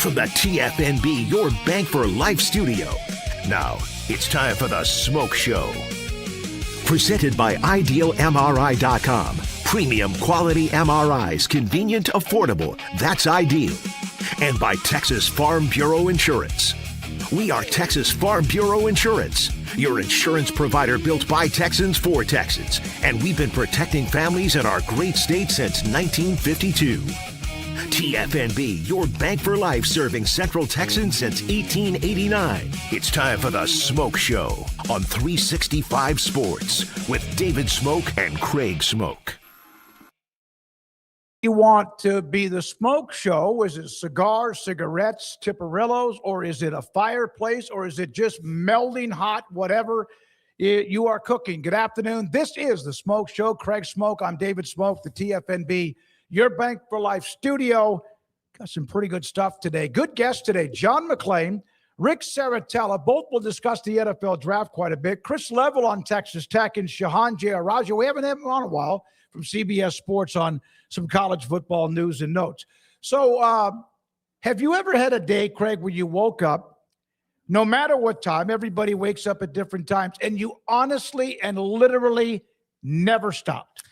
from the TFNB Your Bank for Life studio. Now, it's time for the Smoke Show. Presented by IdealMRI.com. Premium quality MRIs, convenient, affordable. That's Ideal. And by Texas Farm Bureau Insurance. We are Texas Farm Bureau Insurance, your insurance provider built by Texans for Texans. And we've been protecting families in our great state since 1952. TFNB, your bank for life, serving Central Texans since 1889. It's time for the Smoke Show on 365 Sports with David Smoke and Craig Smoke. You want to be the Smoke Show? Is it cigars, cigarettes, Tipperillos, or is it a fireplace, or is it just melding hot, whatever you are cooking? Good afternoon. This is the Smoke Show. Craig Smoke. I'm David Smoke, the TFNB Your Bank for Life studio. Got some pretty good stuff today. Good guest today, John McClain, Rick Saratella. Both will discuss the NFL draft quite a bit. Chris Level on Texas Tech and Shahan Jeyarajah. We haven't had him on a while from CBS Sports on some college football news and notes. So have you ever had a day, Craig, where you woke up, no matter what time, everybody wakes up at different times, and you honestly and literally never stopped?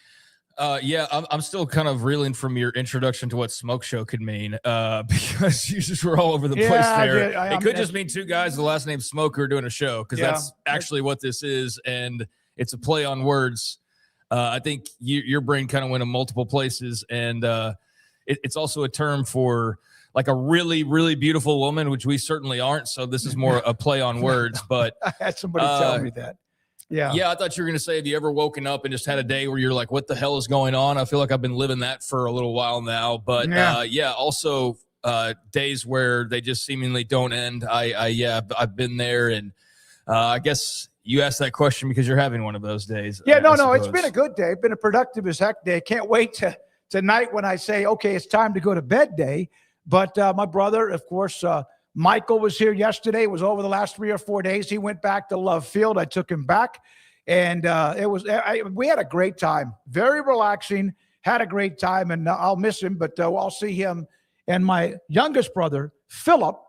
Yeah, I'm still kind of reeling from your introduction to what Smoke Show could mean because you just were all over the place there. It could just mean two guys with the last name Smoke who are doing a show because that's actually what this is, and it's a play on words. I think your brain kind of went in multiple places, and it's also a term for like a really, really beautiful woman, which we certainly aren't. So this is more a play on words. But I had somebody tell me that. Yeah, I thought you were going to say, have you ever woken up and just had a day where you're like, what the hell is going on? I feel like I've been living that for a little while now. But also days where they just seemingly don't end. I've been there, and I guess you asked that question because you're having one of those days. Yeah, no, it's been a good day. It's been a productive as heck day. Can't wait to tonight when I say, okay, it's time to go to bed day. But my brother, of course, Michael was here yesterday. It was over the last 3 or 4 days. He went back to Love Field. I took him back, and we had a great time. Very relaxing. Had a great time, and I'll miss him, but I'll see him and my youngest brother, Philip,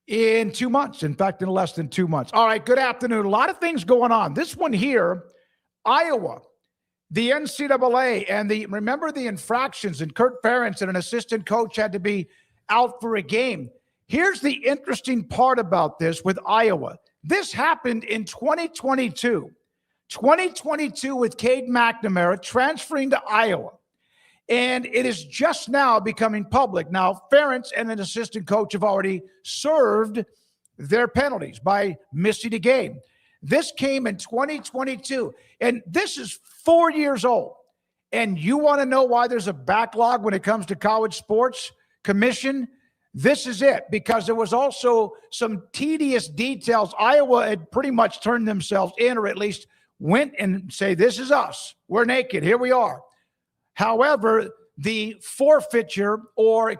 in 2 months. In fact, in less than 2 months. All right, good afternoon. A lot of things going on. This one here, Iowa, the NCAA, and remember the infractions, and Kurt Ferentz and an assistant coach had to be out for a game. Here's the interesting part about this with Iowa. This happened in 2022. 2022 with Cade McNamara transferring to Iowa. And it is just now becoming public. Now, Ferentz and an assistant coach have already served their penalties by missing a game. This came in 2022, and this is 4 years old. And you want to know why there's a backlog when it comes to college sports commission? This is it, because there was also some tedious details. Iowa had pretty much turned themselves in, or at least went and say, this is us. We're naked. Here we are. However, the forfeiture, or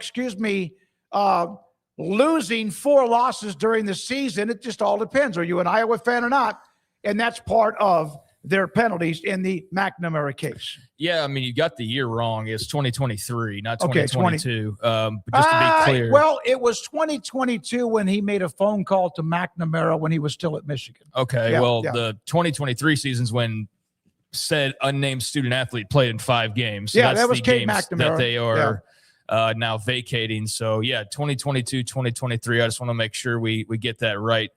losing 4 losses during the season, it just all depends. Are you an Iowa fan or not? And that's part of their penalties in the McNamara case. Yeah, I mean, you got the year wrong. It's 2023, not 2022. But just to be clear. Well, it was 2022 when he made a phone call to McNamara when he was still at Michigan. Okay, the 2023 season's when said unnamed student athlete played in 5 games. So that's that was Cade games McNamara. that they are now vacating. So, 2022, 2023, I just want to make sure we get that right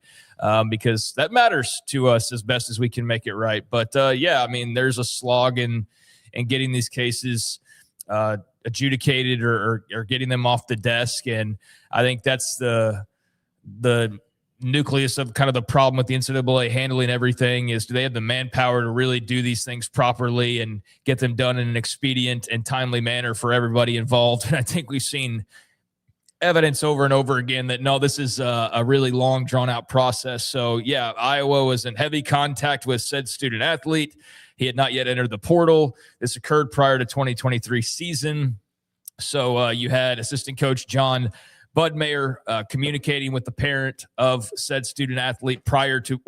because that matters to us as best as we can make it right. But, I mean, there's a slog in getting these cases adjudicated or getting them off the desk. And I think that's the nucleus of kind of the problem with the NCAA handling everything is, do they have the manpower to really do these things properly and get them done in an expedient and timely manner for everybody involved? And I think we've seen evidence over and over again that, no, this is a really long, drawn-out process. So, Iowa was in heavy contact with said student athlete. He had not yet entered the portal. This occurred prior to 2023 season. So you had assistant coach John Budmayer communicating with the parent of said student athlete prior to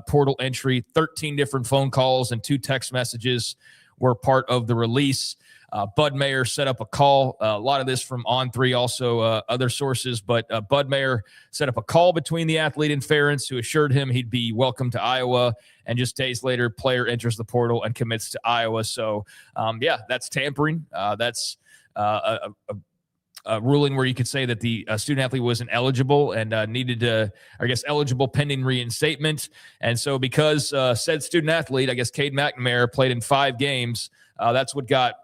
portal entry. 13 different phone calls and 2 text messages were part of the release. Bud Mayer set up a call. A lot of this from On3, also other sources, but Bud Mayer set up a call between the athlete and Ferentz, who assured him he'd be welcome to Iowa. And just days later, player enters the portal and commits to Iowa. So, that's tampering. That's a ruling where you could say that the student athlete wasn't eligible and needed to, eligible pending reinstatement. And so because said student athlete, Cade McNamara, played in 5 games, that's what got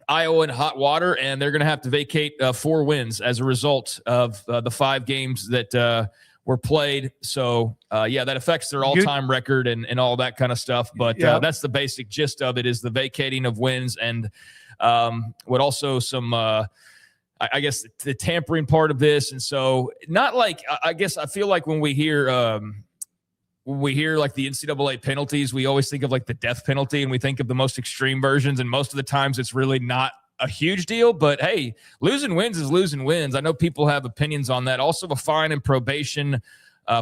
Iowa in hot water, and they're going to have to vacate 4 wins as a result of the 5 games that were played. So, that affects their all-time record and all that kind of stuff. But that's the basic gist of it, is the vacating of wins, and what also some the tampering part of this. And so not like, I feel like when we hear like the NCAA penalties, we always think of like the death penalty, and we think of the most extreme versions. And most of the times it's really not a huge deal, but hey, losing wins is losing wins. I know people have opinions on that. Also, a fine and probation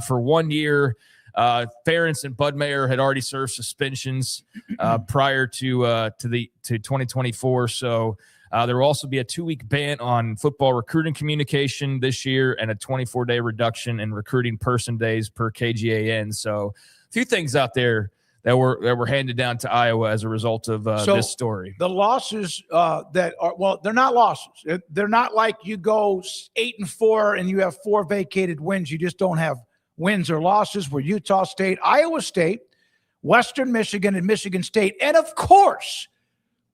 for 1 year. Ferentz and Bud Mayer had already served suspensions prior to 2024. So there will also be a 2-week ban on football recruiting communication this year, and a 24-day reduction in recruiting person days per KGAN. So a few things out there that were handed down to Iowa as a result of this story. The losses that are, well, they're not losses. They're not like you go 8-4 and you have 4 vacated wins. You just don't have wins or losses. Were Utah State, Iowa State, Western Michigan, and Michigan State. And of course,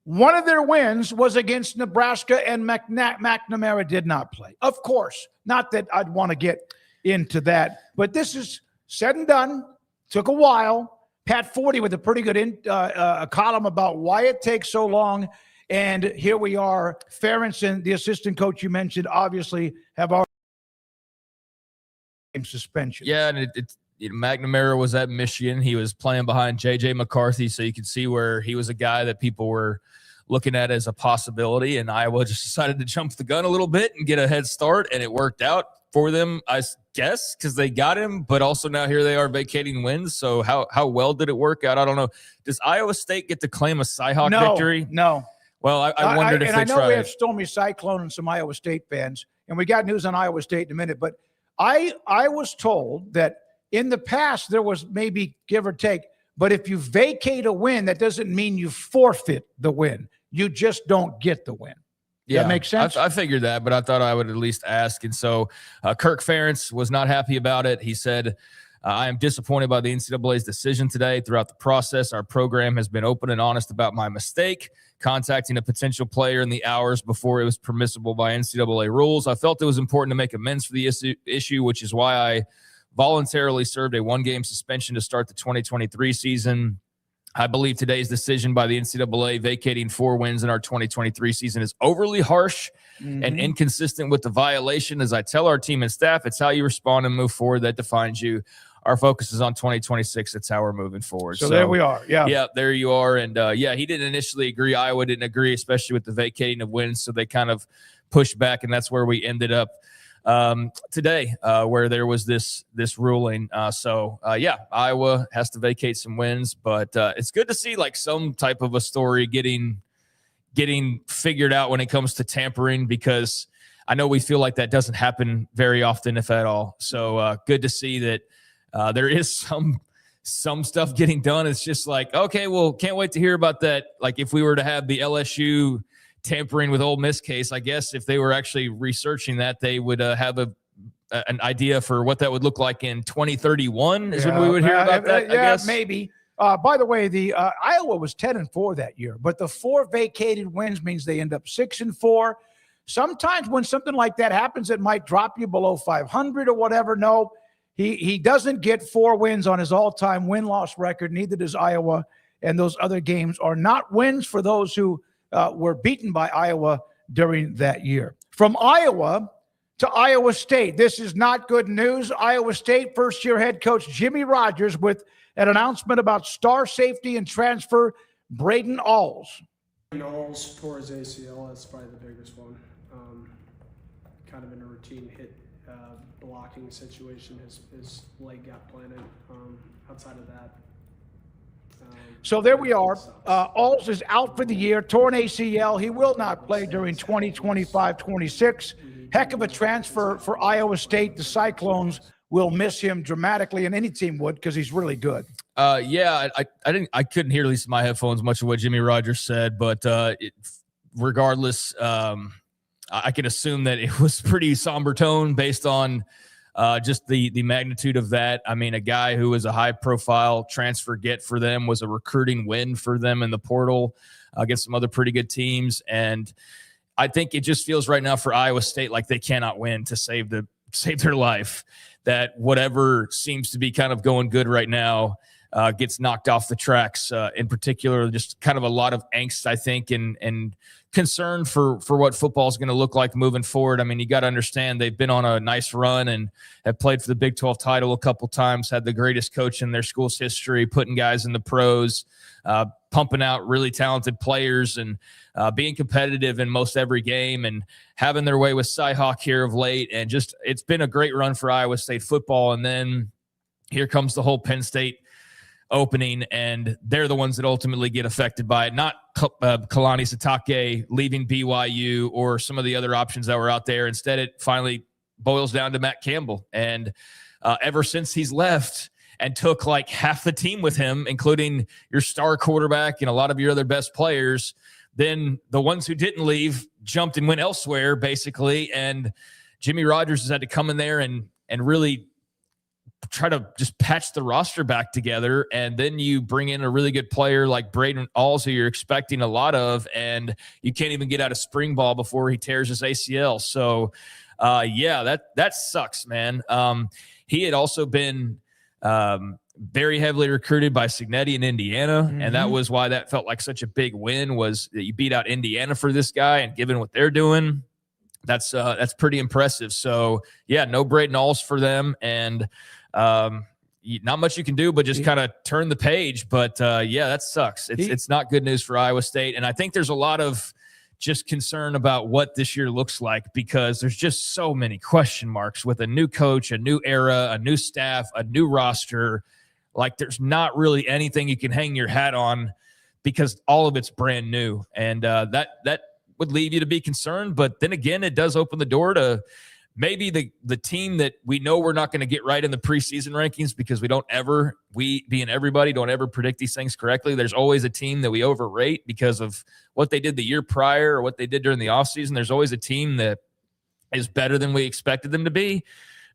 one of their wins was against Nebraska, and McNamara did not play. Of course, not that I'd want to get into that, but this is said and done. Took a while. Pat Forty with a pretty good column about why it takes so long. And here we are. Ferentz and the assistant coach you mentioned obviously have already suspension. Yeah, and McNamara was at Michigan. He was playing behind J.J. McCarthy, so you could see where he was a guy that people were looking at as a possibility, and Iowa just decided to jump the gun a little bit and get a head start, and it worked out for them, I guess, because they got him, but also now here they are vacating wins. So how well did it work out? I don't know. Does Iowa State get to claim a Cyhawk victory? No. Well, I wondered if they tried. I know we have Stormy Cyclone and some Iowa State fans, and we got news on Iowa State in a minute, but I was told that in the past there was maybe give or take, but if you vacate a win, that doesn't mean you forfeit the win. You just don't get the win. Yeah, that makes sense. I figured that, but I thought I would at least ask. And so Kirk Ferentz was not happy about it. He said, I am disappointed by the NCAA's decision today. Throughout the process, our program has been open and honest about my mistake, contacting a potential player in the hours before it was permissible by NCAA rules. I felt it was important to make amends for the issue, which is why I voluntarily served a 1-game suspension to start the 2023 season. I believe today's decision by the NCAA vacating 4 wins in our 2023 season is overly harsh and inconsistent with the violation. As I tell our team and staff, it's how you respond and move forward that defines you. Our focus is on 2026. It's how we're moving forward. So there we are. Yeah, there you are. And he didn't initially agree. Iowa didn't agree, especially with the vacating of wins. So they kind of pushed back, and that's where we ended up today, where there was this ruling. Iowa has to vacate some wins, but it's good to see like some type of a story getting figured out when it comes to tampering, because I know we feel like that doesn't happen very often, if at all. So good to see that there is some stuff getting done. It's just like, okay, well, can't wait to hear about that. Like if we were to have the LSU tampering with Ole Miss case, I guess if they were actually researching that, they would have an idea for what that would look like in 2031 is when we would hear about that. I guess maybe. By the way, the Iowa was 10-4 that year, but the 4 vacated wins means they end up 6-4. Sometimes when something like that happens, it might drop you below 500 or whatever. No, he doesn't get 4 wins on his all-time win-loss record. Neither does Iowa, and those other games are not wins for those who were beaten by Iowa during that year. From Iowa to Iowa State, this is not good news. Iowa State first-year head coach Jimmy Rogers with an announcement about star safety and transfer Braden Alls. Alls tore his ACL. That's probably the biggest one. Kind of in a routine hit blocking situation. His leg got planted. Outside of that, So there we are. Alls is out for the year, torn ACL. He will not play during 2025-26. Heck of a transfer for Iowa State. The Cyclones will miss him dramatically, and any team would because he's really good. I couldn't hear, at least in my headphones, much of what Jimmy Rogers said, but regardless, I can assume that it was pretty somber tone based on just the magnitude of that. I mean, a guy who was a high-profile transfer get for them was a recruiting win for them in the portal against some other pretty good teams, and I think it just feels right now for Iowa State like they cannot win to save their life. That whatever seems to be kind of going good right now gets knocked off the tracks. In particular, just kind of a lot of angst, I think, and concern for what football is going to look like moving forward. I mean, you got to understand they've been on a nice run and have played for the Big 12 title a couple times, had the greatest coach in their school's history, putting guys in the pros, pumping out really talented players, and being competitive in most every game, and having their way with Cy-Hawk here of late. And just, it's been a great run for Iowa State football. And then here comes the whole Penn State opening, and they're the ones that ultimately get affected by it, not Kalani Sitake leaving BYU or some of the other options that were out there. Instead, it finally boils down to Matt Campbell. And ever since he's left and took like half the team with him, including your star quarterback and a lot of your other best players, then the ones who didn't leave jumped and went elsewhere, basically. And Jimmy Rogers has had to come in there and really try to just patch the roster back together. And then you bring in a really good player like Braden Alls, who you're expecting a lot of, and you can't even get out of spring ball before he tears his ACL. So that sucks, man. He had also been very heavily recruited by Cignetti in Indiana. Mm-hmm. And that was why that felt like such a big win, was that you beat out Indiana for this guy, and given what they're doing, that's pretty impressive. So yeah, no Braden Alls for them. And not much you can do but just kind of turn the page. But that sucks. It's not good news for Iowa State. And I think there's a lot of just concern about what this year looks like, because there's just so many question marks with a new coach, a new era, a new staff, a new roster. Like, there's not really anything you can hang your hat on because all of it's brand new. And that would leave you to be concerned. But then again, it does open the door to maybe the team that we know we're not going to get right in the preseason rankings, because we being everybody don't ever predict these things correctly. There's always a team that we overrate because of what they did the year prior or what they did during the offseason. There's always a team that is better than we expected them to be.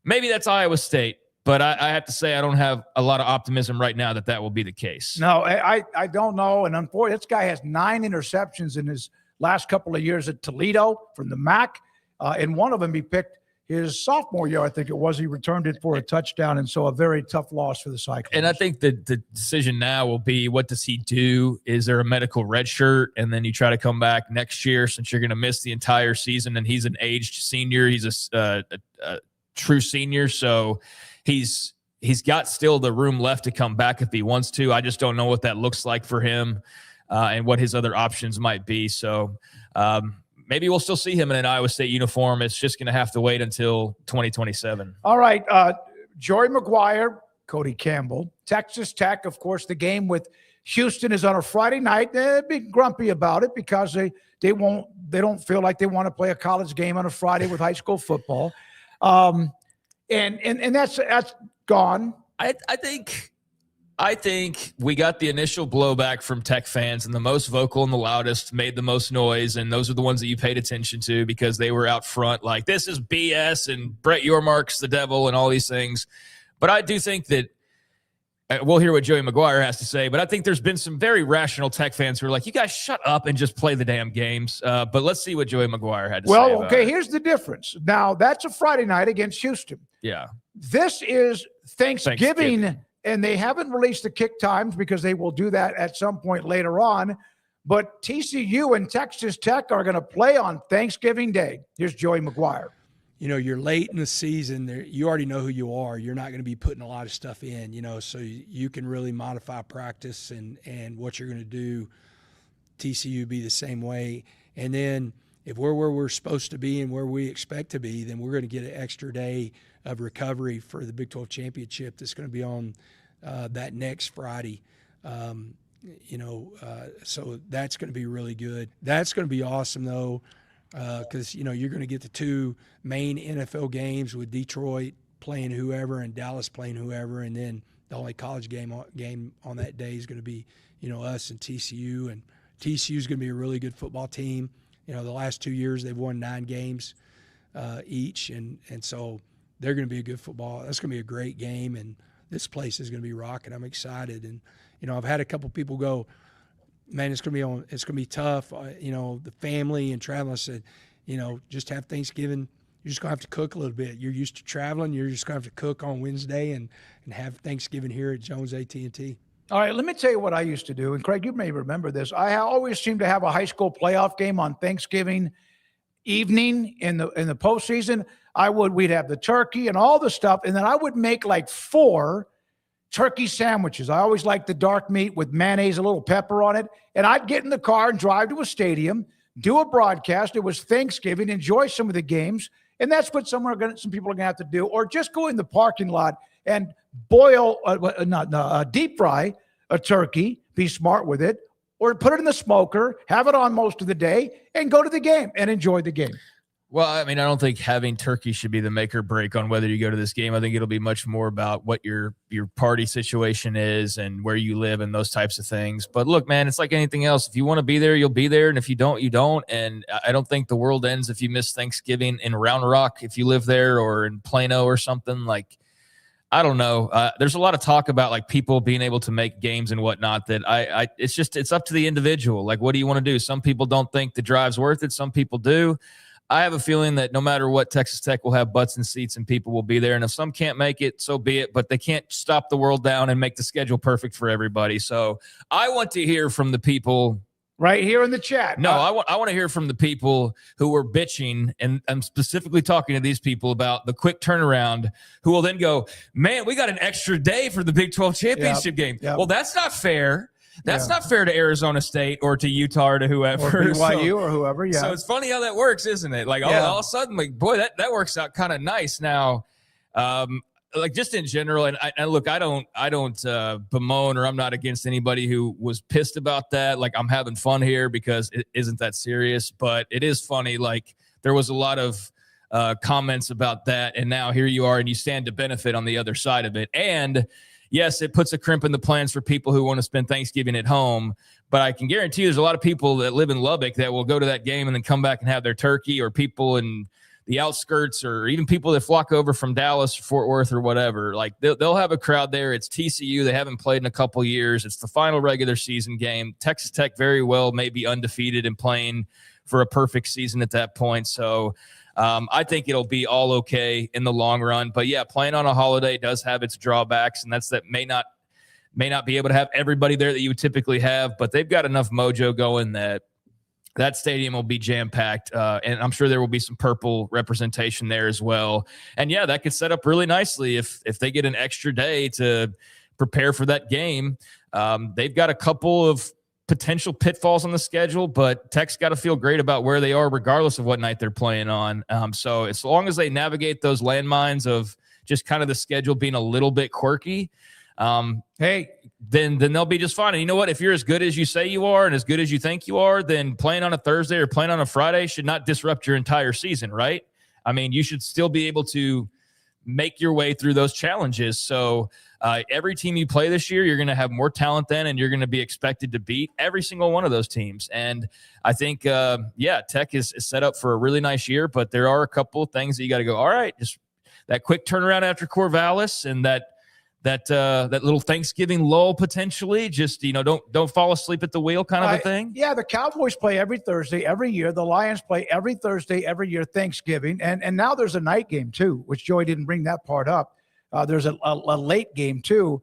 Maybe that's Iowa State, but I have to say I don't have a lot of optimism right now that will be the case. No, I don't know. And unfortunately, this guy has 9 interceptions in his last couple of years at Toledo from the MAC. In one of them, he picked his sophomore year, I think it was. He returned it for a touchdown, and so a very tough loss for the Cyclones. And I think the decision now will be, what does he do? Is there a medical red shirt? And then you try to come back next year, since you're going to miss the entire season, and he's an aged senior. He's a true senior, so he's got still the room left to come back if he wants to. I just don't know what that looks like for him and what his other options might be. So maybe we'll still see him in an Iowa State uniform. It's just going to have to wait until 2027. All right. Joey McGuire, Cody Campbell, Texas Tech. Of course, the game with Houston is on a Friday night. They'll be grumpy about it because they don't feel like they want to play a college game on a Friday with high school football. And that's gone. I think we got the initial blowback from Tech fans, and the most vocal and the loudest made the most noise, and those are the ones that you paid attention to because they were out front like, this is BS, and Brett Yormark's the devil, and all these things. But I do think that we'll hear what Joey McGuire has to say, but I think there's been some very rational Tech fans who are like, you guys shut up and just play the damn games. But let's see what Joey McGuire had to say about it. Here's the difference. Now, that's a Friday night against Houston. Yeah. This is Thanksgiving. And they haven't released the kick times because they will do that at some point later on. But TCU and Texas Tech are going to play on Thanksgiving Day. Here's Joey McGuire. You know, you're late in the season. You already know who you are. You're not going to be putting a lot of stuff in, so you can really modify practice and what you're going to do. TCU be the same way. And then if we're where we're supposed to be and where we expect to be, then we're going to get an extra day of recovery for the Big 12 championship that's going to be on that next Friday. So that's going to be really good. That's going to be awesome, though, because, you're going to get the two main NFL games with Detroit playing whoever and Dallas playing whoever, and then the only college game on that day is going to be, us and TCU. And TCU is going to be a really good football team. The last 2 years they've won 9 games each, and so they're going to be a good football. That's going to be a great game, and this place is going to be rocking. I'm excited, and I've had a couple people go, man, it's going to be tough. The family and traveling. I said, just have Thanksgiving. You're just going to have to cook a little bit. You're used to traveling. You're just going to have to cook on Wednesday and have Thanksgiving here at Jones AT&T. All right, let me tell you what I used to do. And Craig, you may remember this. I always seemed to have a high school playoff game on Thanksgiving evening in the postseason. We'd have the turkey and all the stuff, and then I would make like 4 turkey sandwiches. I always liked the dark meat with mayonnaise, a little pepper on it. And I'd get in the car and drive to a stadium, do a broadcast. It was Thanksgiving, enjoy some of the games. And that's what some people are going to have to do. Or just go in the parking lot and boil, deep fry a turkey, be smart with it, or put it in the smoker, have it on most of the day, and go to the game and enjoy the game. Well, I mean, I don't think having turkey should be the make or break on whether you go to this game. I think it'll be much more about what your party situation is and where you live and those types of things. But look, man, it's like anything else. If you want to be there, you'll be there. And if you don't, you don't. And I don't think the world ends if you miss Thanksgiving in Round Rock, if you live there, or in Plano or something. Like, I don't know. There's a lot of talk about like people being able to make games and whatnot that it's up to the individual. Like, what do you want to do? Some people don't think the drive's worth it. Some people do. I have a feeling that no matter what, Texas Tech will have butts and seats and people will be there. And if some can't make it, so be it. But they can't stop the world down and make the schedule perfect for everybody. So I want to hear from the people right here in the chat. No, I want to hear from the people who were bitching, and I'm specifically talking to these people about the quick turnaround, who will then go, man, we got an extra day for the Big 12 championship game. Yep. Well, that's not fair. That's not fair to Arizona State or to Utah or to whoever. Or BYU or whoever, So it's funny how that works, isn't it? Like, all of a sudden, like, boy, that works out kind of nice. Now, like, just in general, and look, I don't bemoan, or I'm not against anybody who was pissed about that. Like, I'm having fun here because it isn't that serious, but it is funny. Like, there was a lot of comments about that, and now here you are, and you stand to benefit on the other side of it. And yes, it puts a crimp in the plans for people who want to spend Thanksgiving at home, but I can guarantee you there's a lot of people that live in Lubbock that will go to that game and then come back and have their turkey, or people in the outskirts, or even people that flock over from Dallas or Fort Worth or whatever. Like, they'll have a crowd there. It's TCU. They haven't played in a couple years. It's the final regular season game. Texas Tech very well may be undefeated and playing for a perfect season at that point. So I think it'll be all okay in the long run. But yeah, playing on a holiday does have its drawbacks, and that may not be able to have everybody there that you would typically have, but they've got enough mojo going that stadium will be jam-packed, and I'm sure there will be some purple representation there as well. And yeah, that could set up really nicely if they get an extra day to prepare for that game. They've got a couple of potential pitfalls on the schedule, but Tech's got to feel great about where they are regardless of what night they're playing on. So as long as they navigate those landmines of just kind of the schedule being a little bit quirky, then they'll be just fine. And you know what? If you're as good as you say you are and as good as you think you are, then playing on a Thursday or playing on a Friday should not disrupt your entire season, right? I mean, you should still be able to make your way through those challenges. So every team you play this year, you're going to have more talent then, and you're going to be expected to beat every single one of those teams. And I think, Tech is set up for a really nice year, but there are a couple of things that you got to go, all right, just that quick turnaround after Corvallis, and that little Thanksgiving lull potentially, just, don't fall asleep at the wheel kind of a thing. Yeah, the Cowboys play every Thursday every year. The Lions play every Thursday every year, Thanksgiving. And now there's a night game too, which Joey didn't bring that part up. There's a late game too.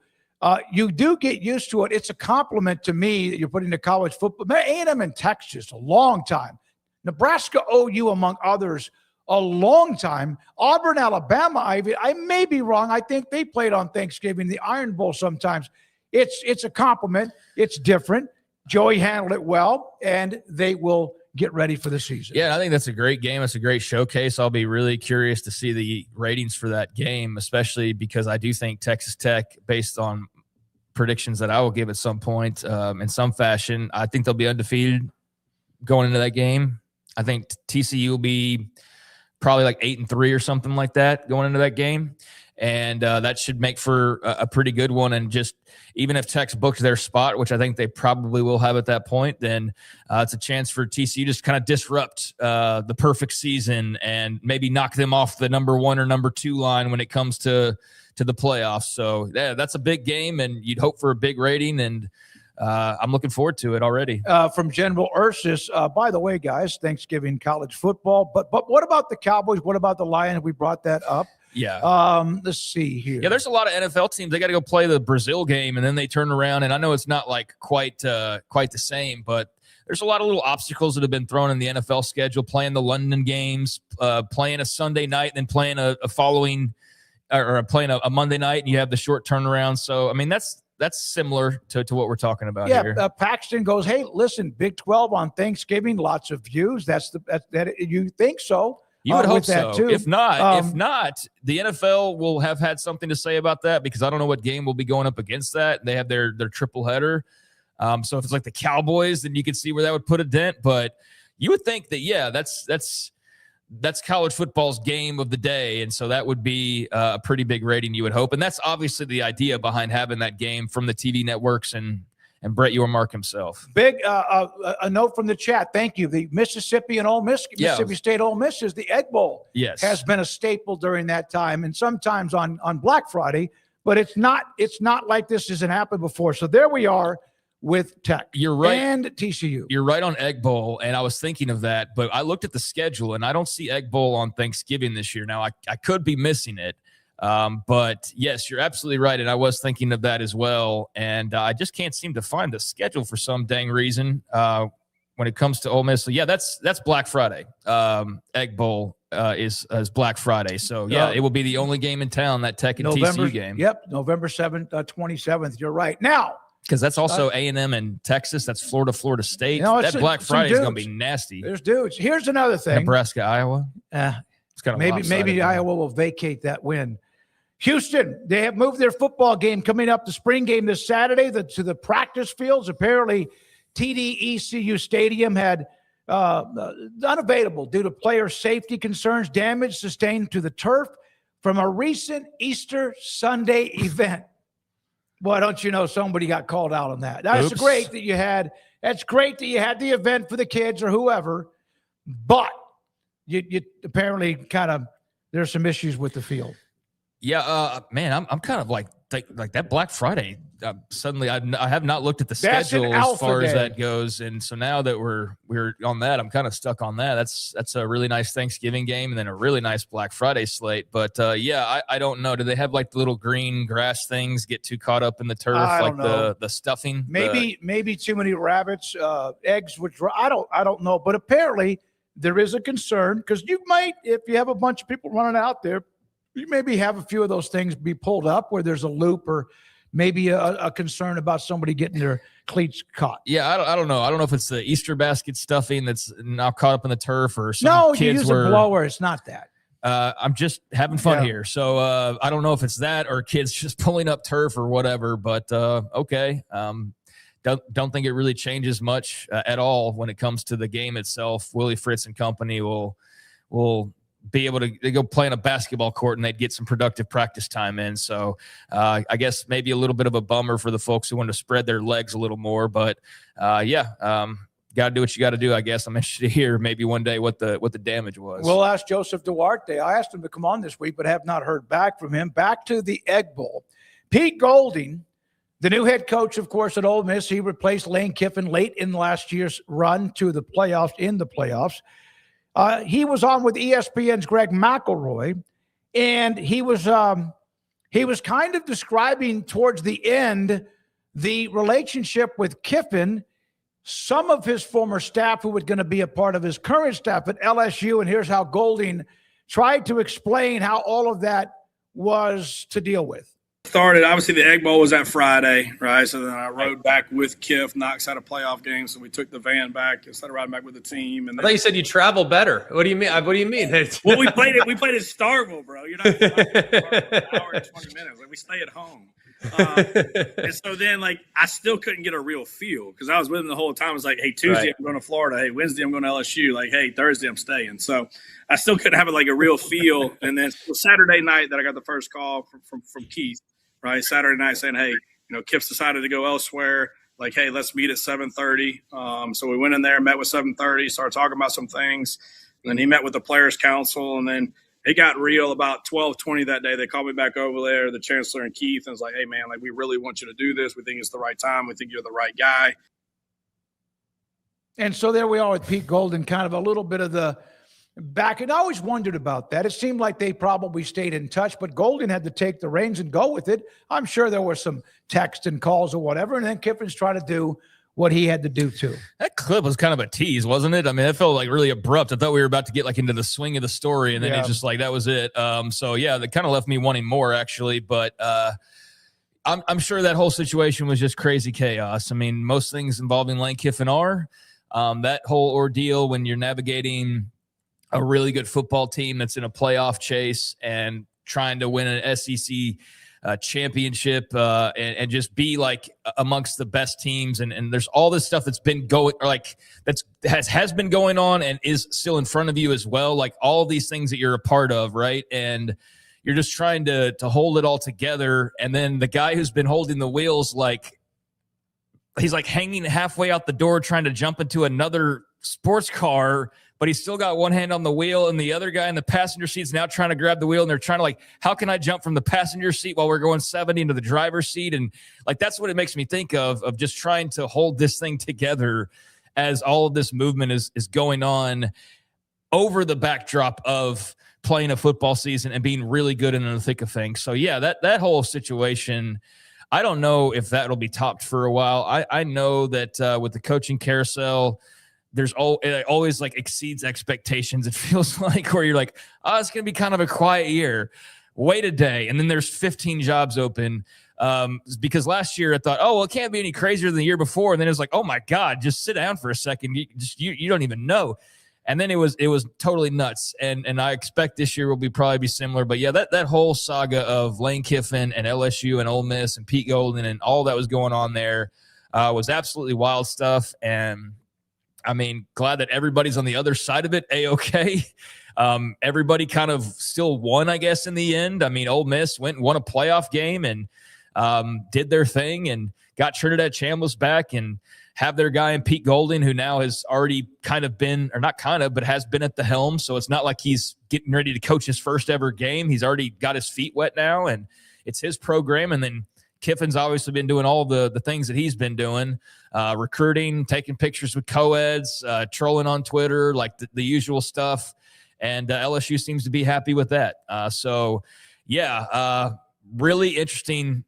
You do get used to it. It's a compliment to me that you're putting the college football. A&M and Texas, a long time. Nebraska, OU, among others, a long time. Auburn, Alabama, I may be wrong. I think they played on Thanksgiving, the Iron Bowl sometimes. It's a compliment. It's different. Joey handled it well, and they will get ready for the season. Yeah, I think that's a great game. It's a great showcase. I'll be really curious to see the ratings for that game, especially because I do think Texas Tech, based on predictions that I will give at some point in some fashion. I think they'll be undefeated going into that game. I think TCU will be probably like 8-3 or something like that going into that game. And that should make for a pretty good one. And just even if Tech's booked their spot, which I think they probably will have at that point, then it's a chance for TCU just kind of disrupt the perfect season and maybe knock them off the number 1 or number 2 line when it comes to the playoffs. So yeah, that's a big game, and you'd hope for a big rating. And I'm looking forward to it already. From General Ursus, by the way, guys, Thanksgiving college football. But what about the Cowboys? What about the Lions? We brought that up. Yeah. Let's see here. Yeah, there's a lot of NFL teams. They got to go play the Brazil game, and then they turn around. And I know it's not like quite the same, but there's a lot of little obstacles that have been thrown in the NFL schedule. Playing the London games, playing a Sunday night, and then playing a following or playing a Monday night, and you have the short turnaround. So I mean, that's similar to what we're talking about here. Yeah, Paxton goes, hey, listen, Big 12 on Thanksgiving, lots of views. That you think so? You would hope that so. too. If not, the NFL will have had something to say about that, because I don't know what game will be going up against that. They have their triple header. So if it's like the Cowboys, then you could see where that would put a dent. But you would think that, yeah, that's college football's game of the day. And so that would be a pretty big rating, you would hope. And that's obviously the idea behind having that game from the TV networks and Brett Yormark himself. Big a note from the chat. Thank you. The Mississippi and Ole Miss, Mississippi State Ole Miss is the Egg Bowl. Yes, has been a staple during that time, and sometimes on Black Friday. But it's not like this hasn't happened before. So there we are with Tech. You're right. And TCU. You're right on Egg Bowl, and I was thinking of that, but I looked at the schedule, and I don't see Egg Bowl on Thanksgiving this year. Now, I could be missing it. But yes, you're absolutely right. And I was thinking of that as well. And I just can't seem to find the schedule for some dang reason when it comes to Ole Miss. So yeah, that's Black Friday. Egg Bowl is Black Friday. So yeah, it will be the only game in town, that Tech and TCU game. Yep, November 7th, 27th. You're right. Now, because that's also A&M and Texas. That's Florida State. You know, that Black Friday is going to be nasty. There's dudes. Here's another thing. Nebraska, Iowa. It's kind of maybe Iowa will vacate that win. Houston, they have moved their football game coming up, the spring game this Saturday, to the practice fields. Apparently, TD-ECU Stadium had unavailable due to player safety concerns, damage sustained to the turf from a recent Easter Sunday event. Boy, don't you know somebody got called out on that. That's great that you had. That's great that you had the event for the kids or whoever, but you apparently kind of there's some issues with the field. Yeah, man, I'm kind of like that Black Friday. Suddenly, I have not looked at the schedule as far as that goes, and so now that we're on that, I'm kind of stuck on that. That's a really nice Thanksgiving game, and then a really nice Black Friday slate. But yeah, I don't know. Do they have like the little green grass things get too caught up in the turf, like the stuffing? Maybe too many rabbits, eggs. Which I don't know. But apparently there is a concern because you might, if you have a bunch of people running out there, you maybe have a few of those things be pulled up where there's a loop or maybe a concern about somebody getting their cleats caught. Yeah, I don't know. I don't know if it's the Easter basket stuffing that's now caught up in the turf or some kids you use a blower. It's not that. I'm just having fun here. So I don't know if it's that or kids just pulling up turf or whatever, but okay. Don't think it really changes much at all when it comes to the game itself. Willie Fritz and company will be able to go play on a basketball court and they'd get some productive practice time in. So I guess maybe a little bit of a bummer for the folks who want to spread their legs a little more, but got to do what you got to do, I guess. I'm interested to hear maybe one day what the damage was. We'll ask Joseph Duarte. I asked him to come on this week, but have not heard back from him. Back to the Egg Bowl. Pete Golding, the new head coach, of course, at Ole Miss, he replaced Lane Kiffin late in last year's run to the playoffs, he was on with ESPN's Greg McElroy, and he was kind of describing towards the end the relationship with Kiffin, some of his former staff who was going to be a part of his current staff at LSU, and here's how Golding tried to explain how all of that was to deal with. started, obviously the Egg Bowl was that Friday, right? So then I rode back with Kiff. Knox had a playoff game, so we took the van back instead of riding back with the team. And I thought you said you travel better. What do you mean? What do you mean? Well, we played at Starkville, bro. You're not an hour and 20 minutes. Like, we stay at home. And so then, like, I still couldn't get a real feel because I was with him the whole time. I was like, hey, Tuesday I'm going to Florida. Hey, Wednesday I'm going to LSU. Like, hey, Thursday I'm staying. So I still couldn't have it like a real feel. And then Saturday night that I got the first call from Keith, right? Saturday night saying, hey, Kiff's decided to go elsewhere. Like, hey, let's meet at 7:30. So we went in there, met with 7:30, started talking about some things. And then he met with the Players Council, and then it got real about 12:20 that day. They called me back over there, the chancellor and Keith, and was like, hey, man, like, we really want you to do this. We think it's the right time. We think you're the right guy. And so there we are with Pete Golding, kind of a little bit of the back. And I always wondered about that. It seemed like they probably stayed in touch, but Golding had to take the reins and go with it. I'm sure there were some text and calls or whatever, and then Kiffin's trying to do what he had to do too. That clip was kind of a tease, wasn't it? I mean, it felt like really abrupt. I thought we were about to get like into the swing of the story, and then it just like that was it. So yeah, that kind of left me wanting more actually. But I'm sure that whole situation was just crazy chaos. I mean, most things involving Lane Kiffin are that whole ordeal when you're navigating a really good football team that's in a playoff chase and trying to win an SEC championship and just be like amongst the best teams. And there's all this stuff that's been going, or like has been going on and is still in front of you as well. Like all of these things that you're a part of, right? And you're just trying to hold it all together. And then the guy who's been holding the wheels, like he's like hanging halfway out the door, trying to jump into another sports car, but he's still got one hand on the wheel, and the other guy in the passenger seat is now trying to grab the wheel, and they're trying to like, how can I jump from the passenger seat while we're going 70 into the driver's seat? And like, that's what it makes me think of just trying to hold this thing together as all of this movement is going on over the backdrop of playing a football season and being really good in the thick of things. So yeah, that whole situation, I don't know if that'll be topped for a while. I know that with the coaching carousel, it always like exceeds expectations. It feels like where you're like, oh, it's going to be kind of a quiet year. Wait a day. And then there's 15 jobs open because last year I thought, oh, well, it can't be any crazier than the year before. And then it was like, oh my God, just sit down for a second. You don't even know. And then it was totally nuts. And I expect this year will probably be similar. But yeah, that whole saga of Lane Kiffin and LSU and Ole Miss and Pete Golding and all that was going on there was absolutely wild stuff. And I mean, glad that everybody's on the other side of it. A-okay. Everybody kind of still won, I guess, in the end. I mean, Ole Miss went and won a playoff game and did their thing and got Trinidad Chambliss back and have their guy in Pete Golding, who now has already kind of been, or not kind of, but has been at the helm. So it's not like he's getting ready to coach his first ever game. He's already got his feet wet now, and it's his program. And then Kiffin's obviously been doing all the things that he's been doing, recruiting, taking pictures with co-eds, trolling on Twitter, like the usual stuff. And LSU seems to be happy with that. So, yeah, really interesting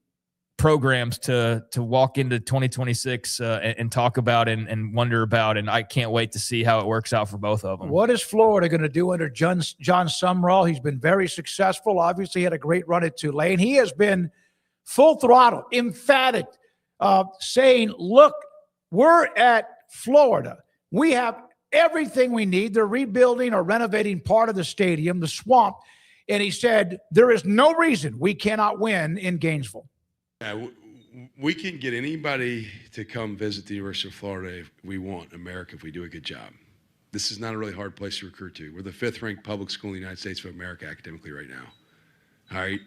programs to walk into 2026 and talk about and wonder about. And I can't wait to see how it works out for both of them. What is Florida going to do under John Sumrall? He's been very successful. Obviously, he had a great run at Tulane. He has been full throttle, emphatic, saying, look, we're at Florida. We have everything we need. They're rebuilding or renovating part of the stadium, the Swamp. And he said, there is no reason we cannot win in Gainesville. Yeah, we can get anybody to come visit the University of Florida if we want, America, if we do a good job. This is not a really hard place to recruit to. We're the 5th-ranked public school in the United States of America academically right now. All right?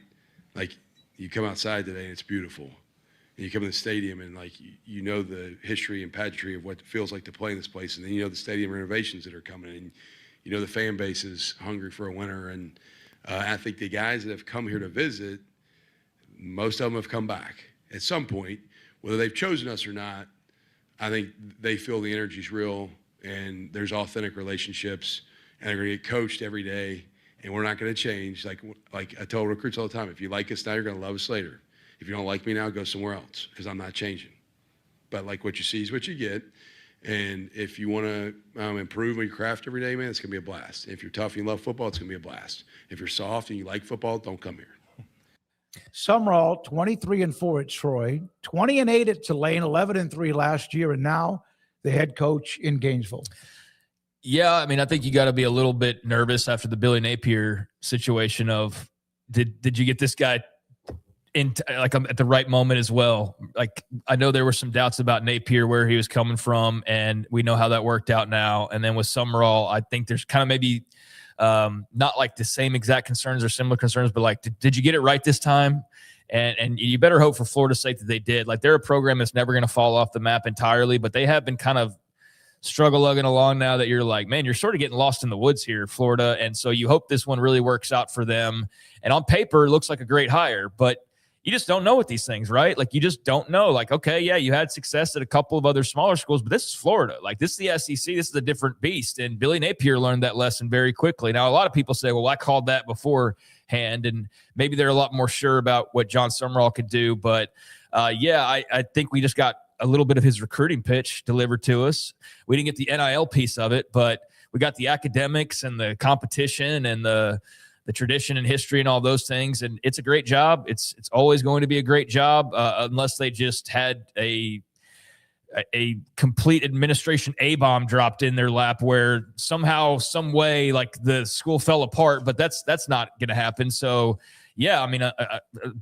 Like, you come outside today and it's beautiful. And you come to the stadium and like you know the history and pageantry of what it feels like to play in this place. And then you know the stadium renovations that are coming and you know the fan base is hungry for a winner. And I think the guys that have come here to visit, most of them have come back at some point. Whether they've chosen us or not, I think they feel the energy's real and there's authentic relationships and they're going to get coached every day. And we're not going to change. Like I tell recruits all the time, if you like us now, you're going to love us later. If you don't like me now, go somewhere else because I'm not changing. But like what you see is what you get. And if you want to improve on your craft every day, man, it's going to be a blast. If you're tough and you love football, it's going to be a blast. If you're soft and you like football, don't come here. Summerall, 23-4 at Troy, 20-8 at Tulane, 11-3 last year, and now the head coach in Gainesville. Yeah, I mean, I think you got to be a little bit nervous after the Billy Napier situation of did you get this guy in at the right moment as well? Like, I know there were some doubts about Napier, where he was coming from, and we know how that worked out now. And then with Summerall, I think there's kind of maybe not like the same exact concerns or similar concerns, but like, did you get it right this time? And you better hope for Florida's sake that they did. Like, they're a program that's never going to fall off the map entirely, but they have been kind of struggle-lugging along now that you're like, man, you're sort of getting lost in the woods here, Florida. And so you hope this one really works out for them. And on paper, it looks like a great hire, but you just don't know with these things, right? Like, you just don't know. Like, okay, yeah, you had success at a couple of other smaller schools, but this is Florida. Like, this is the SEC. This is a different beast. And Billy Napier learned that lesson very quickly. Now, a lot of people say, well, I called that beforehand, and maybe they're a lot more sure about what John Summerall could do. But, I think we just got a little bit of his recruiting pitch delivered to us. We didn't get the NIL piece of it, but we got the academics and the competition and the tradition and history and all those things. And it's a great job. It's always going to be a great job, unless they just had a complete administration A-bomb dropped in their lap where somehow, some way, like the school fell apart, but that's not going to happen. So yeah, I mean,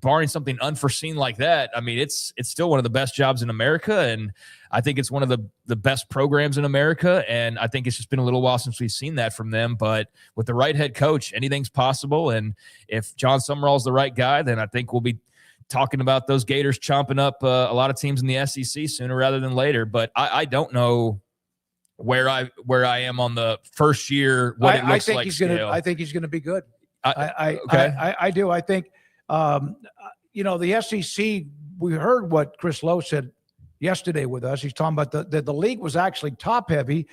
barring something unforeseen like that, I mean, it's still one of the best jobs in America, and I think it's one of the best programs in America, and I think it's just been a little while since we've seen that from them. But with the right head coach, anything's possible, and if John Summerall's the right guy, then I think we'll be talking about those Gators chomping up a lot of teams in the SEC sooner rather than later. But I don't know where I am on the first year. What it looks like. I think he's gonna be good. Okay. I do. I think, the SEC, we heard what Chris Lowe said yesterday with us. He's talking about the league was actually top heavy.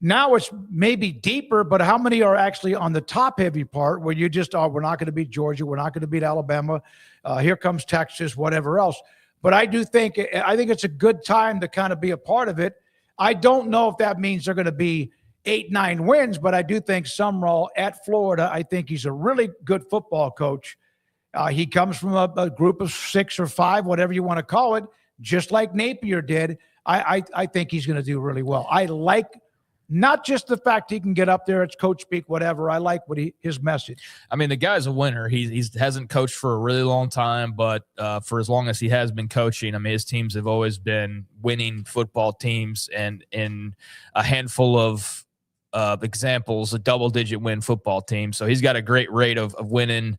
Now it's maybe deeper, but how many are actually on the top heavy part where you just, we're not going to beat Georgia. We're not going to beat Alabama. Here comes Texas, whatever else. But I think it's a good time to kind of be a part of it. I don't know if that means they're going to be 8-9 wins, but I do think Summerall at Florida, I think he's a really good football coach. He comes from a group of 6 or 5, whatever you want to call it, just like Napier did. I think he's going to do really well. I like not just the fact he can get up there, it's coach speak, whatever. I like his message. I mean, the guy's a winner. He hasn't coached for a really long time, but for as long as he has been coaching, I mean, his teams have always been winning football teams, and in a handful of examples, a double-digit win football team. So he's got a great rate of winning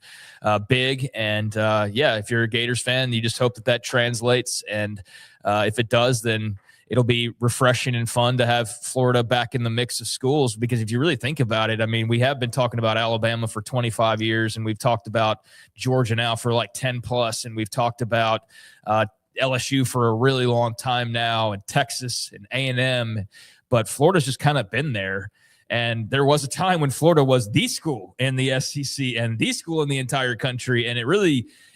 big. And, if you're a Gators fan, you just hope that translates. And if it does, then it'll be refreshing and fun to have Florida back in the mix of schools, because if you really think about it, I mean, we have been talking about Alabama for 25 years, and we've talked about Georgia now for like 10 plus, and we've talked about LSU for a really long time now, and Texas and A&M, but Florida's just kind of been there. And there was a time when Florida was the school in the SEC and the school in the entire country. And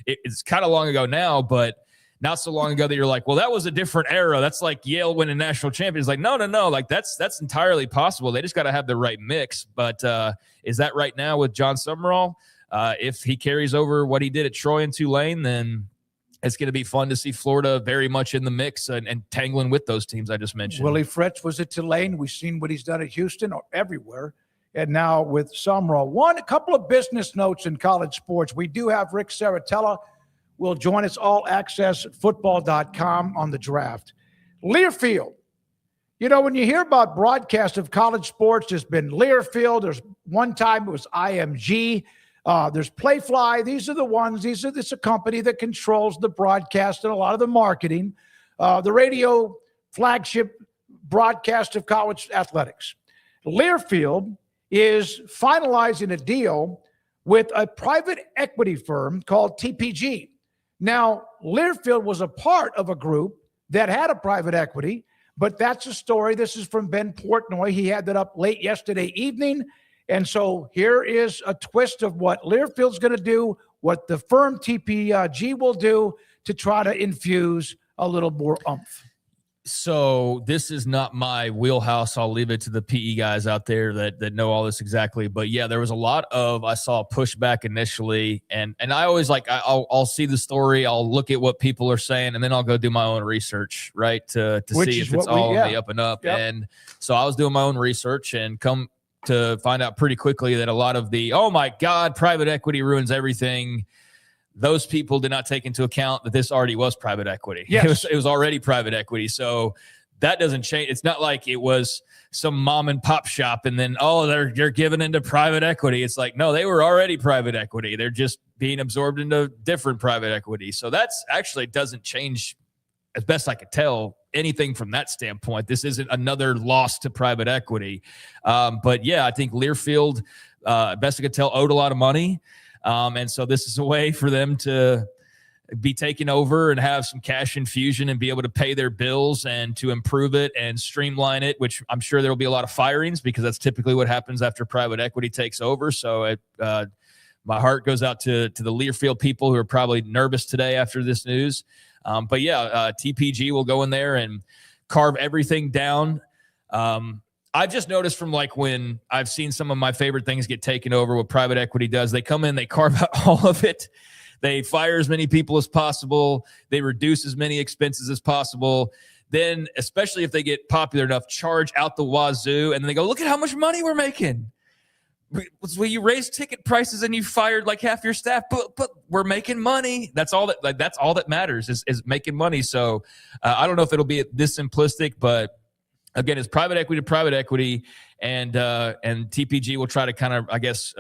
it's kind of long ago now, but not so long ago that you're like, well, that was a different era. That's like Yale winning national champions. Like, no. Like that's entirely possible. They just got to have the right mix. But is that right now with John Summerall? If he carries over what he did at Troy and Tulane, then it's going to be fun to see Florida very much in the mix and tangling with those teams I just mentioned. Willie Fritz was at Tulane. We've seen what he's done at Houston or everywhere. And now with Summerall. A couple of business notes in college sports. We do have Rick Saratella will join us, allaccessfootball.com, on the draft. Learfield. When you hear about broadcast of college sports, there's been Learfield. There's one time it was IMG. There's Playfly. These are the ones. This is a company that controls the broadcast and a lot of the marketing. The radio flagship broadcast of college athletics. Learfield is finalizing a deal with a private equity firm called TPG. Now, Learfield was a part of a group that had a private equity, but that's a story. This is from Ben Portnoy. He had that up late yesterday evening. And so here is a twist of what Learfield's going to do, what the firm TPG will do to try to infuse a little more oomph. So this is not my wheelhouse. I'll leave it to the PE guys out there that know all this exactly. But yeah, there was a lot of, I saw pushback initially, and I always I'll see the story, I'll look at what people are saying, and then I'll go do my own research, right, to see if it's all on the up and up. Yep. And so I was doing my own research and come to find out pretty quickly that a lot of the, oh my God, private equity ruins everything, those people did not take into account that this already was private equity. Yes. It was already private equity. So that doesn't change. It's not like it was some mom and pop shop and then, they're giving into private equity. It's like, no, they were already private equity. They're just being absorbed into different private equity. So that's actually doesn't change, as best I could tell, anything from that standpoint. This isn't another loss to private equity. But yeah, I think Learfield, best I could tell, owed a lot of money. And so this is a way for them to be taken over and have some cash infusion and be able to pay their bills and to improve it and streamline it, which I'm sure there will be a lot of firings because that's typically what happens after private equity takes over. So my heart goes out to the Learfield people who are probably nervous today after this news. But yeah, TPG will go in there and carve everything down. I've just noticed from when I've seen some of my favorite things get taken over, what private equity does, they come in, they carve out all of it. They fire as many people as possible. They reduce as many expenses as possible. Then, especially if they get popular enough, charge out the wazoo. And then they go, look at how much money we're making. Well, you raised ticket prices and you fired half your staff, but we're making money. That's all that that's all that matters is making money. So I don't know if it'll be this simplistic, but again, it's private equity to private equity, and TPG will try to kind of, I guess,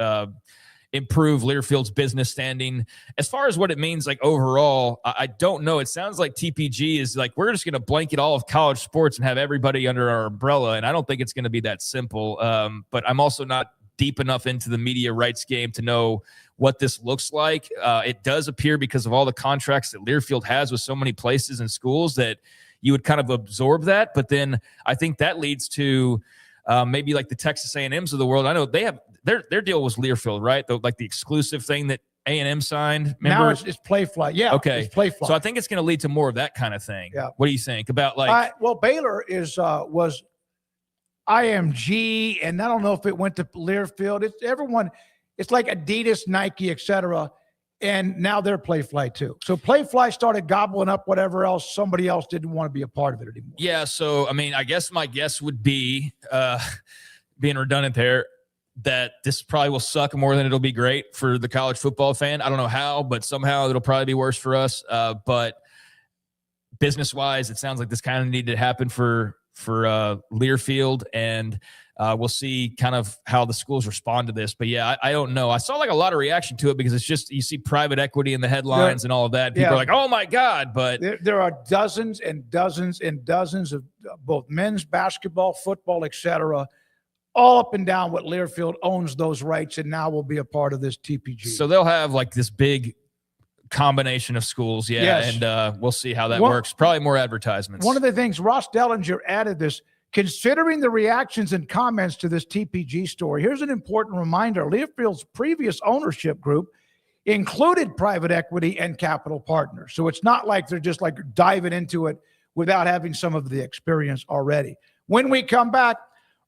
improve Learfield's business standing. As far as what it means, overall, I don't know. It sounds like TPG is we're just going to blanket all of college sports and have everybody under our umbrella, and I don't think it's going to be that simple. But I'm also not deep enough into the media rights game to know what this looks like. It does appear, because of all the contracts that Learfield has with so many places and schools, that you would kind of absorb that. But then I think that leads to maybe the Texas A&Ms of the world. I know they have their deal was Learfield, right? The exclusive thing that A&M signed. Remember? Now it's Playfly. Yeah. Okay. It's Playfly. So I think it's going to lead to more of that kind of thing. Yeah. What do you think about well, Baylor was IMG, and I don't know if it went to Learfield. It's everyone. It's like Adidas, Nike, etc. And now they're Playfly too. So Playfly started gobbling up whatever else somebody else didn't want to be a part of it anymore. Yeah. So, I mean, I guess my guess would be, being redundant there, that this probably will suck more than it'll be great for the college football fan. I don't know how, but somehow it'll probably be worse for us. But business-wise, it sounds like this kind of needed to happen for Learfield, and we'll see kind of how the schools respond to this. But yeah, I don't know. I saw a lot of reaction to it because it's just, you see private equity in the headlines and all of that. People are like, oh my God. But there are dozens and dozens and dozens of both men's basketball, football, etc., all up and down what Learfield owns those rights and now will be a part of this TPG. So they'll have this big combination of schools. Yeah. Yes. And we'll see how that works. Probably more advertisements. One of the things Ross Dellinger added this, considering the reactions and comments to this TPG story, here's an important reminder. Learfield's previous ownership group included private equity and capital partners. So it's not like they're just diving into it without having some of the experience already. When we come back,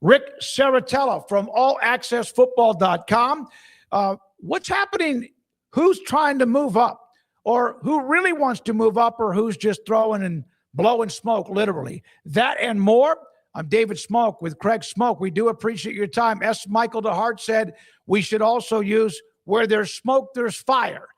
Rick Saratella from allaccessfootball.com. What's happening? Who's trying to move up, or who really wants to move up, or who's just throwing and blowing smoke, literally? That and more. I'm David Smoke with Craig Smoke. We do appreciate your time. S. Michael DeHart said we should also use where there's smoke, there's fire.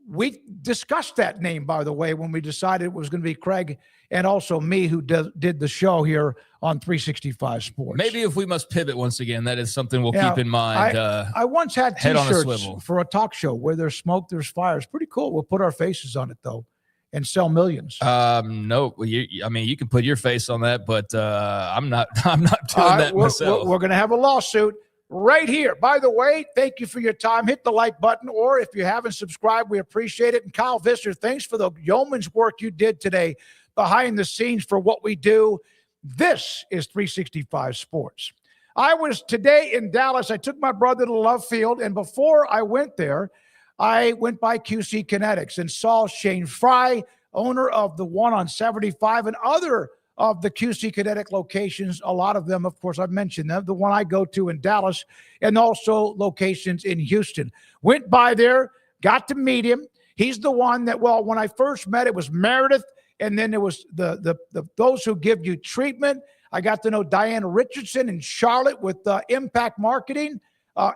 We discussed that name, by the way, when we decided it was going to be Craig and also me who did the show here on 365 Sports. Maybe if we must pivot once again, that is something we'll keep in mind. I once had T-shirts for a talk show where there's smoke, there's fire. It's pretty cool. We'll put our faces on it, though, and sell millions. No, you can put your face on that, but I'm not doing that myself. We're going to have a lawsuit right here. By the way, thank you for your time. Hit the like button, or if you haven't subscribed, we appreciate it. And Kyle Visser, thanks for the yeoman's work you did today behind the scenes for what we do. This is 365 Sports. I was today in Dallas. I took my brother to Love Field, and before I went there, I went by QC Kinetics and saw Shane Fry owner of the one on 75 and other of the QC Kinetic locations. A lot of them, of course, I've mentioned them, the one I go to in Dallas, and also locations in Houston. Went by there, got to meet him. He's the one that, well, when I first met, it was Meredith, and then it was the those who give you treatment. I got to know Diana Richardson in Charlotte with Impact Marketing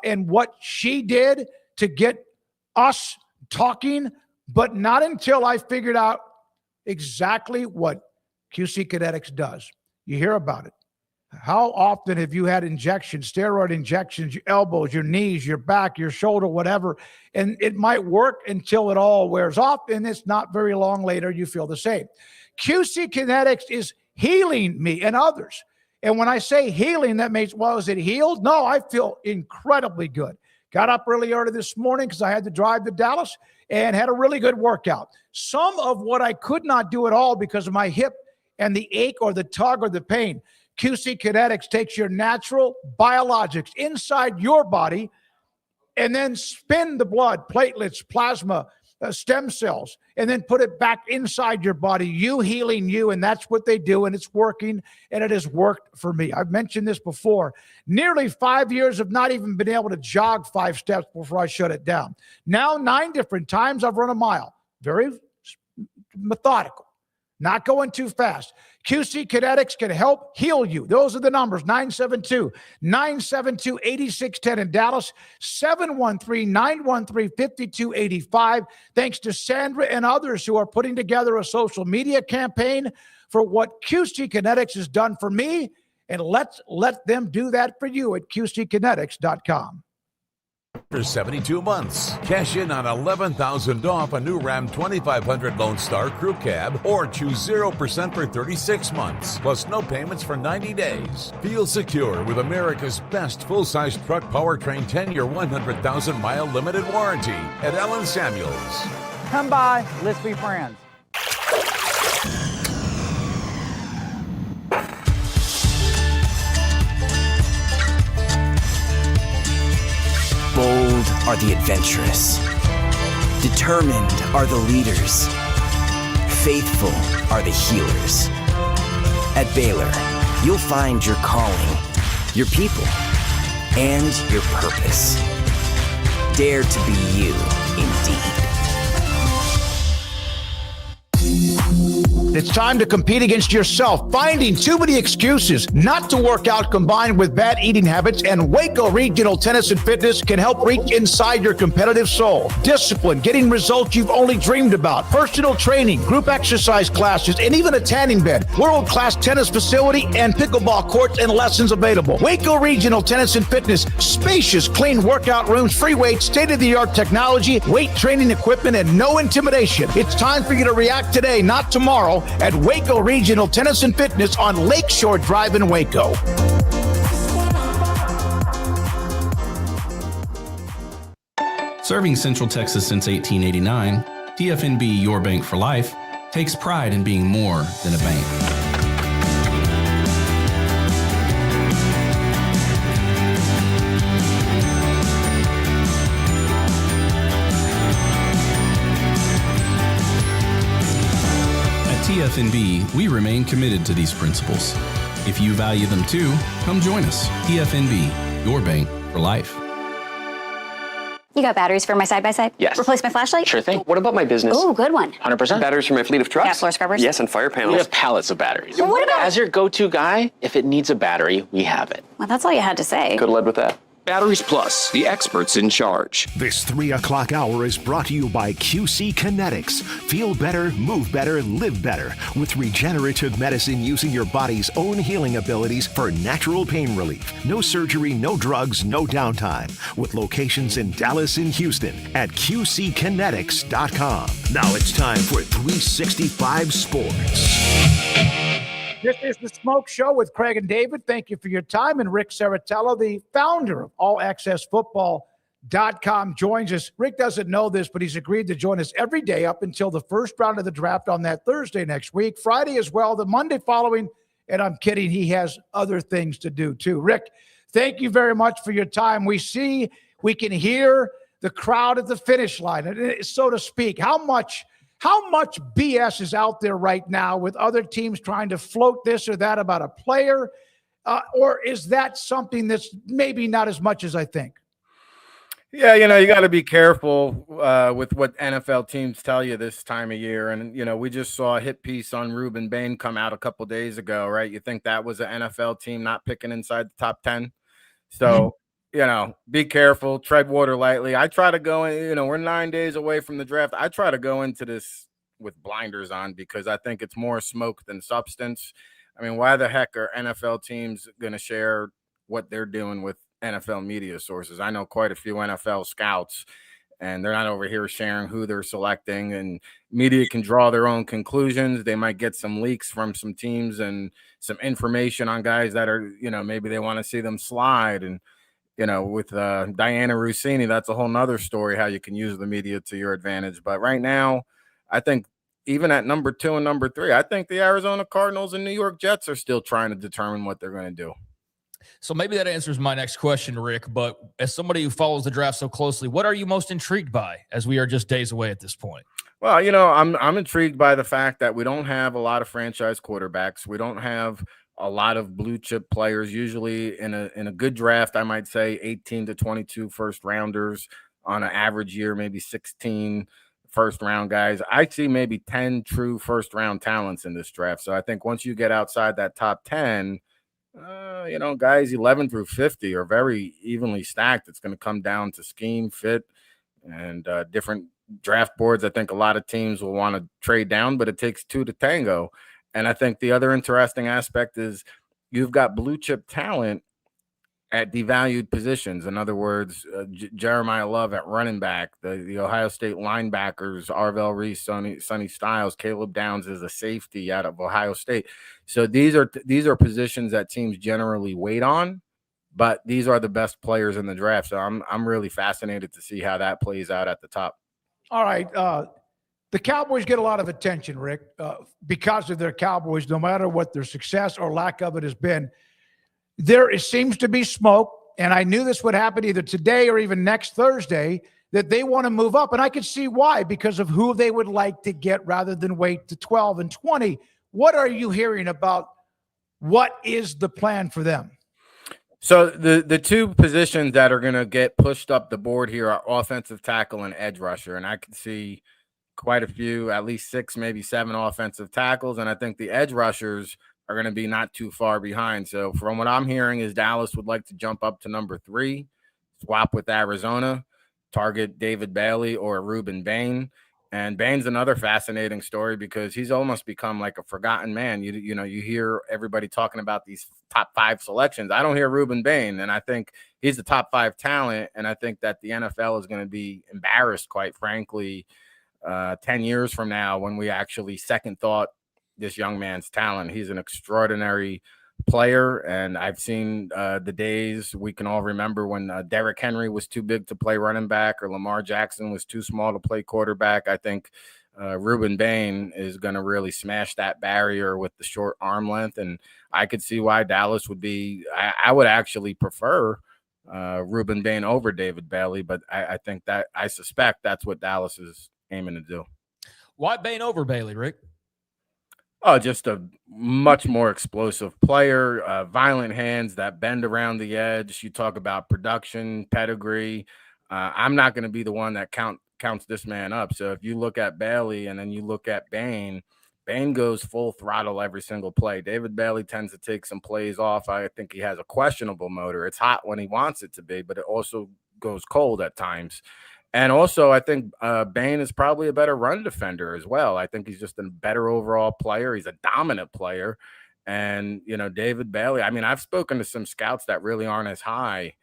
and what she did to get us talking, but not until I figured out exactly what QC Kinetics does. You hear about it. How often have you had injections, steroid injections, your elbows, your knees, your back, your shoulder, whatever, and it might work until it all wears off, and it's not very long later you feel the same. QC Kinetics is healing me and others. And when I say healing, that means, well, is it healed? No, I feel incredibly good. Got up really early this morning because I had to drive to Dallas and had a really good workout. Some of what I could not do at all because of my hip and the ache or the tug or the pain. QC Kinetics takes your natural biologics inside your body and then spin the blood, platelets, plasma, stem cells, and then put it back inside your body, you healing you, and that's what they do, and it's working, and it has worked for me. I've mentioned this before. Nearly 5 years of not even been able to jog 5 steps before I shut it down. Now, 9 different times I've run a mile. Very methodical. Not going too fast. QC Kinetics can help heal you. Those are the numbers, 972-972-8610 in Dallas, 713-913-5285. Thanks to Sandra and others who are putting together a social media campaign for what QC Kinetics has done for me, and let's let them do that for you at QCkinetics.com. For 72 months, cash in on $11,000 off a new Ram 2500 Lone Star Crew Cab, or choose 0% for 36 months, plus no payments for 90 days. Feel secure with America's best full-size truck powertrain 10-year, 100,000-mile limited warranty at Allen Samuels. Come by, let's be friends. Bold are the adventurous. Determined are the leaders. Faithful are the healers. At Baylor, you'll find your calling, your people, and your purpose. Dare to be you, indeed. It's time to compete against yourself, finding too many excuses not to work out combined with bad eating habits, and Waco Regional Tennis and Fitness can help reach inside your competitive soul. Discipline, getting results you've only dreamed about, personal training, group exercise classes, and even a tanning bed, world-class tennis facility, and pickleball courts and lessons available. Waco Regional Tennis and Fitness, spacious, clean workout rooms, free weights, state-of-the-art technology, weight training equipment, and no intimidation. It's time for you to react today, not tomorrow, at Waco Regional Tennis and Fitness on Lakeshore Drive in Waco. Serving Central Texas since 1889, TFNB Your Bank for Life takes pride in being more than a bank. TFNB, we remain committed to these principles. If you value them too, come join us. TFNB, your bank for life. You got batteries for my side-by-side? Yes. Replace my flashlight? Sure thing. What about my business? Oh, good one. 100%. Batteries for my fleet of trucks? Gas floor scrubbers? Yes, and fire panels. We have pallets of batteries. Well, what about... As your go-to guy, if it needs a battery, we have it. Well, that's all you had to say. Could have led with that. Batteries Plus, the experts in charge. This 3 o'clock hour is brought to you by QC Kinetics. Feel better, move better, live better with regenerative medicine using your body's own healing abilities for natural pain relief. No surgery, no drugs, no downtime. With locations in Dallas and Houston at QCkinetics.com. Now it's time for 365 Sports. This is the Smoke Show with Craig and David. Thank you for your time. And Rick Serratello, the founder of AllAccessFootball.com, joins us. Rick doesn't know this, but he's agreed to join us every day up until the first round of the draft on that Thursday next week, Friday as well, the Monday following. And I'm kidding, he has other things to do too. Rick, thank you very much for your time. We can hear the crowd at the finish line, so to speak. How much How much BS is out there right now with other teams trying to float this or that about a player? Or is that something that's maybe not as much as I think? Yeah, you got to be careful with what NFL teams tell you this time of year. And, we just saw a hit piece on Ruben Bain come out a couple days ago, right? You think that was an NFL team not picking inside the top 10? So, be careful, tread water lightly. I try to go in, we're 9 days away from the draft. I try to go into this with blinders on because I think it's more smoke than substance. I mean, why the heck are NFL teams going to share what they're doing with NFL media sources? I know quite a few NFL scouts, and they're not over here sharing who they're selecting, and media can draw their own conclusions. They might get some leaks from some teams and some information on guys that are, maybe they want to see them slide. And, with Diana Rossini, that's a whole nother story, how you can use the media to your advantage. But right now, I think even at number 2 and number 3, I think the Arizona Cardinals and New York Jets are still trying to determine what they're going to do. So maybe that answers my next question, Rick, but as somebody who follows the draft so closely, what are you most intrigued by as we are just days away at this point? Well, I'm intrigued by the fact that we don't have a lot of franchise quarterbacks. We don't have a lot of blue chip players. Usually in a good draft, I might say 18 to 22 first rounders on an average year, maybe 16 first round guys. I see maybe 10 true first round talents in this draft. So I think once you get outside that top 10, guys 11 through 50 are very evenly stacked. It's going to come down to scheme, fit, and different draft boards. I think a lot of teams will want to trade down, but it takes 2 to tango. And I think the other interesting aspect is you've got blue chip talent at devalued positions. In other words, Jeremiah Love at running back, the Ohio State linebackers, Arvell Reese, Sonny Styles, Caleb Downs is a safety out of Ohio State. So these are positions that teams generally wait on, but these are the best players in the draft. So I'm really fascinated to see how that plays out at the top. All right. The Cowboys get a lot of attention, Rick, because of their Cowboys, no matter what their success or lack of it has been. There seems to be smoke, and I knew this would happen either today or even next Thursday, that they want to move up. And I could see why, because of who they would like to get rather than wait to 12 and 20. What are you hearing about what is the plan for them? So the two positions that are going to get pushed up the board here are offensive tackle and edge rusher. And I can see quite a few, at least 6, maybe 7 offensive tackles. And I think the edge rushers are going to be not too far behind. So from what I'm hearing is Dallas would like to jump up to number 3, swap with Arizona, target David Bailey or Ruben Bain. And Bain's another fascinating story because he's almost become like a forgotten man. You hear everybody talking about these top 5 selections. I don't hear Ruben Bain, and I think he's the top 5 talent. And I think that the NFL is going to be embarrassed, quite frankly, 10 years from now when we actually second thought this young man's talent. He's an extraordinary player, and I've seen the days we can all remember when Derrick Henry was too big to play running back or Lamar Jackson was too small to play quarterback. I think Ruben Bain is going to really smash that barrier with the short arm length, and I could see why Dallas would be I would actually prefer Ruben Bain over David Bailey, but I suspect that's what Dallas is aiming to do. Why Bain over Bailey, Rick? Oh, just a much more explosive player, violent hands that bend around the edge. You talk about production, pedigree. I'm not going to be the one that counts this man up. So if you look at Bailey and then you look at Bain, Bain goes full throttle every single play. David Bailey tends to take some plays off. I think he has a questionable motor. It's hot when he wants it to be, but it also goes cold at times. And also, I think Bain is probably a better run defender as well. I think he's just a better overall player. He's a dominant player. And, David Bailey, I mean, I've spoken to some scouts that really aren't as high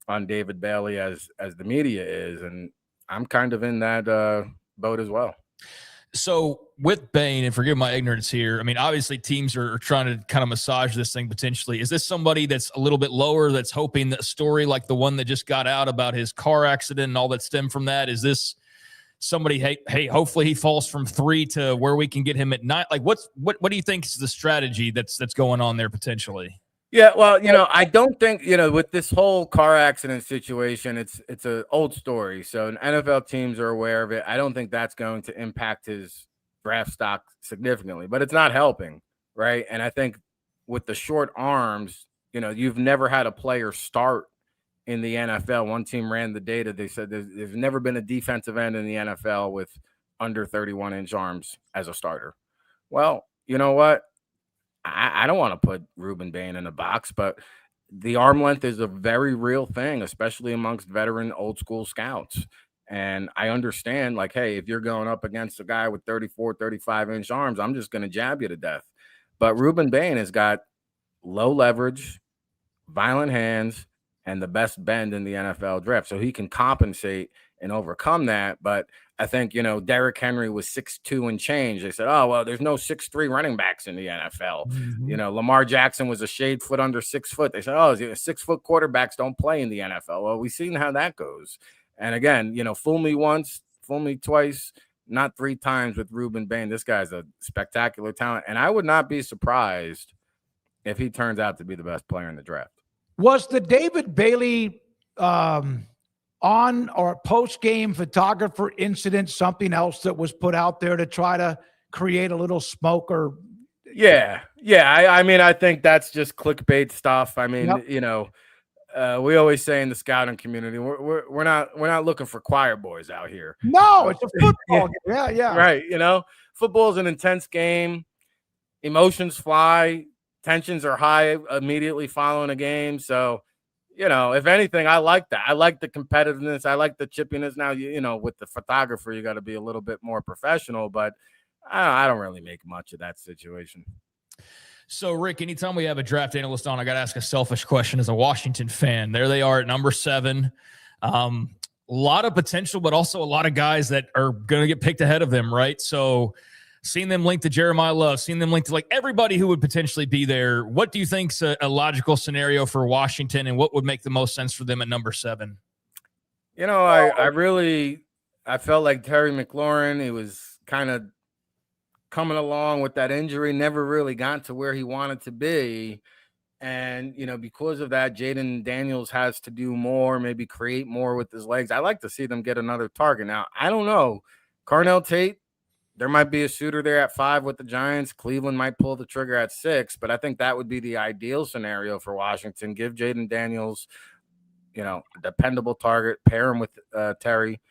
on David Bailey as the media is. And I'm kind of in that boat as well. So with Bain, and forgive my ignorance here, I mean, obviously teams are trying to kind of massage this thing potentially. Is this somebody that's a little bit lower that's hoping that a story like the one that just got out about his car accident and all that stemmed from that? Is this somebody, hey, hopefully he falls from 3 to where we can get him at 9? Like what do you think is the strategy that's going on there potentially? Yeah, well, I don't think, with this whole car accident situation, it's an old story. So NFL teams are aware of it. I don't think that's going to impact his draft stock significantly, but it's not helping, right? And I think with the short arms, you've never had a player start in the NFL. One team ran the data. They said there's never been a defensive end in the NFL with under 31-inch arms as a starter. Well, you know what? I don't want to put Ruben Bain in a box, but the arm length is a very real thing, especially amongst veteran old school scouts. And I understand, like, hey, if you're going up against a guy with 34, 35-inch arms, I'm just going to jab you to death. But Ruben Bain has got low leverage, violent hands, and the best bend in the NFL draft. So he can compensate and overcome that. But I think, Derrick Henry was 6'2" and change. They said, oh, well, there's no 6'3" running backs in the NFL. Mm-hmm. Lamar Jackson was a shade foot under 6 foot. They said, oh, 6 foot quarterbacks don't play in the NFL. Well, we've seen how that goes. And again, fool me once, fool me twice, not 3 times with Ruben Bain. This guy's a spectacular talent. And I would not be surprised if he turns out to be the best player in the draft. Was the David Bailey on or post-game photographer incident something else that was put out there to try to create a little smoke? Or Yeah. I mean, I think that's just clickbait stuff. I mean, we always say in the scouting community, we're not looking for choir boys out here. No, it's a football game. Yeah. Right. Football is an intense game. Emotions fly. Tensions are high immediately following a game. So, if anything, I like that. I like the competitiveness. I like the chippiness. Now, with the photographer, you got to be a little bit more professional, but I don't really make much of that situation. So, Rick, anytime we have a draft analyst on, I got to ask a selfish question as a Washington fan. There they are at number 7. A lot of potential, but also a lot of guys that are going to get picked ahead of them, right? So, seeing them linked to Jeremiah Love, seeing them linked to like everybody who would potentially be there. What do you think's a logical scenario for Washington, and what would make the most sense for them at number 7? I felt like Terry McLaurin. He was kind of coming along with that injury, never really got to where he wanted to be. And, because of that, Jaden Daniels has to do more, maybe create more with his legs. I like to see them get another target. Now, I don't know. Carnell Tate, there might be a shooter there at 5 with the Giants. Cleveland might pull the trigger at 6, but I think that would be the ideal scenario for Washington. Give Jaden Daniels, a dependable target, pair him with Terry.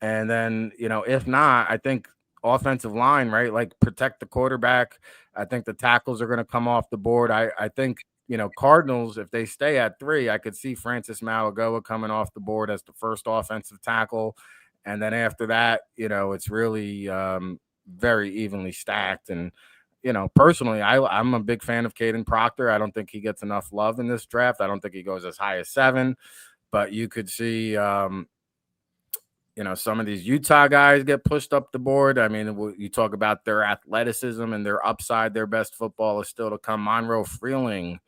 And then, if not, I think offensive line, right? Like protect the quarterback. I think the tackles are going to come off the board. I think, Cardinals, if they stay at 3, I could see Francis Mauigoa coming off the board as the first offensive tackle. And then after that, it's really very evenly stacked. And, personally, I'm a big fan of Caden Proctor. I don't think he gets enough love in this draft. I don't think he goes as high as 7. But you could see, some of these Utah guys get pushed up the board. I mean, you talk about their athleticism and their upside. Their best football is still to come. Monroe Freeling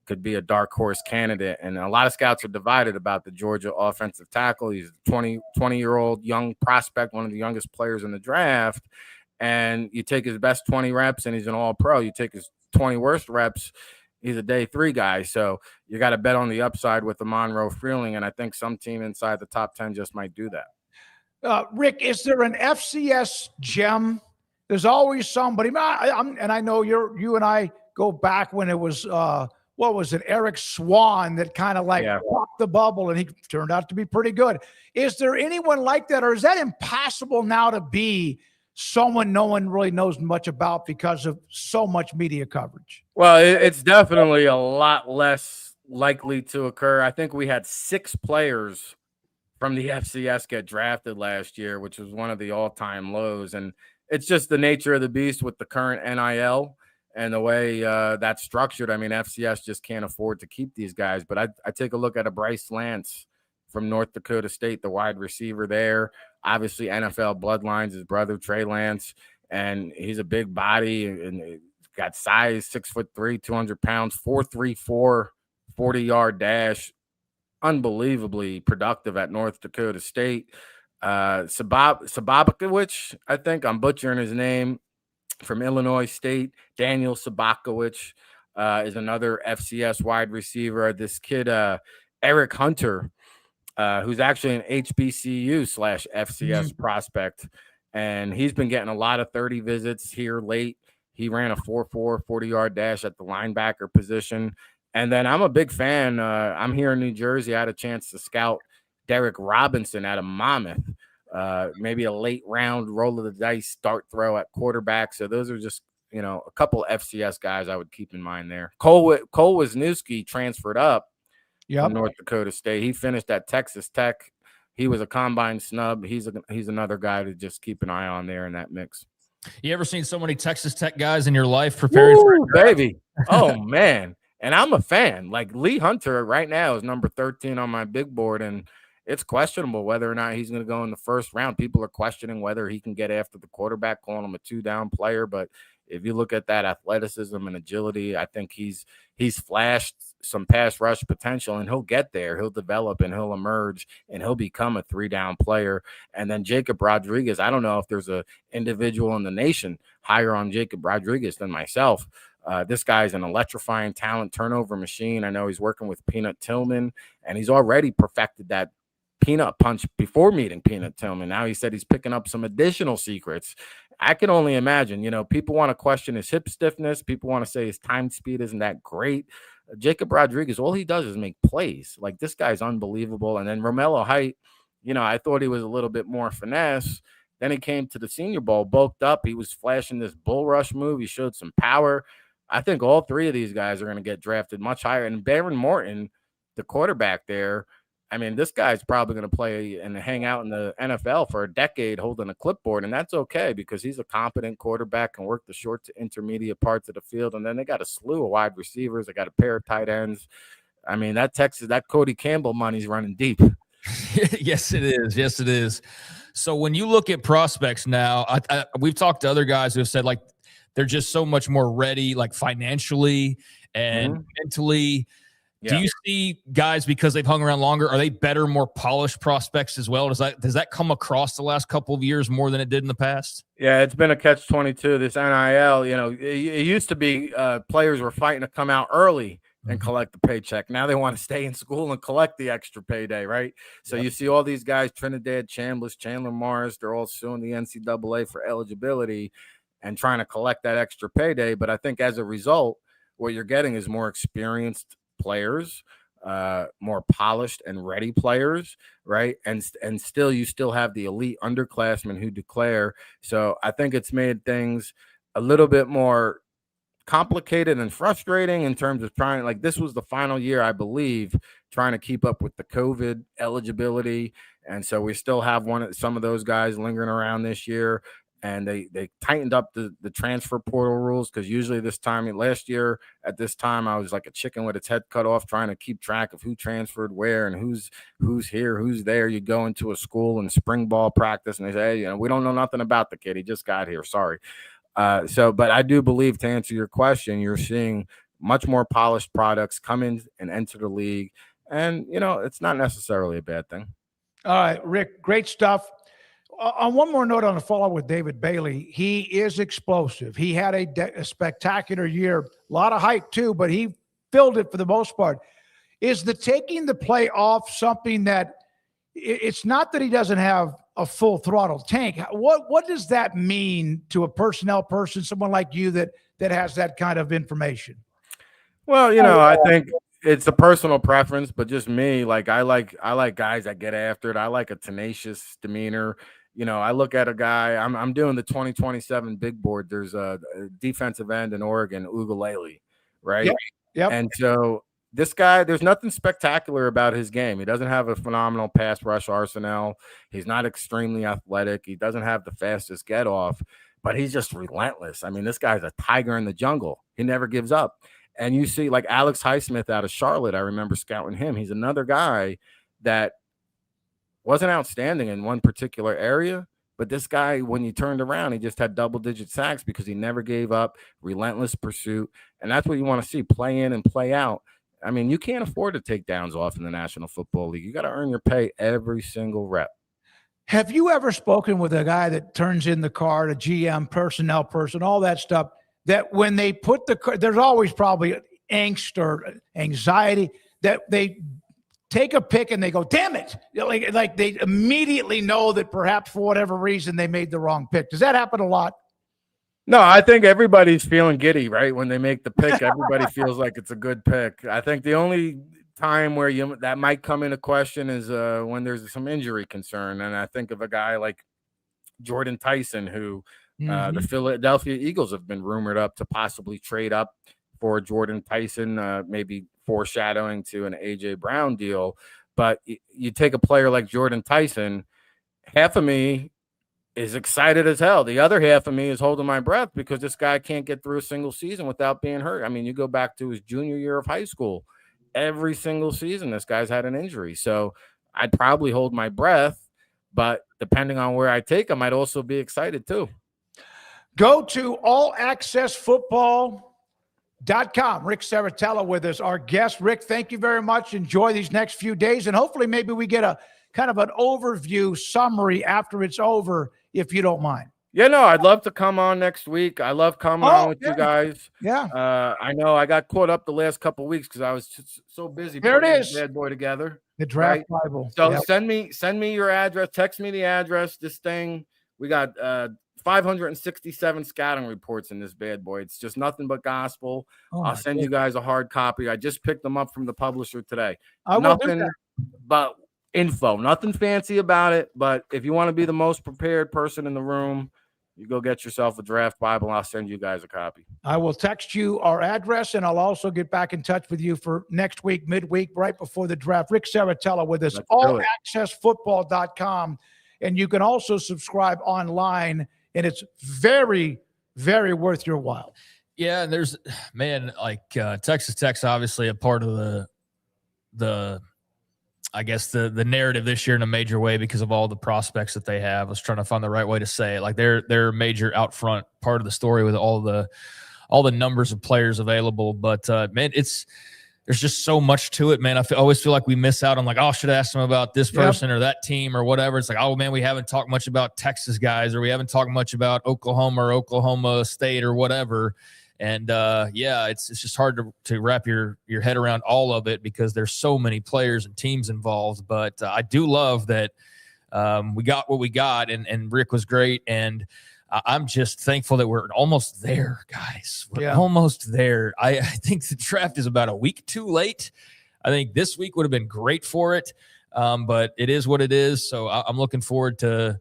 could be a dark horse candidate. And a lot of scouts are divided about the Georgia offensive tackle. He's a 20-year-old young prospect, one of the youngest players in the draft. And you take his best 20 reps and he's an all-pro. You take his 20 worst reps, he's a day 3 guy. So you got to bet on the upside with the Monroe Freeling. And I think some team inside the top 10 just might do that. Rick, is there an FCS gem? There's always somebody. And I know you and I go back when it was what was it, Eric Swan, that kind of popped the bubble, and he turned out to be pretty good. Is there anyone like that, or is that impossible now to be someone no one really knows much about because of so much media coverage? Well, it's definitely a lot less likely to occur. I think we had 6 players from the FCS get drafted last year, which was one of the all-time lows. And it's just the nature of the beast with the current NIL and the way that's structured. I mean, FCS just can't afford to keep these guys. But I take a look at a Bryce Lance from North Dakota State, the wide receiver there. Obviously, NFL bloodlines, his brother Trey Lance, and he's a big body and got size, 6'3", 200 pounds, 4.34, 40-yard dash. Unbelievably productive at North Dakota State. Sabakowicz, I think I'm butchering his name, from Illinois State. Daniel Sabakowicz, is another FCS wide receiver. This kid, Eric Hunter, who's actually an HBCU/FCS prospect, and he's been getting a lot of 30 visits here late. He ran a 4.4 40-yard dash at the linebacker position. And then I'm a big fan. I'm here in New Jersey. I had a chance to scout Derek Robinson out of Monmouth. Maybe a late round roll of the dice start throw at quarterback. So those are just, a couple FCS guys I would keep in mind there. Cole Wisniewski transferred up from North Dakota State. He finished at Texas Tech. He was a combine snub. He's another guy to just keep an eye on there in that mix. You ever seen so many Texas Tech guys in your life preparing for a draft? Baby? Oh man. And I'm a fan. Like Lee Hunter right now is number 13 on my big board, and it's questionable whether or not he's going to go in the first round. People are questioning whether he can get after the quarterback, calling him a 2-down player. But if you look at that athleticism and agility, I think he's flashed some pass rush potential, and he'll get there. He'll develop and he'll emerge and he'll become a 3-down player. And then Jacob Rodriguez, I don't know if there's a individual in the nation higher on Jacob Rodriguez than myself. This guy's an electrifying talent, turnover machine. I know he's working with Peanut Tillman, and he's already perfected that peanut punch before meeting Peanut Tillman. Now he said he's picking up some additional secrets. I can only imagine, people want to question his hip stiffness. People want to say his time speed isn't that great. Jacob Rodriguez, all he does is make plays. Like, this guy's unbelievable. And then Romello Height, I thought he was a little bit more finesse. Then he came to the Senior Bowl, bulked up. He was flashing this bull rush move. He showed some power. I think all three of these guys are going to get drafted much higher. And Baron Morton, the quarterback there, I mean, this guy's probably going to play and hang out in the NFL for a decade holding a clipboard, and that's okay because he's a competent quarterback, can work the short to intermediate parts of the field. And then they got a slew of wide receivers. They got a pair of tight ends. I mean, that Cody Campbell money's running deep. Yes, it is. Yes, it is. So when you look at prospects now, we've talked to other guys who have said, like, they're just so much more ready, like financially and mentally. Do you see guys, because they've hung around longer, are they better, more polished prospects as well? Does that come across the last couple of years more than it did in the past? Yeah, it's been a catch-22, this NIL. It used to be players were fighting to come out early and collect the paycheck. Now they want to stay in school and collect the extra payday, right? So you see all these guys, Trinidad Chambliss, Chandler Morris, they're all suing the NCAA for eligibility and trying to collect that extra payday. But I think as a result, what you're getting is more experienced players, more polished and ready players, right? And still, you still have the elite underclassmen who declare. So I think it's made things a little bit more complicated and frustrating in terms of trying, like, this was the final year, I believe, trying to keep up with the COVID eligibility. And so we still have some of those guys lingering around this year. And they tightened up the transfer portal rules, because usually last year at this time, I was like a chicken with its head cut off trying to keep track of who transferred where and who's here, who's there. You go into a school in spring ball practice and they say, hey, we don't know nothing about the kid. He just got here. Sorry. But I do believe, to answer your question, you're seeing much more polished products come in and enter the league. And, it's not necessarily a bad thing. All right, Rick, great stuff. On one more note on the follow with David Bailey, he is explosive. He had a spectacular year, a lot of hype too, but he filled it for the most part. Is the taking the play off something that it's not that he doesn't have a full throttle tank? What does that mean to a personnel person, someone like you that has that kind of information? Well, I think it's a personal preference, but just me, like I like guys that get after it. I like a tenacious demeanor. I look at a guy, I'm doing the 2027 big board. There's a defensive end in Oregon, Ugalele, right? Yep. And so this guy, there's nothing spectacular about his game. He doesn't have a phenomenal pass rush arsenal. He's not extremely athletic. He doesn't have the fastest get off, but he's just relentless. I mean, this guy's a tiger in the jungle. He never gives up. And you see, like, Alex Highsmith out of Charlotte, I remember scouting him. He's another guy that wasn't outstanding in one particular area, but this guy, when you turned around, he just had double-digit sacks because he never gave up, relentless pursuit. And that's what you want to see, play in and play out. I mean, you can't afford to take downs off in the National Football League. You got to earn your pay every single rep. Have you ever spoken with a guy that turns in the card, a GM, personnel person, all that stuff, that when they put there's always probably angst or anxiety that they take a pick and they go, damn it. Like they immediately know that perhaps for whatever reason they made the wrong pick. Does that happen a lot? No, I think everybody's feeling giddy, right? When they make the pick, everybody feels like it's a good pick. I think the only time where that might come into question is when there's some injury concern. And I think of a guy like Jordan Tyson, who the Philadelphia Eagles have been rumored up to possibly trade up for Jordan Tyson, maybe foreshadowing to an A.J. Brown deal. But you take a player like Jordan Tyson, half of me is excited as hell. The other half of me is holding my breath because this guy can't get through a single season without being hurt. I mean, you go back to his junior year of high school, every single season this guy's had an injury. So I'd probably hold my breath, but depending on where I take him, I'd also be excited too. Go to allaccessfootball.com. Rick Saratella with us, our guest. Rick, thank you very much. Enjoy these next few days, and hopefully maybe we get a kind of an overview summary after it's over, if you don't mind. Yeah, no, I'd love to come on next week. I love coming on with you guys. Yeah. I know I got caught up the last couple of weeks because I was so busy. There it is. Bad boy together. The Draft Bible. So send me your address. Text me the address. This thing, we got 567 scouting reports in this bad boy. It's just nothing but gospel. I'll send you guys a hard copy. I just picked them up from the publisher today. Nothing but info, nothing fancy about it. But if you want to be the most prepared person in the room, you go get yourself a Draft Bible. I'll send you guys a copy. I will text you our address, and I'll also get back in touch with you for next week, midweek, right before the draft. Rick Saratella with us, allaccessfootball.com. And you can also subscribe online, and it's very, very worth your while. Yeah, and there's, man, like Texas Tech's obviously a part of the I guess the narrative this year in a major way because of all the prospects that they have. I was trying to find the right way to say it. Like they're a major out front part of the story with all the numbers of players available. But man, there's just so much to it, man. I always feel like we miss out on like, oh, should I ask them about this person or that team or whatever. It's like, oh man, we haven't talked much about Texas guys, or we haven't talked much about Oklahoma or Oklahoma State or whatever. And yeah, it's just hard to wrap your head around all of it because there's so many players and teams involved. But I do love that we got what we got, and Rick was great. And I'm just thankful that we're almost there, guys. We're almost there. I think the draft is about a week too late. I think this week would have been great for it, but it is what it is. So I'm looking forward to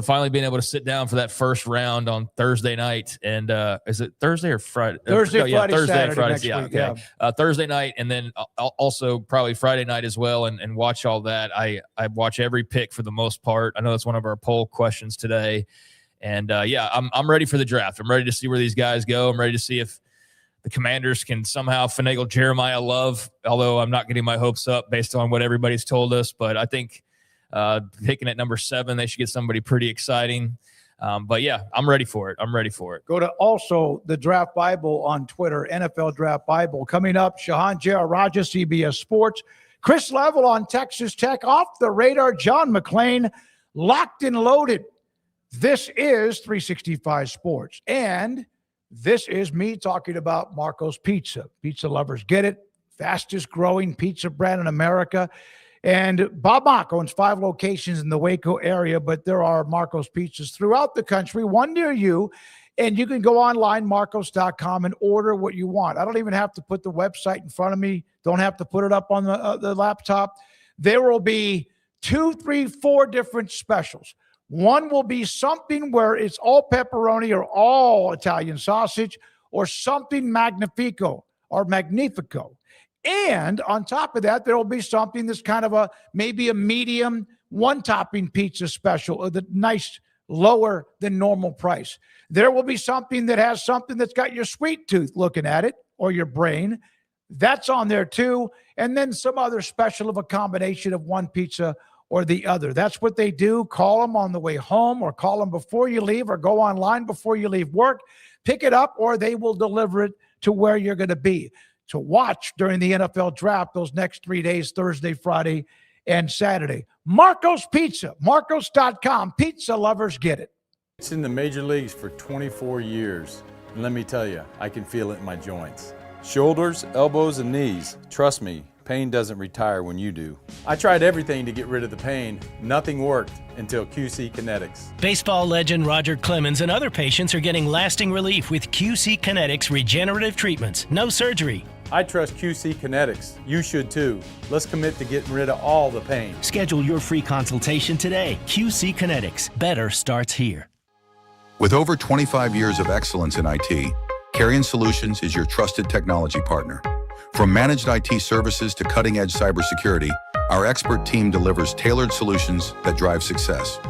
finally being able to sit down for that first round on Thursday night. And is it Thursday or Friday? Thursday, Friday, Thursday, Saturday, Friday. next week, Okay. Thursday night, and then also probably Friday night as well, and watch all that. I watch every pick for the most part. I know that's one of our poll questions today. And yeah, I'm ready for the draft. I'm ready to see where these guys go. I'm ready to see if the Commanders can somehow finagle Jeremiah Love, although I'm not getting my hopes up based on what everybody's told us. But I think picking at number 7, they should get somebody pretty exciting. But yeah, I'm ready for it. I'm ready for it. Go to also the Draft Bible on Twitter, NFL Draft Bible. Coming up, Shahan Jeyarajah, CBS Sports. Chris Level on Texas Tech. Off the radar, John McClain, locked and loaded. This is 365 Sports. And this is me talking about Marco's Pizza. Pizza lovers get it. Fastest growing pizza brand in America. And Bob Mock owns 5 locations in the Waco area, but there are Marco's Pizzas throughout the country, one near you. And you can go online, marcos.com, and order what you want. I don't even have to put the website in front of me. Don't have to put it up on the laptop. There will be 2, 3, 4 different specials. One will be something where it's all pepperoni or all Italian sausage, or something magnifico or magnifico. And on top of that, there will be something that's kind of maybe a medium one-topping pizza special, or the nice lower than normal price. There will be something that has something that's got your sweet tooth looking at it, or your brain. That's on there too. And then some other special of a combination of one pizza or the other. That's what they do. Call them on the way home, or call them before you leave, or go online before you leave work. Pick it up, or they will deliver it to where you're going to be to watch during the NFL draft those next 3 days, Thursday, Friday, and Saturday. Marco's Pizza, marcos.com. Pizza lovers get it. It's in the major leagues for 24 years. And let me tell you, I can feel it in my joints. Shoulders, elbows, and knees. Trust me, pain doesn't retire when you do. I tried everything to get rid of the pain. Nothing worked until QC Kinetics. Baseball legend Roger Clemens and other patients are getting lasting relief with QC Kinetics regenerative treatments. No surgery. I trust QC Kinetics. You should too. Let's commit to getting rid of all the pain. Schedule your free consultation today. QC Kinetics. Better starts here. With over 25 years of excellence in IT, Carrion Solutions is your trusted technology partner. From managed IT services to cutting-edge cybersecurity, our expert team delivers tailored solutions that drive success.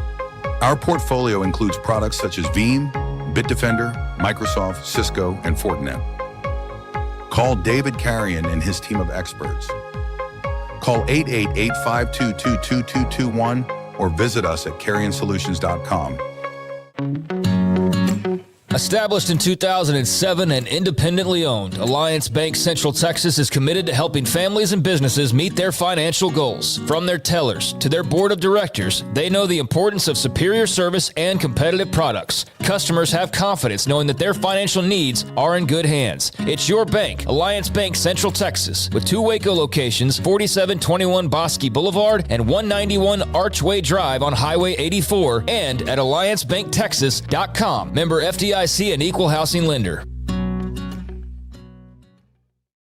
Our portfolio includes products such as Veeam, Bitdefender, Microsoft, Cisco, and Fortinet. Call David Carrion and his team of experts. Call 888-522-2221 or visit us at carrionsolutions.com. Established in 2007 and independently owned, Alliance Bank Central Texas is committed to helping families and businesses meet their financial goals. From their tellers to their board of directors, they know the importance of superior service and competitive products. Customers have confidence knowing that their financial needs are in good hands. It's your bank, Alliance Bank Central Texas, with 2 Waco locations, 4721 Bosque Boulevard and 191 Archway Drive on Highway 84, and at alliancebanktexas.com. Member FDIC and equal housing lender.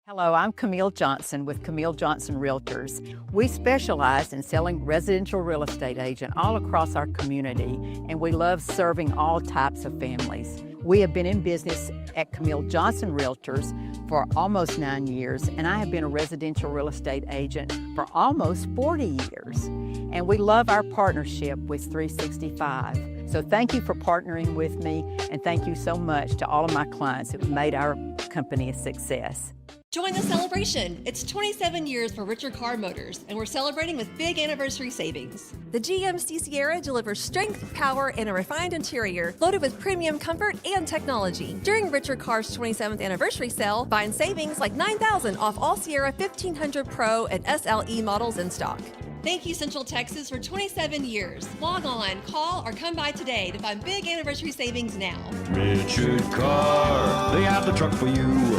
Hello, I'm Camille Johnson with Camille Johnson Realtors. We specialize in selling residential real estate agent all across our community, and we love serving all types of families. We have been in business at Camille Johnson Realtors for almost 9 years, and I have been a residential real estate agent for almost 40 years. And we love our partnership with 365. So thank you for partnering with me, and thank you so much to all of my clients who have made our company a success. Join the celebration. It's 27 years for Richard Car Motors, and we're celebrating with big anniversary savings. The GMC Sierra delivers strength, power, and a refined interior loaded with premium comfort and technology. During Richard Car's 27th anniversary sale, find savings like $9,000 off all Sierra 1500 Pro and SLE models in stock. Thank you, Central Texas, for 27 years. Log on, call, or come by today to find big anniversary savings now. Richard Car, they have the truck for you.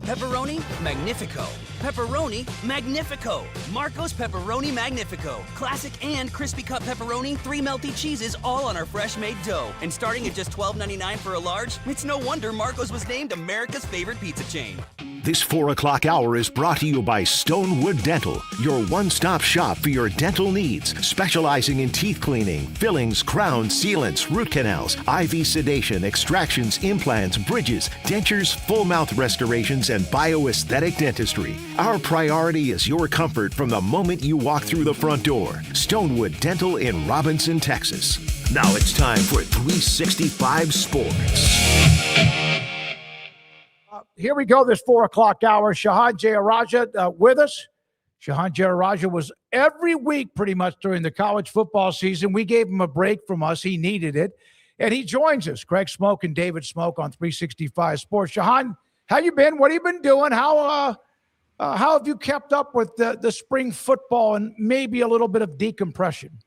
Pepperoni Magnifico. Pepperoni Magnifico. Marco's Pepperoni Magnifico. Classic and crispy cut pepperoni, 3 melty cheeses, all on our fresh made dough. And starting at just $12.99 for a large, it's no wonder Marco's was named America's favorite pizza chain. This 4 o'clock hour is brought to you by Stonewood Dental, your one-stop shop for your dental needs, specializing in teeth cleaning, fillings, crowns, sealants, root canals, IV sedation, extractions, implants, bridges, dentures, full mouth restorations, and bioaesthetic dentistry. Our priority is your comfort from the moment you walk through the front door. Stonewood Dental in Robinson, Texas. Now it's time for 365 Sports. Here we go, this 4 o'clock hour. Shahan Jeyarajah with us. Shahan Jeyarajah was every week pretty much during the college football season. We gave him a break from us. He needed it. And he joins us, Greg Smoke and David Smoke on 365 Sports. Shahan, how you been? What have you been doing? How have you kept up with the spring football and maybe a little bit of decompression?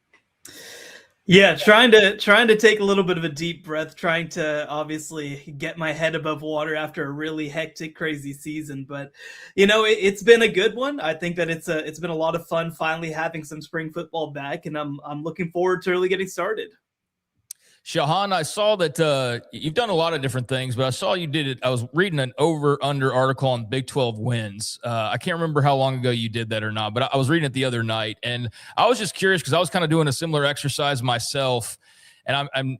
Yeah, trying to take a little bit of a deep breath, trying to obviously get my head above water after a really hectic, crazy season. But it's been a good one. I think that it's been a lot of fun finally having some spring football back, and I'm looking forward to really getting started. Shahan, I saw that you've done a lot of different things, but I saw you did it. I was reading an over-under article on Big 12 wins. I can't remember how long ago you did that or not, but I was reading it the other night, and I was just curious because I was kind of doing a similar exercise myself, and I'm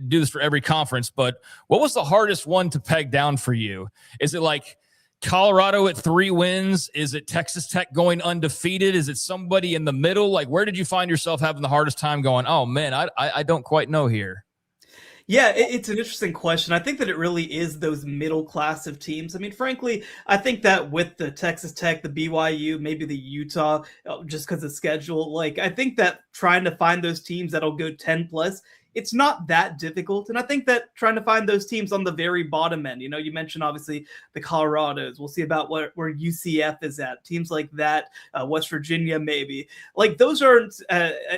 do this for every conference, but what was the hardest one to peg down for you? Is it like Colorado at 3 wins? Is it Texas Tech going undefeated? Is it somebody in the middle? Like, where did you find yourself having the hardest time going, oh, man, I don't quite know here? Yeah, it's an interesting question. I think that it really is those middle class of teams. I mean, frankly, I think that with the Texas Tech, the BYU, maybe the Utah, just because of schedule, I think that trying to find those teams that'll go 10 plus it's not that difficult. And I think that trying to find those teams on the very bottom end, you mentioned obviously the Colorados. We'll see about where UCF is at. Teams like that, West Virginia maybe. Like those aren't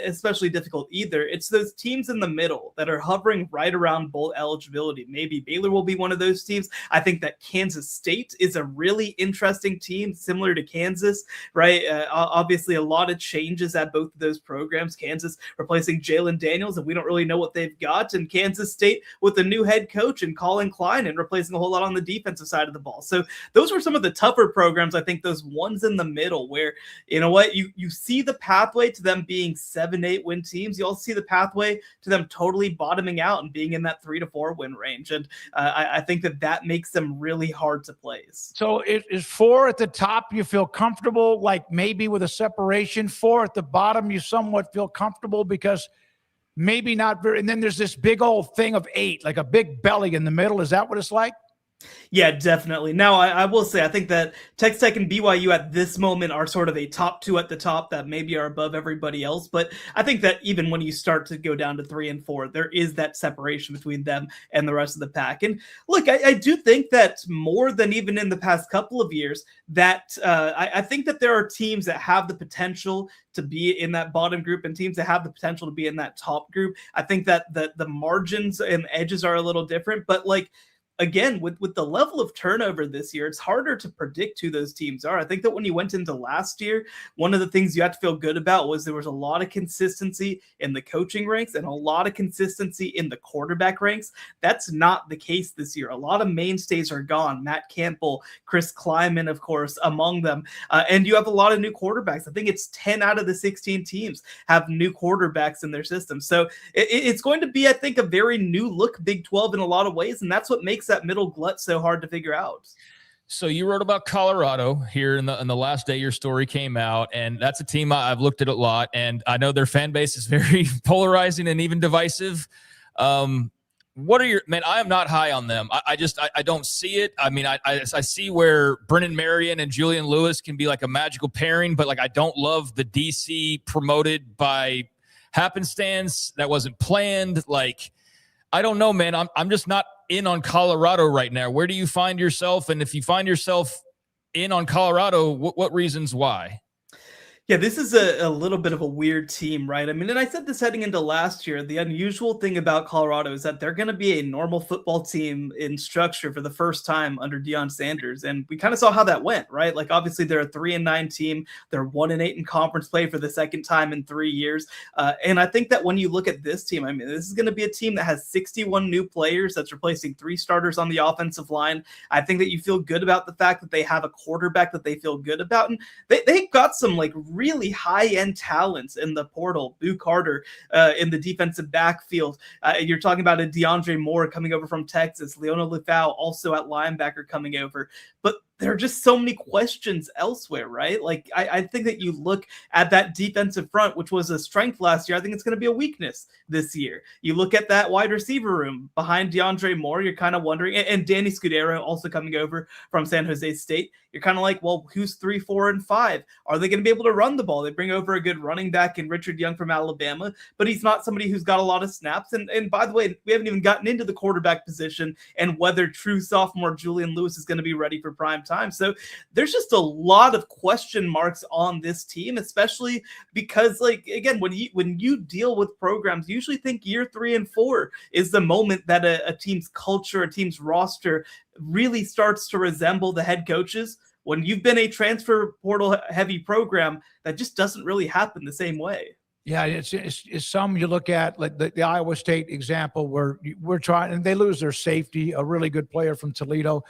especially difficult either. It's those teams in the middle that are hovering right around bowl eligibility. Maybe Baylor will be one of those teams. I think that Kansas State is a really interesting team, similar to Kansas, right? Obviously a lot of changes at both of those programs. Kansas replacing Jalen Daniels, and we don't really know what they've got. And Kansas State with a new head coach and Colin Klein and replacing a whole lot on the defensive side of the ball. So those were some of the tougher programs. I think those ones in the middle where, you see the pathway to them being 7-8 win teams. You also see the pathway to them totally bottoming out and being in that 3 to 4 win range. And I think that makes them really hard to place. So is 4 at the top you feel comfortable, like maybe with a separation? 4 at the bottom you somewhat feel comfortable because maybe not very. And then there's this big old thing of 8, like a big belly in the middle. Is that what it's like? Yeah, definitely. Now, I will say, I think that Texas Tech and BYU at this moment are sort of a top 2 at the top that maybe are above everybody else. But I think that even when you start to go down to 3 and 4, there is that separation between them and the rest of the pack. And look, I do think that more than even in the past couple of years, that I think that there are teams that have the potential to be in that bottom group and teams that have the potential to be in that top group. I think that the margins and edges are a little different, but again, with the level of turnover this year, it's harder to predict who those teams are. I think that when you went into last year, one of the things you had to feel good about was there was a lot of consistency in the coaching ranks and a lot of consistency in the quarterback ranks. That's not the case this year. A lot of mainstays are gone. Matt Campbell, Chris Kleiman, of course, among them. And you have a lot of new quarterbacks. I think it's 10 out of the 16 teams have new quarterbacks in their system. So it's going to be, I think, a very new look Big 12 in a lot of ways. And that's what makes that middle glut so hard to figure out. So you wrote about Colorado here in the last day your story came out, and that's a team I've looked at a lot, and I know their fan base is very polarizing and even divisive. What are your – man, I am not high on them. I don't see it. I mean, I see where Brennan Marion and Julian Lewis can be like a magical pairing, but I don't love the DC promoted by happenstance. That wasn't planned. I don't know, man. I'm just not in on Colorado right now. Where do you find yourself? And if you find yourself in on Colorado, what reasons why? Yeah, this is a little bit of a weird team, right? I mean, and I said this heading into last year, the unusual thing about Colorado is that they're going to be a normal football team in structure for the first time under Deion Sanders. And we kind of saw how that went, right? Obviously they're a 3-9 team. They're 1-8 in conference play for the second time in 3 years. And I think that when you look at this team, I mean, this is going to be a team that has 61 new players that's replacing 3 starters on the offensive line. I think that you feel good about the fact that they have a quarterback that they feel good about. And they've got some really high-end talents in the portal. Boo Carter in the defensive backfield. You're talking about a DeAndre Moore coming over from Texas. Leona Lefau also at linebacker coming over. But there are just so many questions elsewhere, right? I think that you look at that defensive front, which was a strength last year. I think it's going to be a weakness this year. You look at that wide receiver room behind DeAndre Moore, you're kind of wondering, and Danny Scudero also coming over from San Jose State. You're kind of like, well, who's 3, 4, and 5? Are they going to be able to run the ball? They bring over a good running back in Richard Young from Alabama, but he's not somebody who's got a lot of snaps. And by the way, we haven't even gotten into the quarterback position and whether true sophomore Julian Lewis is going to be ready for prime time. So there's just a lot of question marks on this team, especially because, again, when you deal with programs, you usually think year 3 and 4 is the moment that a team's culture, a team's roster really starts to resemble the head coaches. When you've been a transfer portal heavy program, that just doesn't really happen the same way. Yeah, it's some you look at, like the Iowa State example, where we're trying, and they lose their safety, a really good player from Toledo.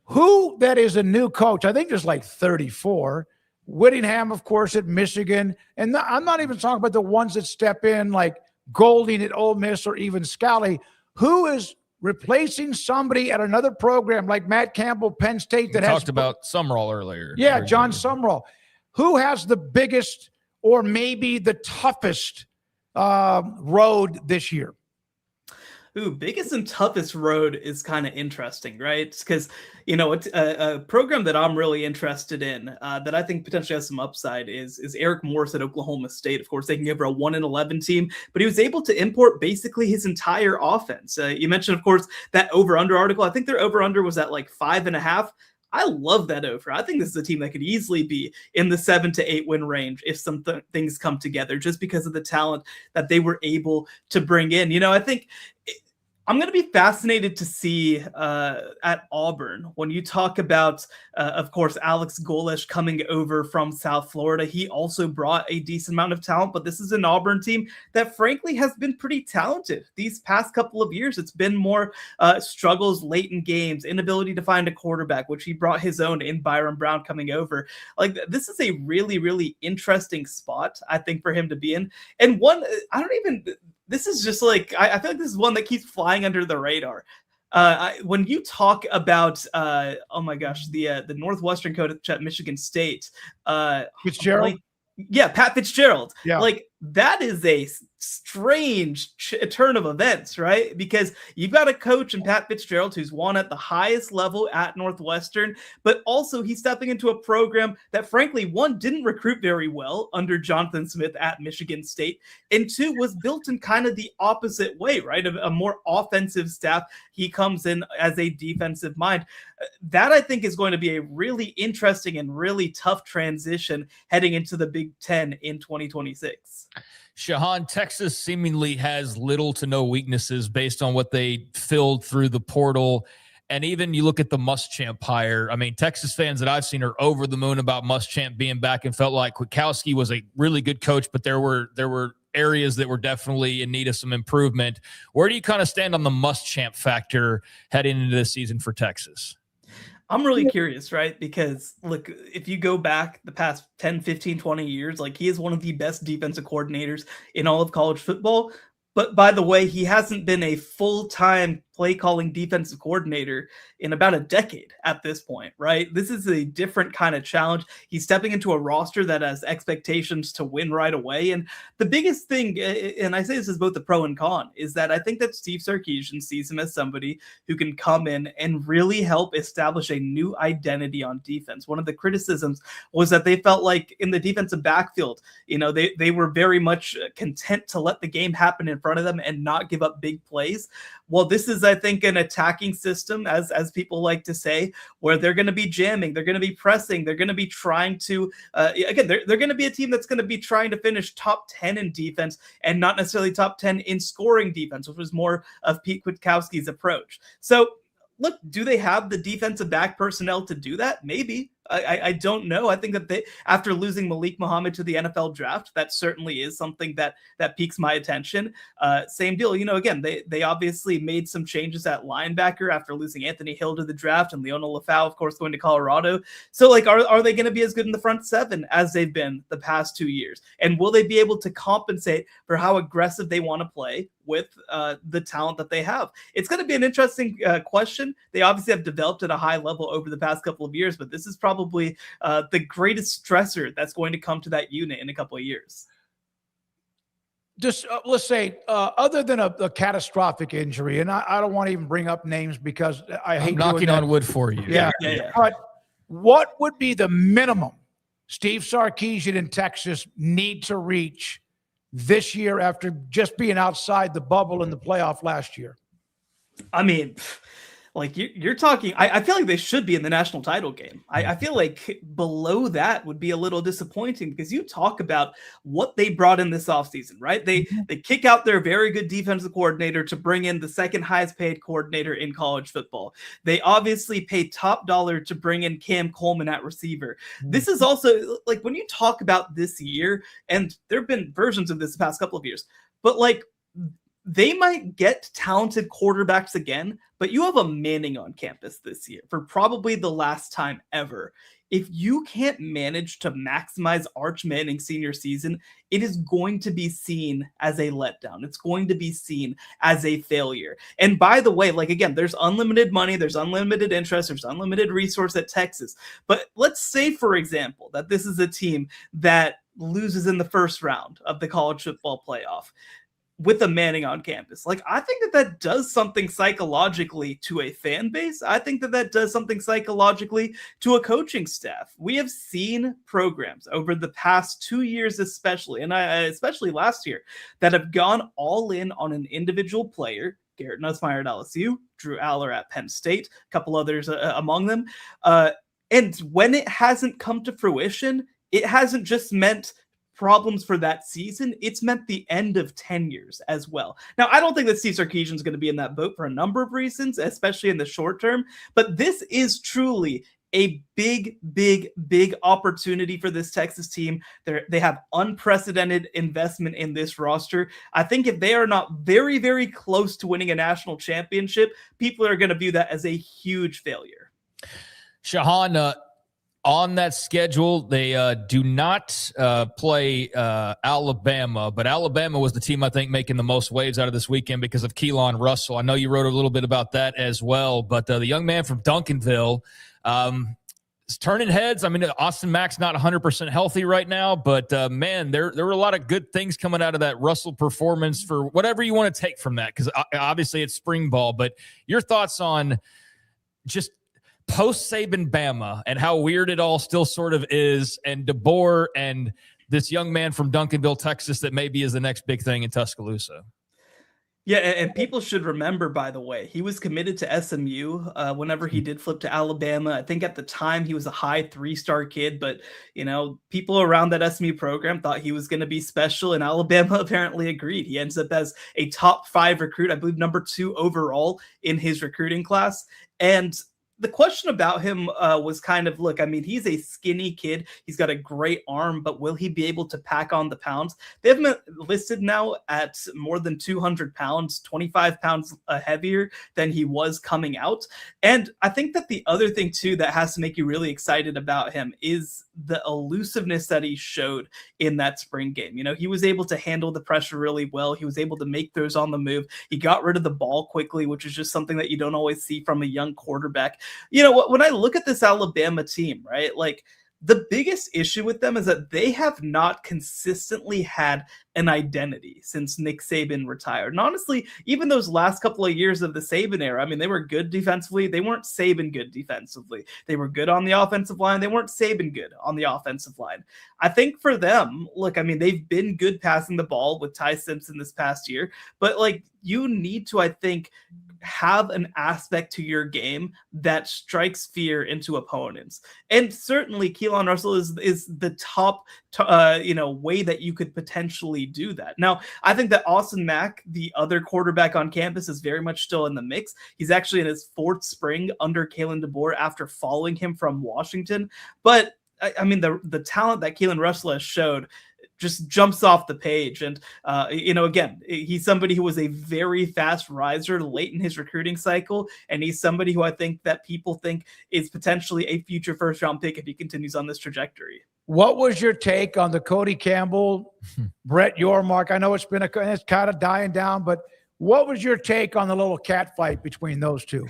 Who that is a new coach? I think there's 34. Whittingham, of course, at Michigan. And I'm not even talking about the ones that step in like Golding at Ole Miss or even Scally. Who is replacing somebody at another program like Matt Campbell, Penn State, that talked about Sumrall earlier. Yeah, John Sumrall. Who has the biggest or maybe the toughest road this year? Ooh, biggest and toughest road is kind of interesting, right? Because, it's a program that I'm really interested in that I think potentially has some upside is Eric Morris at Oklahoma State. Of course, they can give her a 1-11 team, but he was able to import basically his entire offense. You mentioned, of course, that over-under article. I think their over-under was at like 5.5. I love that over. I think this is a team that could easily be in the 7 to 8 win range if some things come together, just because of the talent that they were able to bring in. I think I'm going to be fascinated to see at Auburn when you talk about, of course, Alex Golesh coming over from South Florida. He also brought a decent amount of talent, but this is an Auburn team that frankly has been pretty talented these past couple of years. It's been more struggles late in games, inability to find a quarterback, which he brought his own in Byron Brown coming over. Like, this is a really, really interesting spot, I think, for him to be in. And one, this is just like, I feel like this is one that keeps flying under the radar. When you talk about, oh my gosh, the Northwestern coach at Michigan State, Fitzgerald. Pat Fitzgerald. Yeah. Like, that is a strange turn of events, right? Because you've got a coach in Pat Fitzgerald who's won at the highest level at Northwestern, but also he's stepping into a program that, frankly, one, didn't recruit very well under Jonathan Smith at Michigan State, and two, was built in kind of the opposite way, right? A more offensive staff. He comes in as a defensive mind. That, I think, is going to be a really interesting and really tough transition heading into the Big Ten in 2026. Shahan, Texas seemingly has little to no weaknesses based on what they filled through the portal. And even you look at the Muschamp hire. I mean, Texas fans that I've seen are over the moon about Muschamp being back and felt like Kwiatkowski was a really good coach, but there were areas that were definitely in need of some improvement. Where do you kind of stand on the Muschamp factor heading into this season for Texas? I'm really curious, right? Because look, if you go back the past 10, 15, 20 years, like, he is one of the best defensive coordinators in all of college football. But by the way, he hasn't been a full-time play calling defensive coordinator in about a decade at this point, right? This is a different kind of challenge. He's stepping into a roster that has expectations to win right away. And the biggest thing, and I say this is both the pro and con, is that I think that Steve Sarkisian sees him as somebody who can come in and really help establish a new identity on defense. One of the criticisms was that they felt like in the defensive backfield, they were very much content to let the game happen in front of them and not give up big plays. Well, this is, I think, an attacking system, as people like to say, where they're going to be jamming, they're going to be pressing, they're going to be trying to, again, they're going to be a team that's going to be trying to finish top 10 in defense and not necessarily top 10 in scoring defense, which was more of Pete Kwiatkowski's approach. So, look, do they have the defensive back personnel to do that? Maybe. I don't know. I think that after losing Malik Muhammad to the NFL draft, that certainly is something that piques my attention. Same deal. Again, they obviously made some changes at linebacker after losing Anthony Hill to the draft and Leona Lafau, of course, going to Colorado. So, like, are they going to be as good in the front seven as they've been the past 2 years? And will they be able to compensate for how aggressive they want to play with the talent that they have? It's going to be an interesting question. They obviously have developed at a high level over the past couple of years, but this is probably the greatest stressor that's going to come to that unit in a couple of years. Just let's say, other than a catastrophic injury, and I don't want to even bring up names because I hate knocking on wood for you. Yeah. But what would be the minimum Steve Sarkisian in Texas need to reach this year after just being outside the bubble in the playoff last year? I mean, like, you're talking, I feel like they should be in the national title game. I feel like below that would be a little disappointing, because you talk about what they brought in this offseason, right? They kick out their very good defensive coordinator to bring in the second highest paid coordinator in college football. They obviously paid top dollar to bring in Cam Coleman at receiver. This is also, like, when you talk about this year, and there have been versions of this the past couple of years, but like, they might get talented quarterbacks again, but you have a Manning on campus this year for probably the last time ever. If you can't manage to maximize Arch Manning's senior season, it is going to be seen as a letdown. It's going to be seen as a failure. And by the way, like, again, there's unlimited money, there's unlimited interest, there's unlimited resource at Texas. But let's say, for example, that this is a team that loses in the first round of the college football playoff. with a Manning on campus. Like, I think that does something psychologically to a fan base. I think that does something psychologically to a coaching staff. We have seen programs over the past 2 years, especially, and especially last year, that have gone all in on an individual player. Garrett Nussmeier at LSU, Drew Aller at Penn State, a couple others among them. And when it hasn't come to fruition, it hasn't just meant problems for that season, it's meant the end of tenures as well. Now, I don't think that Steve Sarkisian is going to be in that boat for a number of reasons, especially in the short term, but this is truly a big opportunity for this Texas team. They have unprecedented investment in this roster. I think if they are not very, very close to winning a national championship, people are going to view that as a huge failure. Shahan, on that schedule, they do not play Alabama, but Alabama was the team, I think, making the most waves out of this weekend because of Keelan Russell. I know you wrote a little bit about that as well, but the young man from Duncanville is turning heads. I mean, Austin Mack's not 100% healthy right now, but man, there were a lot of good things coming out of that Russell performance for whatever you want to take from that, because obviously it's spring ball, but your thoughts on just post-Saban Bama and how weird it all still sort of is, and DeBoer and this young man from Duncanville, Texas, that maybe is the next big thing in Tuscaloosa. Yeah, and people should remember, by the way, he was committed to SMU whenever he did flip to Alabama. I think at the time he was a high 3-star kid, but, you know, people around that SMU program thought he was going to be special, and Alabama apparently agreed. He ends up as a top 5 recruit, I believe number 2 overall in his recruiting class. And the question about him was kind of, look, I mean, he's a skinny kid. He's got a great arm, but will he be able to pack on the pounds? They have him listed now at more than 200 pounds, 25 pounds heavier than he was coming out. And I think that the other thing, too, that has to make you really excited about him is the elusiveness that he showed in that spring game. You know, he was able to handle the pressure really well. He was able to make throws on the move. He got rid of the ball quickly, which is just something that you don't always see from a young quarterback. You know, when I look at this Alabama team, right, like the biggest issue with them is that they have not consistently had an identity since Nick Saban retired. And honestly, even those last couple of years of the Saban era, I mean, they were good defensively. They weren't Saban good defensively. They were good on the offensive line. They weren't Saban good on the offensive line. I think for them, look, I mean, they've been good passing the ball with Ty Simpson this past year, but like you need to, I think, have an aspect to your game that strikes fear into opponents. And certainly Keelan Russell is the top, way that you could potentially do that. Now, I think that Austin Mack, the other quarterback on campus, is very much still in the mix. He's actually in his 4th spring under Kalen DeBoer after following him from Washington. But I mean, the talent that Keelan Russell has showed just jumps off the page. And, again, he's somebody who was a very fast riser late in his recruiting cycle. And he's somebody who I think that people think is potentially a future first-round pick if he continues on this trajectory. What was your take on the Cody Campbell, Brett Yormark? I know it's kind of dying down, but what was your take on the little cat fight between those two?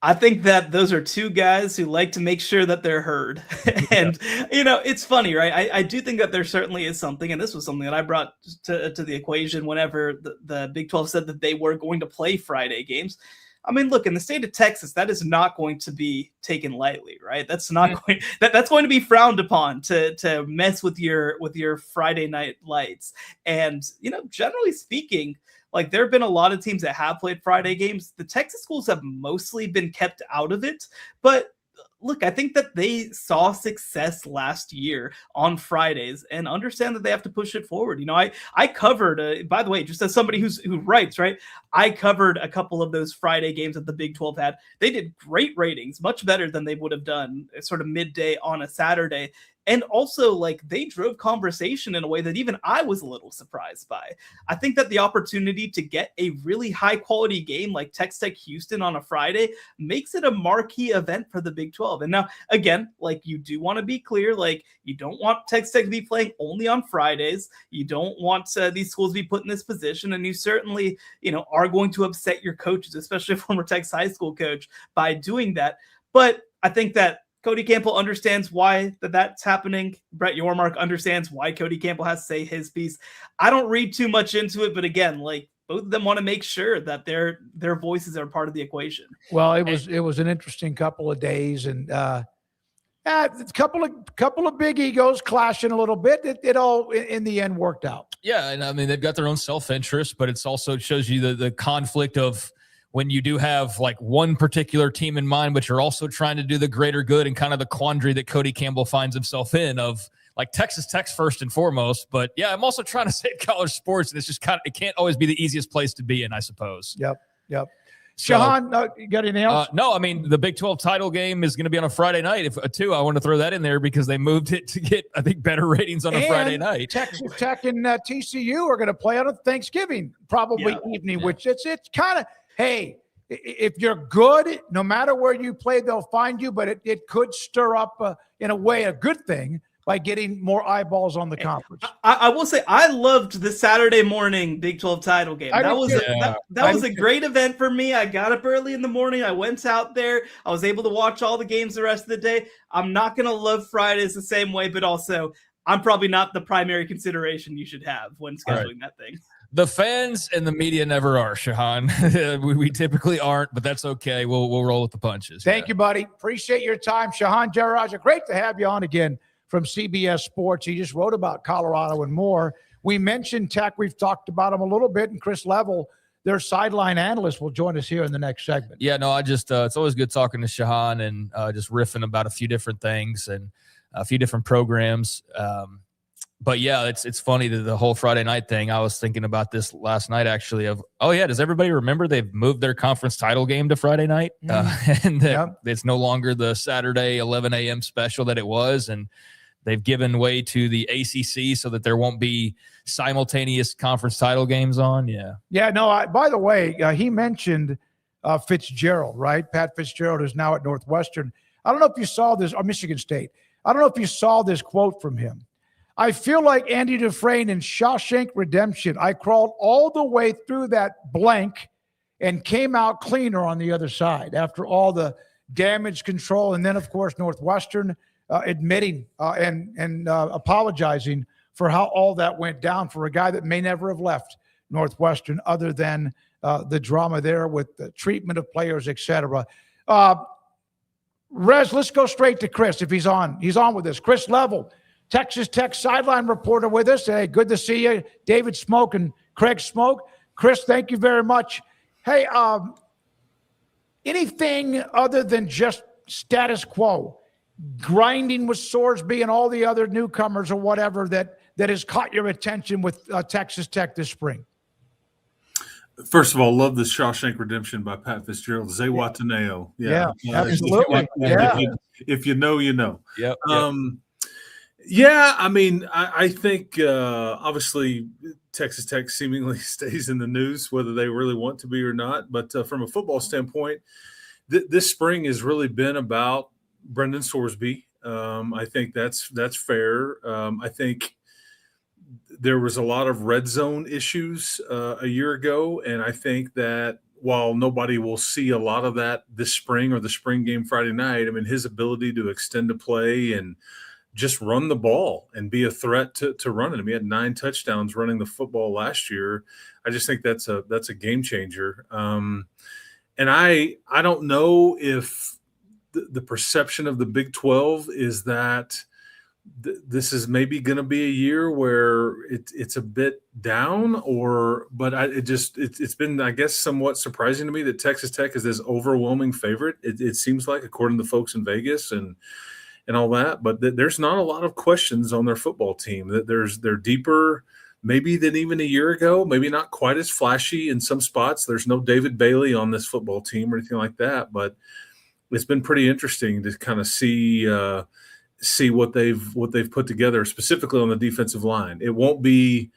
I think that those are two guys who like to make sure that they're heard. And, it's funny, right? I do think that there certainly is something, and this was something that I brought to the equation whenever the Big 12 said that they were going to play Friday games. I mean, look, in the state of Texas, that is not going to be taken lightly, right? That's not going that's going to be frowned upon to mess with your Friday night lights. And, generally speaking, like there have been a lot of teams that have played Friday games. The Texas schools have mostly been kept out of it. But look, I think that they saw success last year on Fridays and understand that they have to push it forward. I covered, by the way, just as somebody who writes, right? I covered a couple of those Friday games that the Big 12 had. They did great ratings, much better than they would have done sort of midday on a Saturday. And also, like, they drove conversation in a way that even I was a little surprised by. I think that the opportunity to get a really high-quality game like Texas Tech Houston on a Friday makes it a marquee event for the Big 12. And now, again, like, you do want to be clear, like, you don't want Texas Tech to be playing only on Fridays. You don't want these schools to be put in this position. And you certainly, are going to upset your coaches, especially a former Texas high school coach, by doing that. But I think that Cody Campbell understands why that's happening. Brett Yormark understands why Cody Campbell has to say his piece. I don't read too much into it, but again, like both of them want to make sure that their voices are part of the equation. Well, it was an interesting couple of days, and a couple of big egos clashing a little bit. It all in the end worked out. Yeah, and I mean they've got their own self-interest, but it's also shows you the conflict of when you do have like one particular team in mind, but you're also trying to do the greater good, and kind of the quandary that Cody Campbell finds himself in of like Texas Tech first and foremost. But yeah, I'm also trying to save college sports, and it's just it can't always be the easiest place to be in, I suppose. Yep. So, Shahan, you got anything else? No, I mean, the Big 12 title game is going to be on a Friday night. I want to throw that in there because they moved it to get, I think, better ratings on a Friday night. Texas Tech and TCU are going to play on a Thanksgiving evening, which it's kind of, hey, if you're good, no matter where you play, they'll find you, but it could stir up, in a way, a good thing by getting more eyeballs on the conference. I will say I loved the Saturday morning Big 12 title game. That was a great event for me. I got up early in the morning. I went out there. I was able to watch all the games the rest of the day. I'm not going to love Fridays the same way, but also I'm probably not the primary consideration you should have when scheduling that thing. The fans and the media never are, Shahan. we typically aren't, but that's okay. We'll roll with the punches. Thank you, buddy. Appreciate your time. Shahan Jeyarajah, great to have you on again from CBS Sports. He just wrote about Colorado and more. We mentioned Tech. We've talked about them a little bit, and Chris Level, their sideline analyst, will join us here in the next segment. Yeah, no, I just it's always good talking to Shahan and just riffing about a few different things and a few different programs. But yeah, it's funny that the whole Friday night thing. I was thinking about this last night, actually. Does everybody remember they've moved their conference title game to Friday night, and it's no longer the Saturday 11 a.m. special that it was, and they've given way to the ACC so that there won't be simultaneous conference title games on. Yeah. No. By the way, he mentioned Fitzgerald, right? Pat Fitzgerald is now at Northwestern. I don't know if you saw this, or Michigan State. I don't know if you saw this quote from him. I feel like Andy Dufresne in Shawshank Redemption. I crawled all the way through that blank and came out cleaner on the other side after all the damage control. And then, of course, Northwestern admitting and apologizing for how all that went down for a guy that may never have left Northwestern other than the drama there with the treatment of players, etc. Rez, let's go straight to Chris if he's on. He's on with us. Chris Level, Texas Tech sideline reporter with us. Hey, good to see you. David Smoke and Craig Smoke. Chris, thank you very much. Hey, anything other than just status quo, grinding with Sorsby and all the other newcomers or whatever that has caught your attention with Texas Tech this spring? First of all, love the Shawshank Redemption by Pat Fitzgerald. Zay Wataneo. Yeah, absolutely. If you know, you know. Yep. Yeah, I mean, I think obviously Texas Tech seemingly stays in the news, whether they really want to be or not. But from a football standpoint, this spring has really been about Brendan Sorsby. I think that's fair. I think there was a lot of red zone issues a year ago, and I think that while nobody will see a lot of that this spring or the spring game Friday night, I mean, his ability to extend a play and just run the ball and be a threat to run it. I mean, he had 9 touchdowns running the football last year. I just think that's a game changer. And I don't know if the perception of the Big 12 is that this is maybe going to be a year where it's a bit down, but it's been, I guess, somewhat surprising to me that Texas Tech is this overwhelming favorite. It seems like, according to folks in Vegas and all that, but there's not a lot of questions on their football team. That they're deeper maybe than even a year ago, maybe not quite as flashy in some spots. There's no David Bailey on this football team or anything like that, but it's been pretty interesting to kind of see what they've put together, specifically on the defensive line. It won't be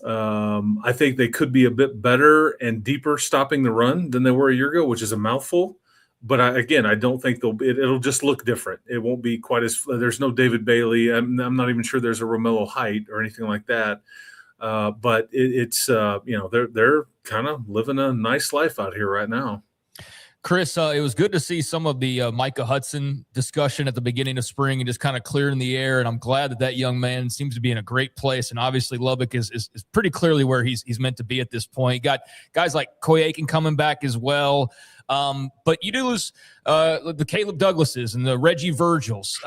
I think they could be a bit better and deeper stopping the run than they were a year ago, which is a mouthful. But I don't think it'll just look different. It won't be quite as – there's no David Bailey. I'm not even sure there's a Romello Height or anything like that. But they're kind of living a nice life out here right now. Chris, it was good to see some of the Micah Hudson discussion at the beginning of spring and just kind of clearing the air. And I'm glad that young man seems to be in a great place. And obviously Lubbock is pretty clearly where he's meant to be at this point. You got guys like Coy Aiken coming back as well. But you do lose the Caleb Douglases and the Reggie Virgils.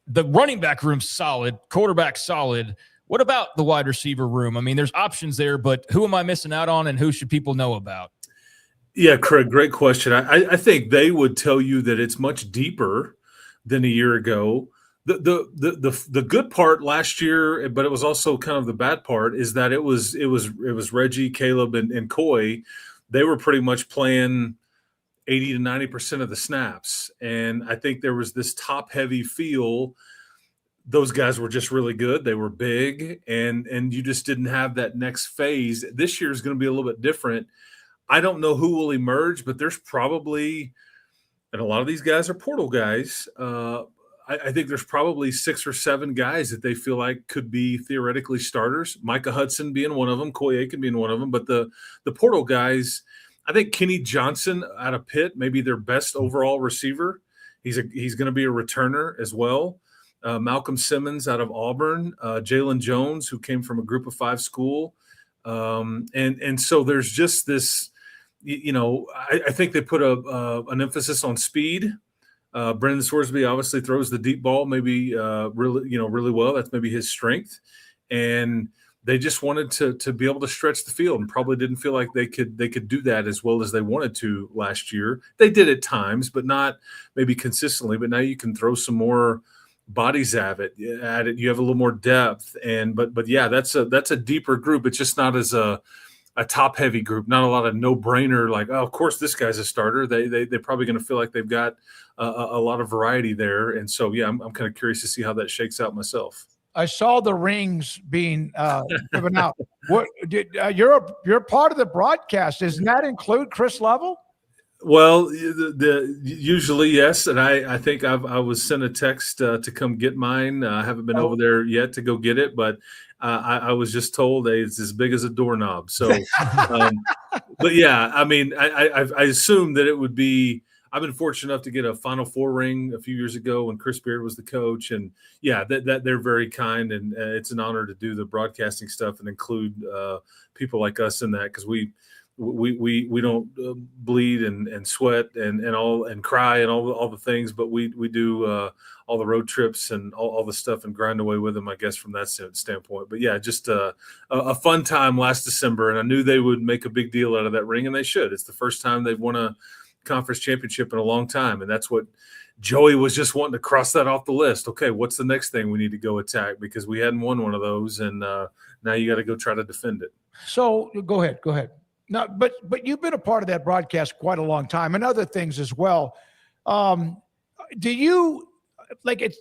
The running back room's solid, quarterback solid. What about the wide receiver room? I mean, there's options there, but who am I missing out on and who should people know about? Yeah, Craig, great question. I think they would tell you that it's much deeper than a year ago. The good part last year, but it was also kind of the bad part, is that it was Reggie, Caleb, and Coy. They were pretty much playing 80 to 90% of the snaps, and I think there was this top-heavy feel. Those guys were just really good. They were big, and you just didn't have that next phase. This year is going to be a little bit different. I don't know who will emerge, but there's probably, and a lot of these guys are portal guys. I think there's probably 6 or 7 guys that they feel like could be theoretically starters. Micah Hudson being one of them, Coy Aiken being one of them. But the portal guys, I think Kenny Johnson out of Pitt, maybe their best overall receiver. He's going to be a returner as well. Malcolm Simmons out of Auburn, Jalen Jones, who came from a Group of 5 school. And so there's just this. I think they put an emphasis on speed. Brendan Sorsby obviously throws the deep ball, maybe really well. That's maybe his strength, and they just wanted to be able to stretch the field, and probably didn't feel like they could do that as well as they wanted to last year. They did at times, but not maybe consistently. But now you can throw some more bodies at it. You have a little more depth, but yeah, that's a deeper group. It's just not as a top heavy group, not a lot of no brainer like, oh, of course this guy's a starter. They're probably going to feel like they've got a lot of variety there. And so, yeah, I'm kind of curious to see how that shakes out myself. I saw the rings being given out. What you're part of the broadcast. Doesn't that include Chris Level? Well, usually yes, and I think I was sent a text to come get mine. I haven't been over there yet to go get it, but I was just told that it's as big as a doorknob. So, but yeah, I mean, I assume that it would be. I've been fortunate enough to get a Final Four ring a few years ago when Chris Beard was the coach, and yeah, that they're very kind, and it's an honor to do the broadcasting stuff and include people like us in that, because we don't bleed and sweat and cry and all the things, but we do all the road trips and all the stuff and grind away with them, I guess, from that standpoint. But yeah, just a fun time last December, and I knew they would make a big deal out of that ring, and they should. It's the first time they've won a conference championship in a long time, and that's what Joey was just wanting to cross that off the list. Okay, what's the next thing we need to go attack, because we hadn't won one of those, and now you got to go try to defend it. So go ahead. No, but you've been a part of that broadcast quite a long time, and other things as well. Do you like it?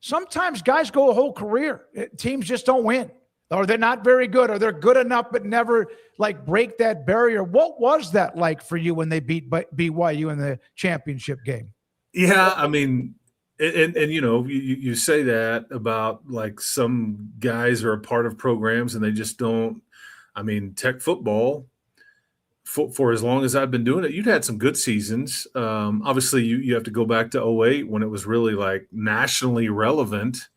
Sometimes guys go a whole career. Teams just don't win, or they're not very good, or they're good enough but never like break that barrier. What was that like for you when they beat BYU in the championship game? Yeah, I mean, and you say that about like some guys are a part of programs and they just don't. I mean, Tech football. For as long as I've been doing it, you'd had some good seasons. Obviously, you have to go back to 2008 when it was really like nationally relevant.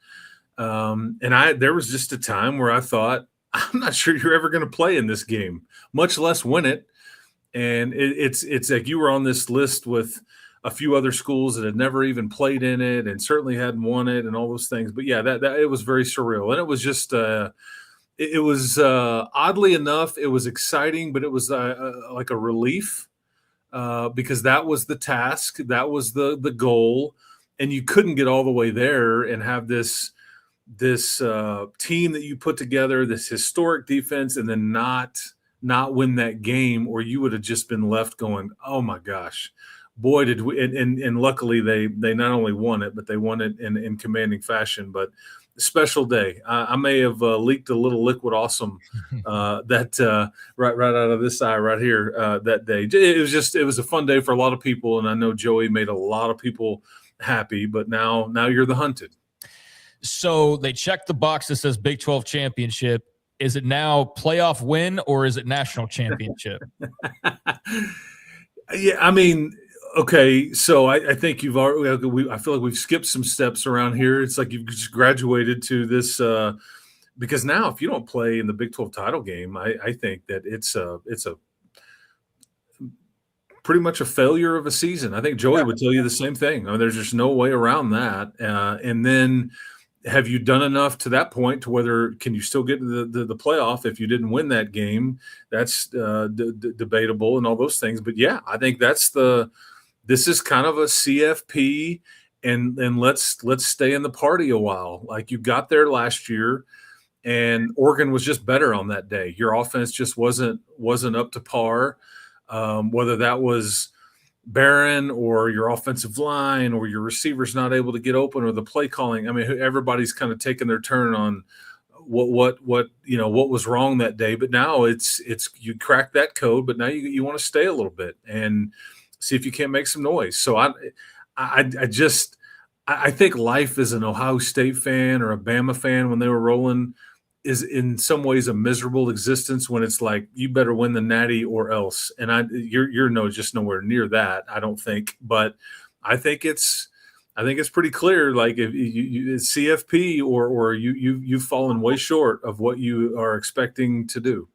And there was just a time where I thought, I'm not sure you're ever going to play in this game, much less win it. And it's like you were on this list with a few other schools that had never even played in it and certainly hadn't won it and all those things. But yeah, that it was very surreal. And it was just it was oddly enough, it was exciting, but it was like a relief because that was the task, that was the goal, and you couldn't get all the way there and have this team that you put together, this historic defense, and then not win that game, or you would have just been left going, oh my gosh, boy did we! And luckily they not only won it, but they won it in commanding fashion. But special day. I may have leaked a little liquid awesome that right out of this eye right here that day. It was a fun day for a lot of people, and I know Joey made a lot of people happy. But now you're the hunted. So they checked the box that says Big 12 championship. Is it now playoff win or is it national championship? Yeah, I mean, okay, so I think you've already. I feel like we've skipped some steps around here. It's like you've just graduated to this because now if you don't play in the Big 12 title game, I think that it's a pretty much a failure of a season. I think Joey would tell you the same thing. I mean, there's just no way around that. And then, have you done enough to that point to whether can you still get to the playoff if you didn't win that game? That's debatable and all those things. But yeah, I think this is kind of a CFP and let's stay in the party a while. Like you got there last year, and Oregon was just better on that day. Your offense just wasn't up to par. Whether that was Barron or your offensive line or your receivers not able to get open or the play calling. I mean, everybody's kind of taking their turn on what was wrong that day. But now it's you crack that code, but now you want to stay a little bit and see if you can't make some noise. So I think life as an Ohio State fan or a Bama fan when they were rolling is in some ways a miserable existence when it's like you better win the Natty or else. And you're just nowhere near that, I don't think. But I think it's pretty clear. Like if it's CFP or you've fallen way short of what you are expecting to do.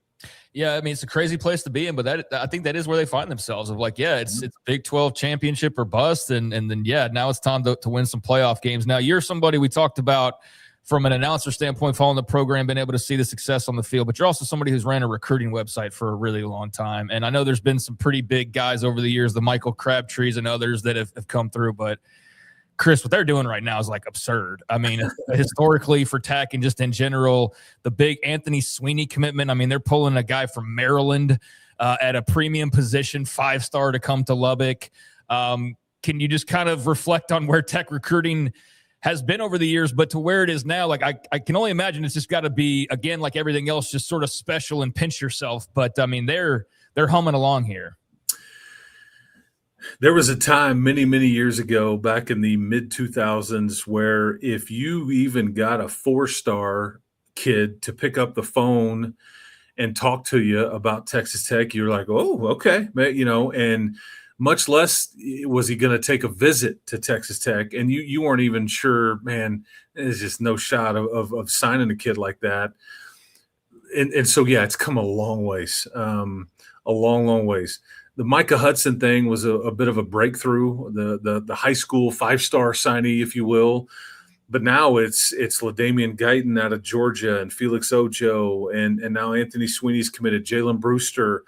Yeah, I mean, it's a crazy place to be in, but I think that is where they find themselves of like, yeah, it's Big 12 championship or bust. And then, yeah, now it's time to win some playoff games. Now you're somebody we talked about from an announcer standpoint, following the program, been able to see the success on the field, but you're also somebody who's ran a recruiting website for a really long time. And I know there's been some pretty big guys over the years, the Michael Crabtrees and others that have come through. But Chris, what they're doing right now is like absurd. I mean, historically for Tech and just in general, the big Anthony Sweeney commitment. I mean, they're pulling a guy from Maryland at a premium position, 5-star to come to Lubbock. Can you just kind of reflect on where Tech recruiting has been over the years, but to where it is now? Like I can only imagine it's just got to be, again, like everything else, just sort of special and pinch yourself. But I mean, they're humming along here. There was a time many, many years ago back in the mid 2000s where if you even got a 4-star kid to pick up the phone and talk to you about Texas Tech, you're like, oh, okay. And much less was he going to take a visit to Texas Tech. And you weren't even sure, man, there's just no shot of signing a kid like that. And so, yeah, it's come a long ways, a long, long ways. The Micah Hudson thing was a bit of a breakthrough, the high school 5-star signee, if you will. But now it's LaDamian Guyton out of Georgia and Felix Ojo, and now Anthony Sweeney's committed, Jalen Brewster,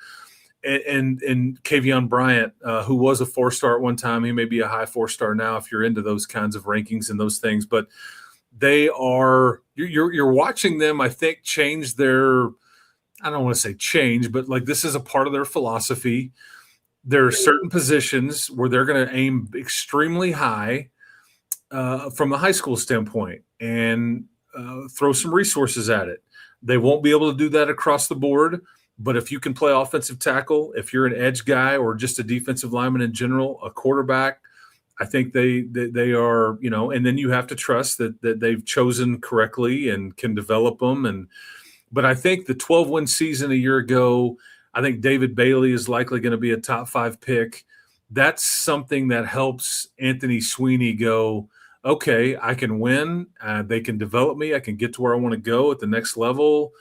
and Kavion Bryant, who was a 4-star at one time. He may be a high 4-star now if you're into those kinds of rankings and those things. But they are you're watching them, I think, change their – I don't want to say change, but like this is a part of their philosophy. There are certain positions where they're going to aim extremely high from a high school standpoint and throw some resources at it. They won't be able to do that across the board, but if you can play offensive tackle, if you're an edge guy or just a defensive lineman in general, a quarterback, I think they are, and then you have to trust that they've chosen correctly and can develop them. But I think the 12-win season a year ago, I think David Bailey is likely going to be a top 5 pick. That's something that helps Anthony Sweeney go, okay, I can win. They can develop me. I can get to where I want to go at the next level.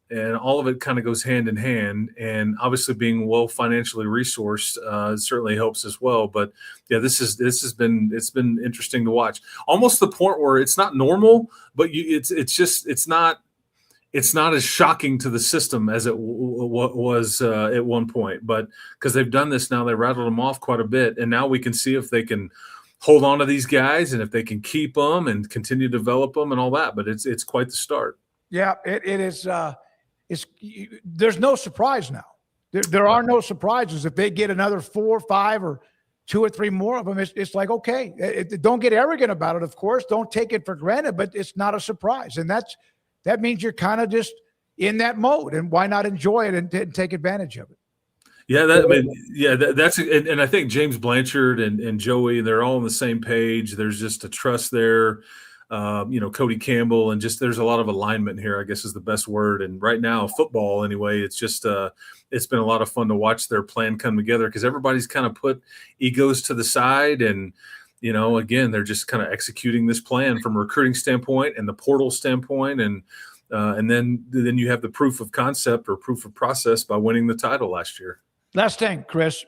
And all of it kind of goes hand in hand. And obviously being well financially resourced certainly helps as well. But yeah, it's been interesting to watch. Almost the point where it's not normal, but it's not as shocking to the system as it was at one point. But because they've done this now, they rattled them off quite a bit. And now we can see if they can hold on to these guys and if they can keep them and continue to develop them and all that. But it's quite the start. Yeah, it is. There's no surprise now. There are no surprises. If they get another 4 or 5 or 2 or 3 more of them, it's like, okay, don't get arrogant about it, of course. Don't take it for granted, but it's not a surprise. And that means you're kind of just in that mode, and why not enjoy it and take advantage of it? Yeah, and I think James Blanchard and Joey, they're all on the same page. There's just a trust there. Cody Campbell, and just there's a lot of alignment here, I guess is the best word. And right now, football anyway, it's just it's been a lot of fun to watch their plan come together because everybody's kind of put egos to the side and, again, they're just kind of executing this plan from a recruiting standpoint and the portal standpoint. And then you have the proof of concept or proof of process by winning the title last year. Last thing, Chris,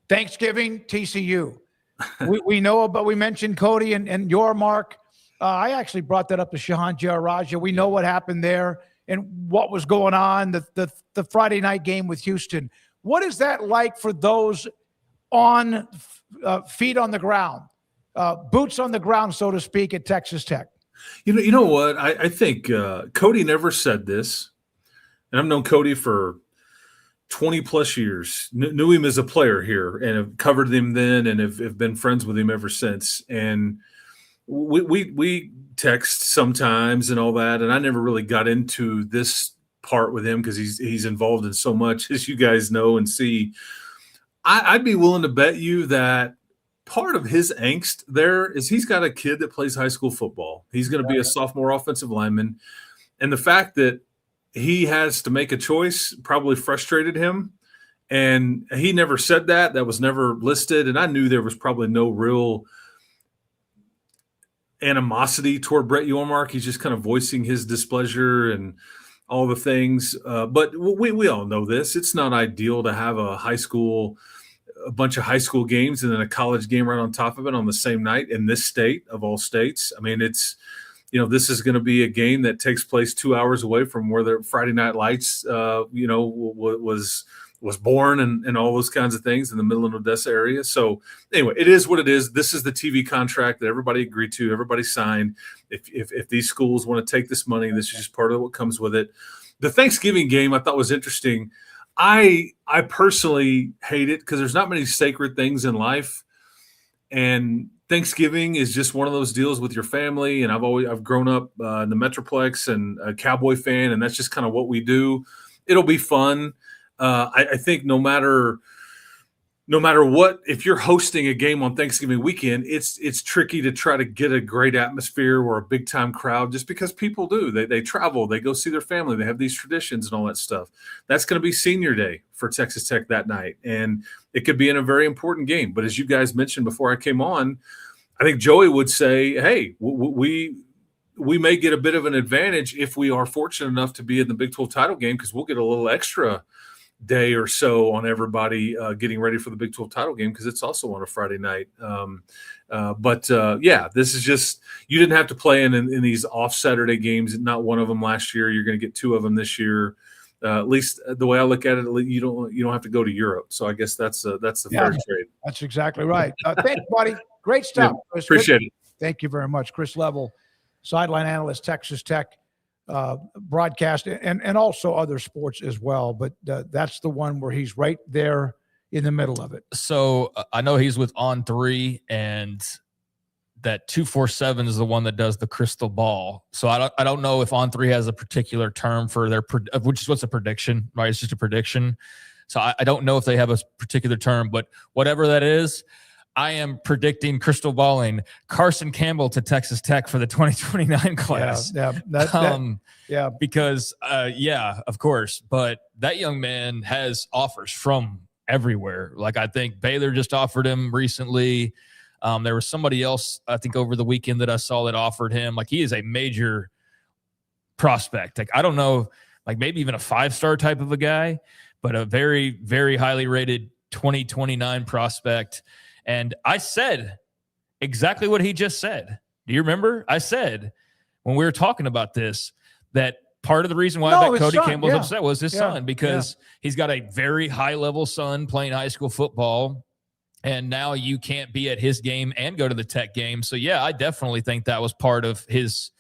Thanksgiving, TCU. we know about, we mentioned Cody and your Mark. I actually brought that up to Shahan Jaraja. We know what happened there and what was going on, the Friday night game with Houston. What is that like for those on feet on the ground, boots on the ground, so to speak, at Texas Tech? You know what? I think Cody never said this, and I've known Cody for 20 plus years, knew him as a player here and have covered him then and have been friends with him ever since. And we text sometimes and all that. And I never really got into this part with him because he's involved in so much, as you guys know and see. I'd be willing to bet you that part of his angst there is he's got a kid that plays high school football. He's going to be a sophomore offensive lineman. And the fact that he has to make a choice probably frustrated him. And he never said that. That was never listed. And I knew there was probably no real animosity toward Brett Yormark. He's just kind of voicing his displeasure and all the things. But we all know this. It's not ideal to have a bunch of high school games and then a college game right on top of it on the same night in this state of all states. I mean, it's, this is going to be a game that takes place 2 hours away from where the Friday Night Lights, was born and all those kinds of things in the Midland, Odessa area. So anyway, it is what it is. This is the TV contract that everybody agreed to, everybody signed. If these schools want to take this money, this is just part of what comes with it. The Thanksgiving game I thought was interesting. I personally hate it because there's not many sacred things in life. And Thanksgiving is just one of those deals with your family. And I've grown up in the Metroplex and a Cowboy fan, and that's just kind of what we do. It'll be fun. I think no matter what, if you're hosting a game on Thanksgiving weekend, it's tricky to try to get a great atmosphere or a big time crowd just because people do. They travel, they go see their family, they have these traditions and all that stuff. That's going to be senior day for Texas Tech that night. And it could be in a very important game. But as you guys mentioned before I came on, I think Joey would say, hey, we may get a bit of an advantage if we are fortunate enough to be in the Big 12 title game because we'll get a little extra day or so on everybody getting ready for the Big 12 title game because it's also on a Friday night. This is just – you didn't have to play in these off-Saturday games, not one of them last year. You're going to get two of them this year. At least the way I look at it, you don't have to go to Europe. So I guess that's the fair trade. That's exactly right. Thanks, buddy. Great stuff. Yeah, appreciate it. Thank you very much. Chris Level, sideline analyst, Texas Tech broadcast, and also other sports as well. But that's the one where he's right there in the middle of it. So I know he's with On3, and that 247 is the one that does the crystal ball. So I don't know if On3 has a particular term for their which is what's a prediction, right? It's just a prediction. So I don't know if they have a particular term, but whatever that is, I am predicting crystal balling Carson Campbell to Texas Tech for the 2029 class. Because of course. But that young man has offers from everywhere. Like I think Baylor just offered him recently. There was somebody else, I think, over the weekend that I saw that offered him. Like he is a major prospect. Like I don't know, like maybe even a 5-star type of a guy, but a very, very highly rated 2029 prospect. And I said exactly what he just said. Do you remember? I said when we were talking about this that part of the reason why I bet Cody Campbell's upset was his son, because he's got a very high-level son playing high school football, and now you can't be at his game and go to the Tech game. So, yeah, I definitely think that was part of his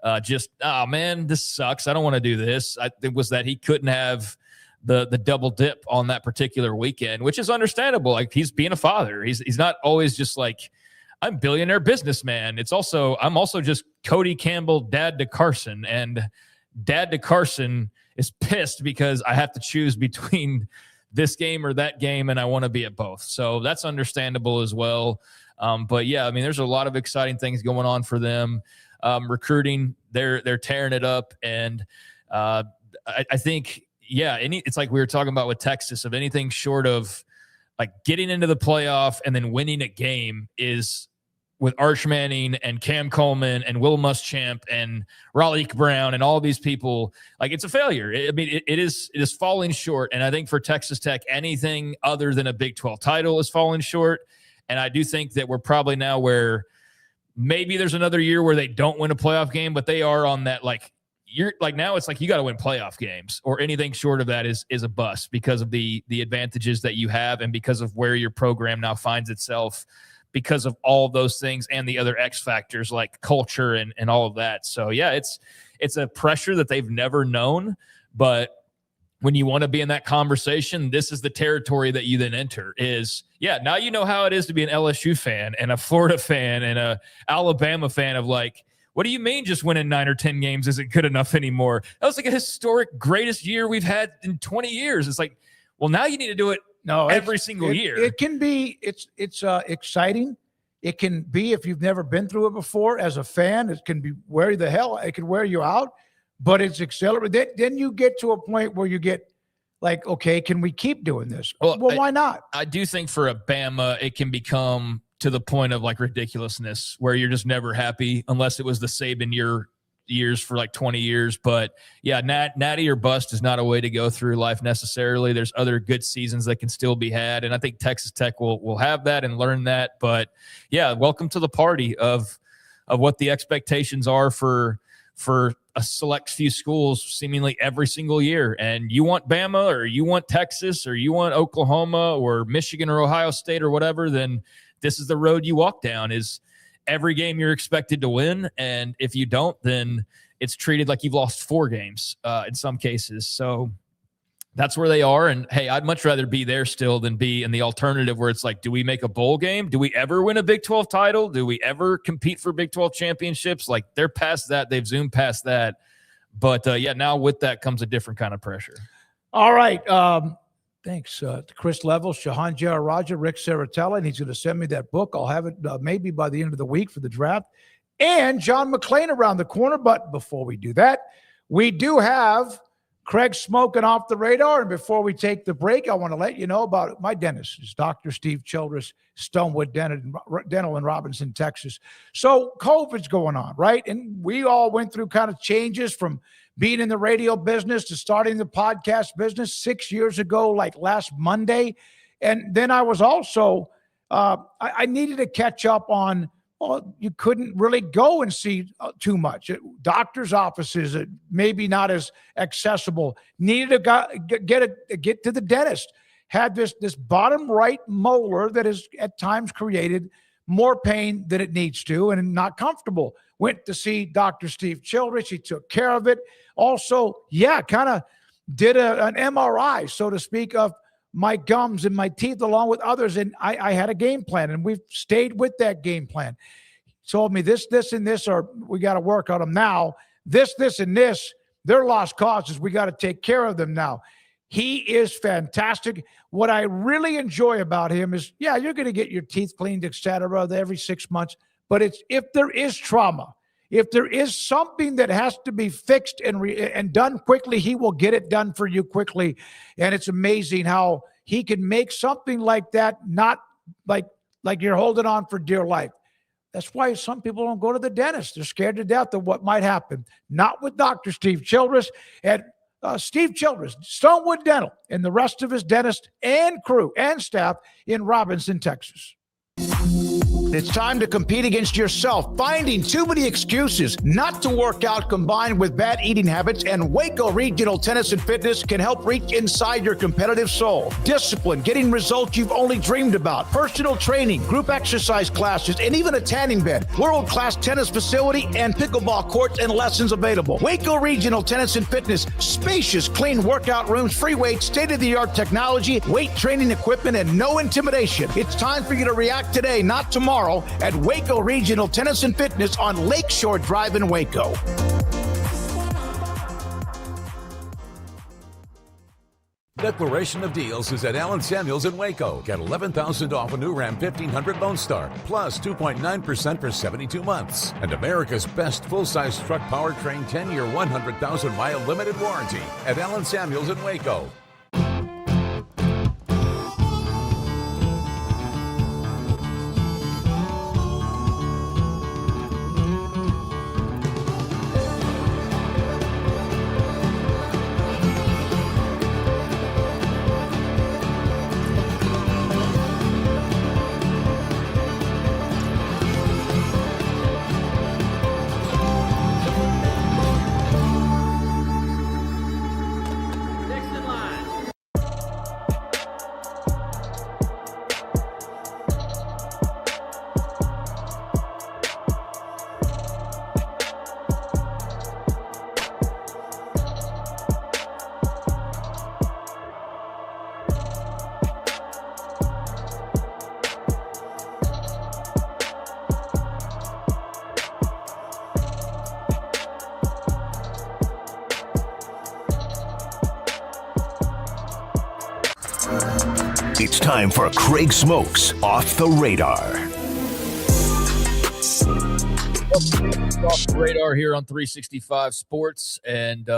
man, this sucks. I don't want to do this. It was that he couldn't have the double dip on that particular weekend, which is understandable. Like he's being a father. He's not always just like, I'm billionaire businessman. I'm also just Cody Campbell, dad to Carson, and dad to Carson is pissed because I have to choose between this game or that game, and I want to be at both. So that's understandable as well. But yeah, I mean, there's a lot of exciting things going on for them. Recruiting, they're tearing it up, and I think, yeah, it's like we were talking about with Texas, of anything short of like getting into the playoff and then winning a game is, with Arch Manning and Cam Coleman and Will Muschamp and Raleigh Brown and all these people, like, it's a failure. It is falling short. And I think for Texas Tech, anything other than a Big 12 title is falling short. And I do think that we're probably now where maybe there's another year where they don't win a playoff game, but they are on that, like, you're like, now it's like you got to win playoff games, or anything short of that is a bust, because of the advantages that you have and because of where your program now finds itself, because of all of those things and the other X factors like culture and all of that. So yeah, it's a pressure that they've never known, but when you want to be in that conversation, this is the territory that you then enter. Is, yeah, now you know how it is to be an LSU fan and a Florida fan and a Alabama fan, of like, what do you mean just winning 9 or 10 games isn't good enough anymore? That was like a historic greatest year we've had in 20 years. It's like, well, now you need to do it every single year. It can be, it's exciting. It can be, if you've never been through it before as a fan, it can be it can wear you out, but it's accelerated. Then you get to a point where you get like, okay, can we keep doing this? Well, why not? I do think for a Bama, it can become to the point of like ridiculousness where you're just never happy, unless it was the Saban years for like 20 years. But yeah, natty or bust is not a way to go through life necessarily. There's other good seasons that can still be had, and I think Texas Tech will have that and learn that. But yeah, welcome to the party of what the expectations are for a select few schools seemingly every single year. And you want Bama, or you want Texas, or you want Oklahoma or Michigan or Ohio State or whatever, then this is the road you walk down. Is every game you're expected to win, and if you don't, then it's treated like you've lost 4 games in some cases. So that's where they are. And hey, I'd much rather be there still than be in the alternative where it's like, do we make a bowl game? Do we ever win a Big 12 title? Do we ever compete for Big 12 championships? Like, they're past that. They've zoomed past that. But yeah, now with that comes a different kind of pressure. All right. Thanks to Chris Level, Shahan Jaraja, Rick Saratella, and he's going to send me that book. I'll have it maybe by the end of the week for the draft. And John McClain around the corner. But before we do that, we do have Craig Smoking Off the Radar. And before we take the break, I want to let you know about my dentist. It's Dr. Steve Childress, Stonewood Dental in Robinson, Texas. So COVID's going on, right? And we all went through kind of changes from being in the radio business to starting the podcast business 6 years ago, like last Monday. And then I was also, I needed to catch up on, well, you couldn't really go and see too much. Doctors' offices, maybe not as accessible. Needed to get to the dentist. Had this bottom right molar that has at times created more pain than it needs to and not comfortable. Went to see Dr. Steve Childress. He took care of it. Also, kind of did an MRI, so to speak, of my gums and my teeth along with others. And I had a game plan, and we've stayed with that game plan. He told me this, and this, or we got to work on them now. This, and this, they're lost causes. We got to take care of them now. He is fantastic. What I really enjoy about him is, you're going to get your teeth cleaned, et cetera, every 6 months. But it's if there is trauma, if there is something that has to be fixed and done quickly, he will get it done for you quickly. And it's amazing how he can make something like that not like you're holding on for dear life. That's why some people don't go to the dentist. They're scared to death of what might happen. Not with Dr. Steve Childress. And Steve Childress, Stonewood Dental, and the rest of his dentist and crew and staff in Robinson, Texas. It's time to compete against yourself, finding too many excuses not to work out combined with bad eating habits, and Waco Regional Tennis and Fitness can help reach inside your competitive soul. Discipline, getting results you've only dreamed about, personal training, group exercise classes, and even a tanning bed, world-class tennis facility, and pickleball courts and lessons available. Waco Regional Tennis and Fitness, spacious, clean workout rooms, free weights, state-of-the-art technology, weight training equipment, and no intimidation. It's time for you to react today, not tomorrow, at Waco Regional Tennis and Fitness on Lakeshore Drive in Waco. Declaration of Deals is at Allen Samuels in Waco. Get $11,000 off a new Ram 1500 Lone Star, plus 2.9% for 72 months. And America's best full-size truck powertrain 10-year, 100,000-mile limited warranty at Allen Samuels in Waco. It's time for Craig Smokes Off the Radar. Off the radar here on 365 Sports, and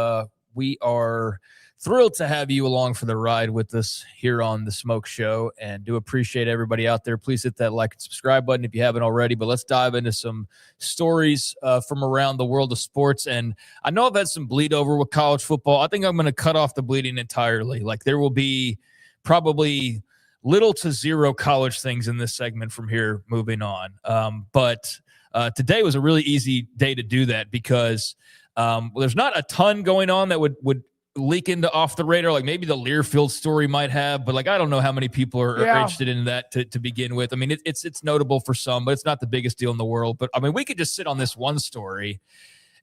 we are thrilled to have you along for the ride with us here on the Smoke Show, and do appreciate everybody out there. Please hit that like and subscribe button if you haven't already, but let's dive into some stories from around the world of sports. And I know I've had some bleed over with college football. I think I'm going to cut off the bleeding entirely. Like, there will be probably little to zero college things in this segment from here moving on. But today was a really easy day to do that because there's not a ton going on that would leak into off the radar. Like maybe the Learfield story might have, but like, I don't know how many people are interested in that to begin with. I mean, it's notable for some, but it's not the biggest deal in the world. But I mean, we could just sit on this one story.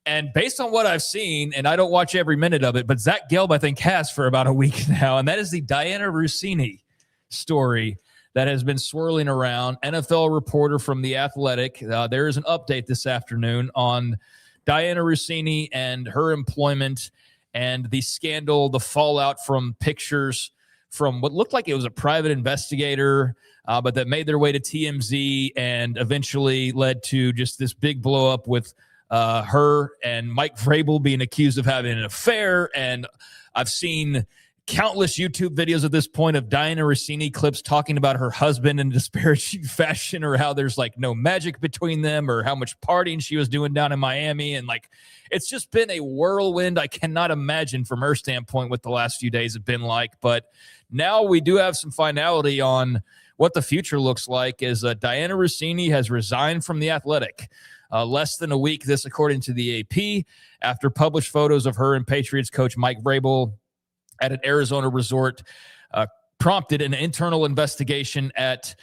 And based on what I've seen, and I don't watch every minute of it, but Zach Gelb, I think, has for about a week now, and that is the Dianna Russini story that has been swirling around. NFL reporter from The Athletic, there is an update this afternoon on Dianna Russini and her employment and the scandal, the fallout from pictures from what looked like it was a private investigator, but that made their way to TMZ and eventually led to just this big blow up with her and Mike Vrabel being accused of having an affair. And I've seen countless YouTube videos at this point of Dianna Russini clips talking about her husband in a disparaging fashion, or how there's like no magic between them, or how much partying she was doing down in Miami. And like, it's just been a whirlwind. I cannot imagine from her standpoint what the last few days have been like. But now we do have some finality on what the future looks like, as Dianna Russini has resigned from The Athletic. Less than a week, this according to the AP, after published photos of her and Patriots coach Mike Vrabel at an Arizona resort prompted an internal investigation at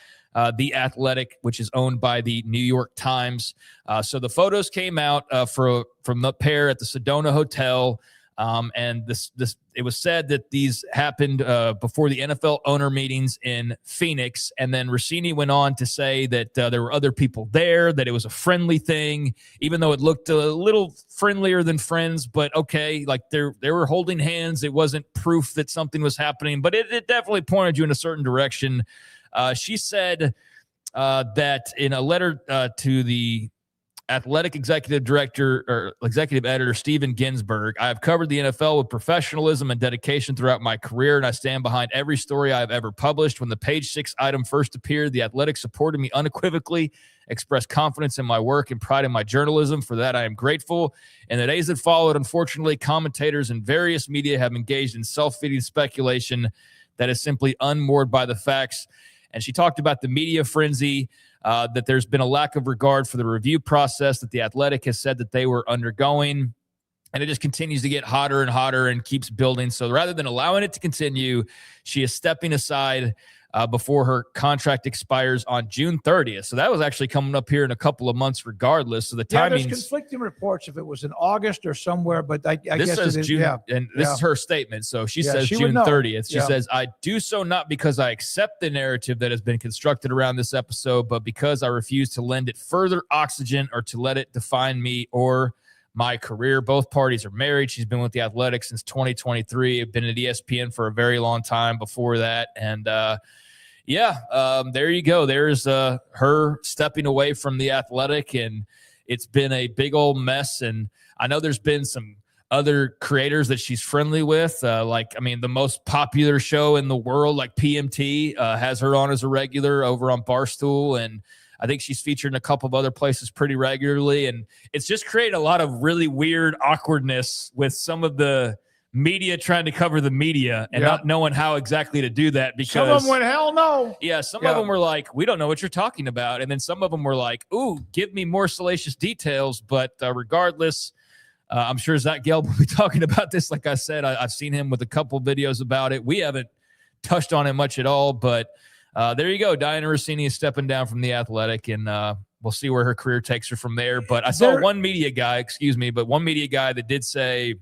The Athletic, which is owned by the New York Times. So the photos came out from the pair at the Sedona Hotel. And it was said that these happened before the NFL owner meetings in Phoenix. And then Russini went on to say that there were other people there, that it was a friendly thing, even though it looked a little friendlier than friends. But okay, like they were holding hands. It wasn't proof that something was happening, but it definitely pointed you in a certain direction. She said that in a letter to the Athletic executive director or executive editor Steven Ginsburg, I have covered the NFL with professionalism and dedication throughout my career, and I stand behind every story I have ever published. When the Page 6 item first appeared, the Athletic supported me unequivocally, expressed confidence in my work and pride in my journalism. For that, I am grateful. In the days that followed, unfortunately, commentators and various media have engaged in self-feeding speculation that is simply unmoored by the facts. And she talked about the media frenzy, that there's been a lack of regard for the review process that The Athletic has said that they were undergoing. And it just continues to get hotter and hotter and keeps building. So rather than allowing it to continue, she is stepping aside before her contract expires on June 30th. So that was actually coming up here in a couple of months regardless. So the timing. There's conflicting reports if it was in August or somewhere, but I guess says it is, June, and this is her statement. So she says June 30th. She says, I do so not because I accept the narrative that has been constructed around this episode, but because I refuse to lend it further oxygen or to let it define me or my career. Both parties are married. She's been with the Athletics since 2023. I've been at ESPN for a very long time before that. And there you go. There's her stepping away from the Athletic, and it's been a big old mess. And I know there's been some other creators that she's friendly with. The most popular show in the world, like PMT, has her on as a regular over on Barstool. And I think she's featured in a couple of other places pretty regularly. And it's just created a lot of really weird awkwardness with some of the media trying to cover the media and not knowing how exactly to do that, because some of them went, hell no. Yeah, some of them were like, we don't know what you're talking about. And then some of them were like, ooh, give me more salacious details. But regardless, I'm sure Zach Gelb will be talking about this. Like I said, I've seen him with a couple videos about it. We haven't touched on it much at all, but there you go. Diana Rossini is stepping down from the Athletic, and we'll see where her career takes her from there. But I saw one media guy that did say,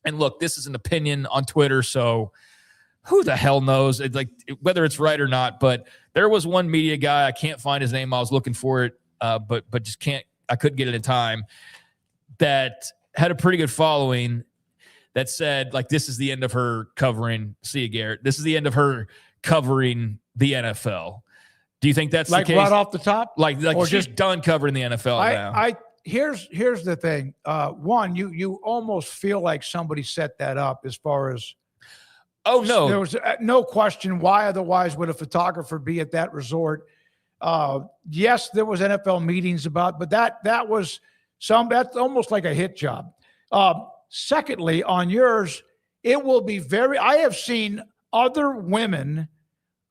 and look, this is an opinion on Twitter, so who the hell knows whether it's right or not. But there was one media guy, I can't find his name. I was looking for it, but I couldn't get it in time, that had a pretty good following, that said, this is the end of her covering. See you, Garrett. This is the end of her covering the NFL. Do you think that's the case? Right off the top? Or she's just done covering the NFL now? Here's the thing. One, you almost feel like somebody set that up as far as. Oh, no. There was no question. Why otherwise would a photographer be at that resort? Yes, there was NFL meetings but that's almost like a hit job. Secondly, on yours, it will be I have seen other women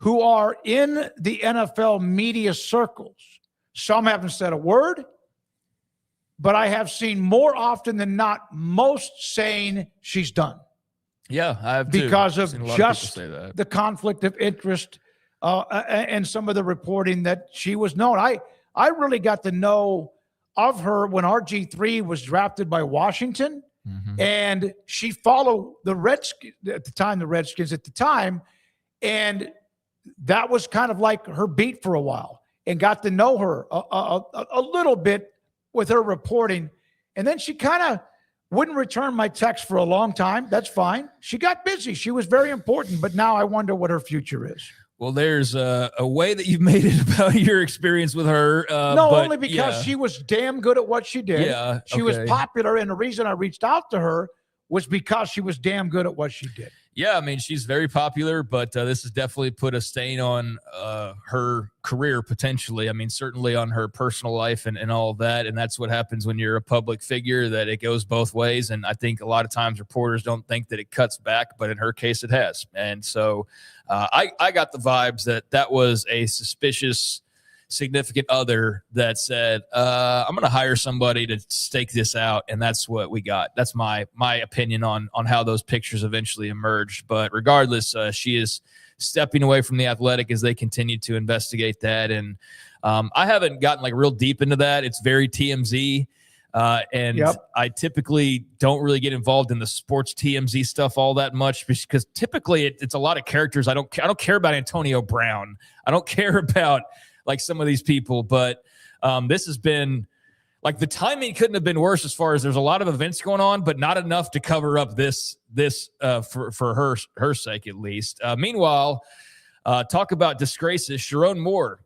who are in the NFL media circles. Some haven't said a word, but I have seen more often than not most saying she's done. Yeah, I have too. Because of just the conflict of interest and some of the reporting that she was known. I really got to know of her when RG3 was drafted by Washington, and she followed the Redskins at the time, and that was kind of like her beat for a while, and got to know her a little bit with her reporting. And then she kind of wouldn't return my text for a long time. That's fine. She got busy. She was very important, but now I wonder what her future is. Well, there's a way that you've made it about your experience with her. Only because she was damn good at what she did. Yeah, she was popular, and the reason I reached out to her was because she was damn good at what she did. Yeah, I mean, she's very popular, but this has definitely put a stain on her career potentially. I mean, certainly on her personal life and all of that. And that's what happens when you're a public figure, that it goes both ways. And I think a lot of times reporters don't think that it cuts back, but in her case, it has. And so I got the vibes that was a suspicious significant other that said, I'm going to hire somebody to stake this out. And that's what we got. That's my opinion on how those pictures eventually emerged. But regardless, she is stepping away from the Athletic as they continue to investigate that. And I haven't gotten real deep into that. It's very TMZ. I typically don't really get involved in the sports TMZ stuff all that much, because typically it's a lot of characters. I don't care about Antonio Brown. I don't care about some of these people, but this has been the timing couldn't have been worse, as far as there's a lot of events going on, but not enough to cover up this for her sake, at least. Meanwhile, talk about disgraces. Sherrone Moore,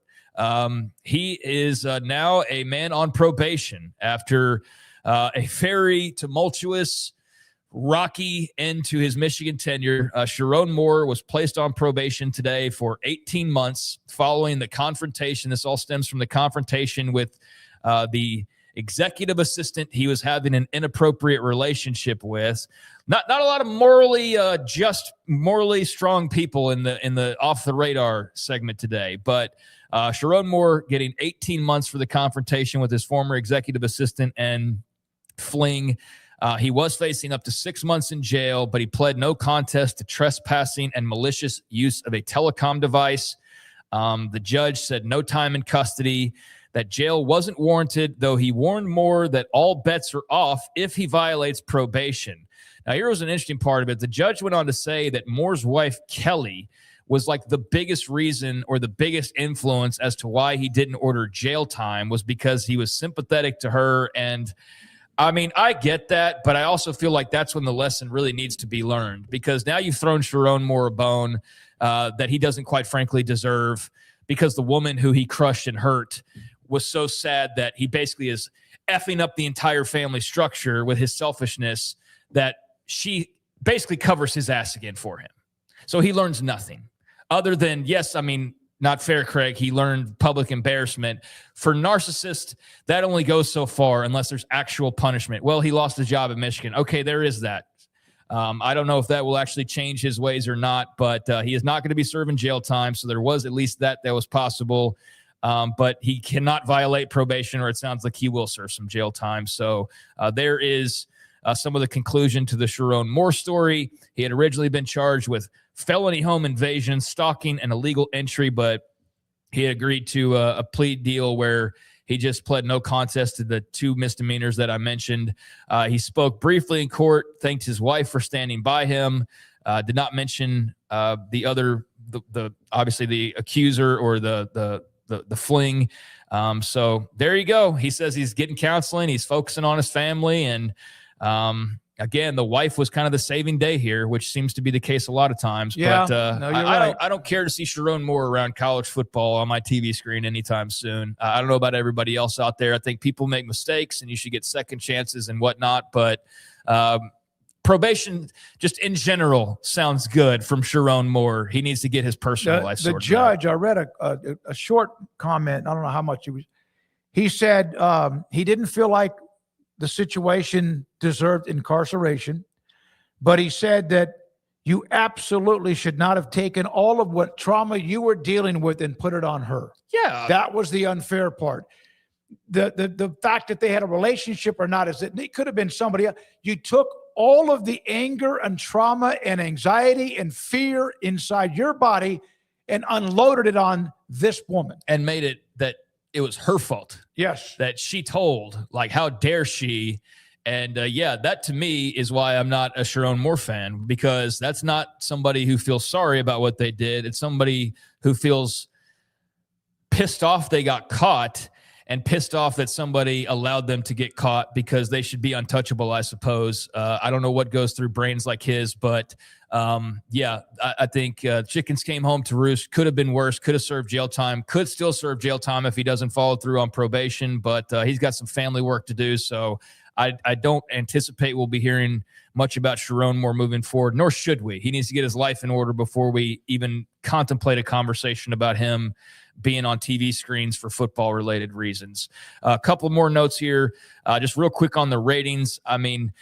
he is now a man on probation after a very tumultuous, rocky end to his Michigan tenure. Sherrone Moore was placed on probation today for 18 months following the confrontation. This all stems from the confrontation with the executive assistant he was having an inappropriate relationship with. Not a lot of morally strong people in the off the radar segment today, but Sherrone Moore getting 18 months for the confrontation with his former executive assistant and fling. He was facing up to 6 months in jail, but he pled no contest to trespassing and malicious use of a telecom device. The judge said no time in custody, that jail wasn't warranted, though he warned Moore that all bets are off if he violates probation. Now, here was an interesting part of it. The judge went on to say that Moore's wife, Kelly, was the biggest reason or the biggest influence as to why he didn't order jail time, was because he was sympathetic to her and I mean, I get that, but I also feel like that's when the lesson really needs to be learned, because now you've thrown Sharon Moore a bone that he doesn't quite frankly deserve, because the woman who he crushed and hurt was so sad that he basically is effing up the entire family structure with his selfishness, that she basically covers his ass again for him. So he learns nothing other than, yes, I mean, not fair, Craig. He learned public embarrassment. For narcissists, that only goes so far unless there's actual punishment. Well, he lost his job at Michigan. Okay, there is that. I don't know if that will actually change his ways or not, but he is not going to be serving jail time. So there was at least that was possible. But he cannot violate probation, or it sounds like he will serve some jail time. So there is some of the conclusion to the Sharon Moore story. He had originally been charged with felony home invasion, stalking, and illegal entry, but he had agreed to a plea deal where he just pled no contest to the 2 misdemeanors that I mentioned. He spoke briefly in court, thanked his wife for standing by him, did not mention the other, obviously the accuser or the fling. So there you go. He says he's getting counseling. He's focusing on his family. And again, the wife was kind of the saving day here, which seems to be the case a lot of times. Yeah, but no, you're right. I don't care to see Sharon Moore around college football on my TV screen anytime soon. I don't know about everybody else out there. I think people make mistakes and you should get second chances and whatnot. But probation, just in general, sounds good from Sharon Moore. He needs to get his personal life sorted out. The judge, I read a short comment. I don't know how much he said he didn't feel like the situation deserved incarceration, but he said that you absolutely should not have taken all of what trauma you were dealing with and put it on her. Yeah. That was the unfair part. The fact that they had a relationship or not is that it could have been somebody else. You took all of the anger and trauma and anxiety and fear inside your body and unloaded it on this woman. And made it that it was her fault. Yes. That she told, like, how dare she? And yeah, that to me is why I'm not a Sharon Moore fan, because that's not somebody who feels sorry about what they did. It's somebody who feels pissed off they got caught and pissed off that somebody allowed them to get caught, because they should be untouchable, I suppose. I don't know what goes through brains like his, but yeah, I think chickens came home to roost. Could have been worse. Could have served jail time. Could still serve jail time if he doesn't follow through on probation, but he's got some family work to do. So I don't anticipate we'll be hearing much about Sharon Moore moving forward, nor should we. He needs to get his life in order before we even contemplate a conversation about him being on TV screens for football-related reasons. A couple more notes here, just real quick on the ratings. I mean,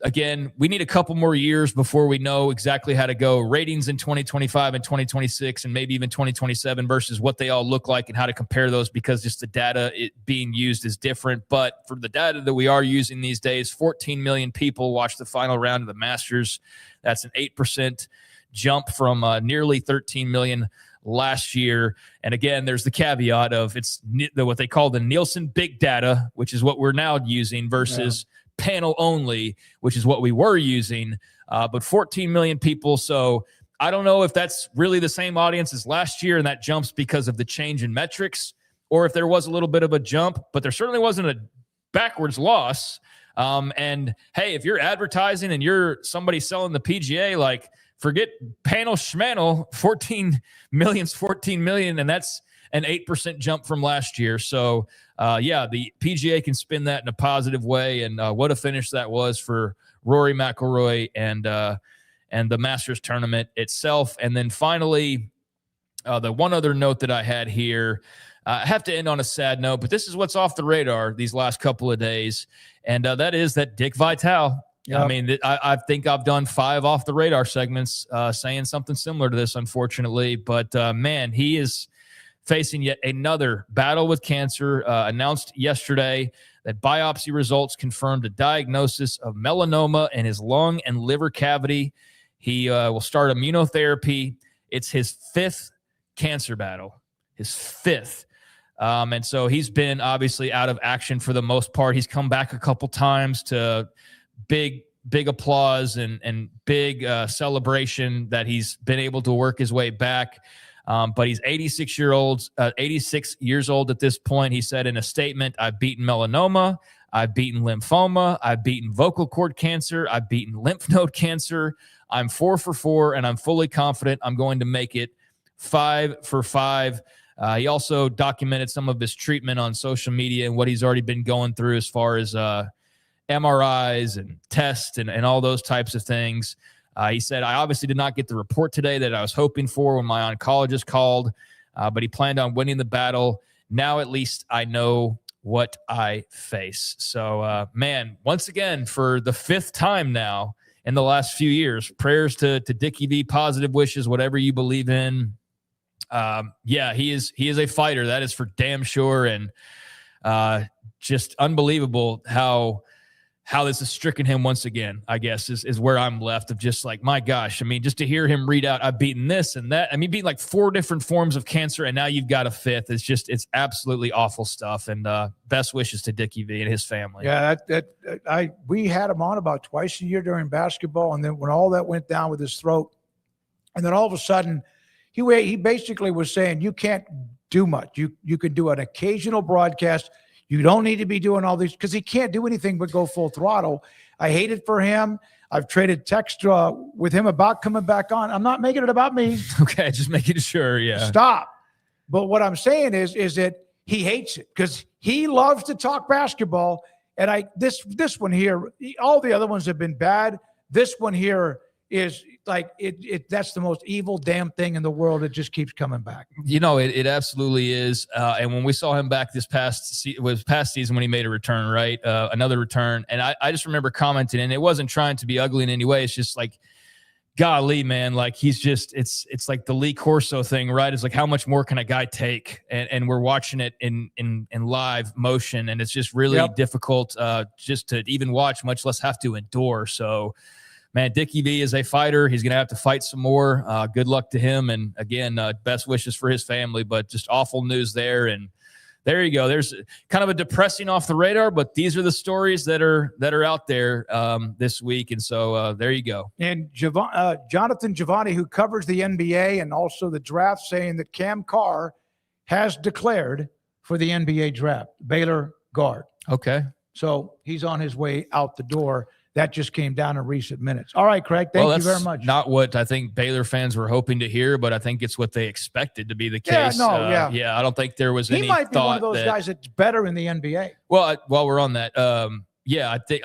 again, we need a couple more years before we know exactly how to go. Ratings in 2025 and 2026 and maybe even 2027 versus what they all look like and how to compare those, because just the data being used is different. But for the data that we are using these days, 14 million people watched the final round of the Masters. That's an 8% jump from nearly 13 million last year. And again, there's the caveat of it's what they call the Nielsen big data, which is what we're now using, versus panel only, which is what we were using. But 14 million people. So I don't know if that's really the same audience as last year, and that jumps because of the change in metrics, or if there was a little bit of a jump, but there certainly wasn't a backwards loss. And hey, if you're advertising and you're somebody selling the PGA, like, forget panel schmanel, 14 million's 14 million, and that's an 8% jump from last year. So, yeah, the PGA can spin that in a positive way, and what a finish that was for Rory McIlroy and the Masters tournament itself. And then finally, the one other note that I had here, I have to end on a sad note, but this is what's off the radar these last couple of days, and that is that Dick Vitale. Yep. I mean, I think I've done 5 off the radar segments saying something similar to this, unfortunately. But, man, he is facing yet another battle with cancer. Announced yesterday that biopsy results confirmed a diagnosis of melanoma in his lung and liver cavity. He will start immunotherapy. It's his 5th cancer battle, his 5th. And so he's been obviously out of action for the most part. He's come back a couple times to big applause and big celebration that he's been able to work his way back. But he's 86 years old at this point. He said in a statement, "I've beaten melanoma. I've beaten lymphoma. I've beaten vocal cord cancer. I've beaten lymph node cancer. I'm 4 for 4, and I'm fully confident I'm going to make it 5 for 5. He also documented some of his treatment on social media and what he's already been going through as far as MRIs and tests and all those types of things. He said, I obviously did not get the report today that I was hoping for when my oncologist called, but he planned on winning the battle. Now at least I know what I face. So, man, once again, for the 5th time now in the last few years, prayers to Dickie V, positive wishes, whatever you believe in. Yeah, he is a fighter. That is for damn sure. And just unbelievable how this has stricken him once again, I guess, is where I'm left of just like, my gosh. I mean, just to hear him read out, I've beaten this and that. I mean, beating like 4 different forms of cancer, and now you've got a 5th. It's absolutely awful stuff. And best wishes to Dickie V and his family. Yeah, we had him on about twice a year during basketball, and then when all that went down with his throat, and then all of a sudden, he basically was saying, you can't do much. You could do an occasional broadcast. You don't need to be doing all these, because he can't do anything but go full throttle. I hate it for him. I've traded text with him about coming back on. I'm not making it about me. Okay, just making sure, yeah. Stop. But what I'm saying is that he hates it because he loves to talk basketball. And this one here, all the other ones have been bad. This one here is like that's the most evil damn thing in the world. It just keeps coming back. You know, it absolutely is. And when we saw him back this past season when he made a return, right? Another return. And I just remember commenting, and it wasn't trying to be ugly in any way. It's just like, golly, man, like he's just, it's like the Lee Corso thing, right? It's like, how much more can a guy take? And we're watching it in live motion. And it's just really difficult just to even watch, much less have to endure. So, man, Dickie V is a fighter. He's going to have to fight some more. Good luck to him. And again, best wishes for his family, but just awful news there. And there you go. There's kind of a depressing off the radar, but these are the stories that are out there this week. And so there you go. And Jonathan Giovanni, who covers the NBA and also the draft, saying that Cam Carr has declared for the NBA draft, Baylor guard. Okay. So he's on his way out the door. That just came down in recent minutes. All right, Craig, thank you very much. Not what I think Baylor fans were hoping to hear, but I think it's what they expected to be the case. Yeah, I don't think there was any thought. He might be one of those guys that's better in the NBA. Well, while we're on that, I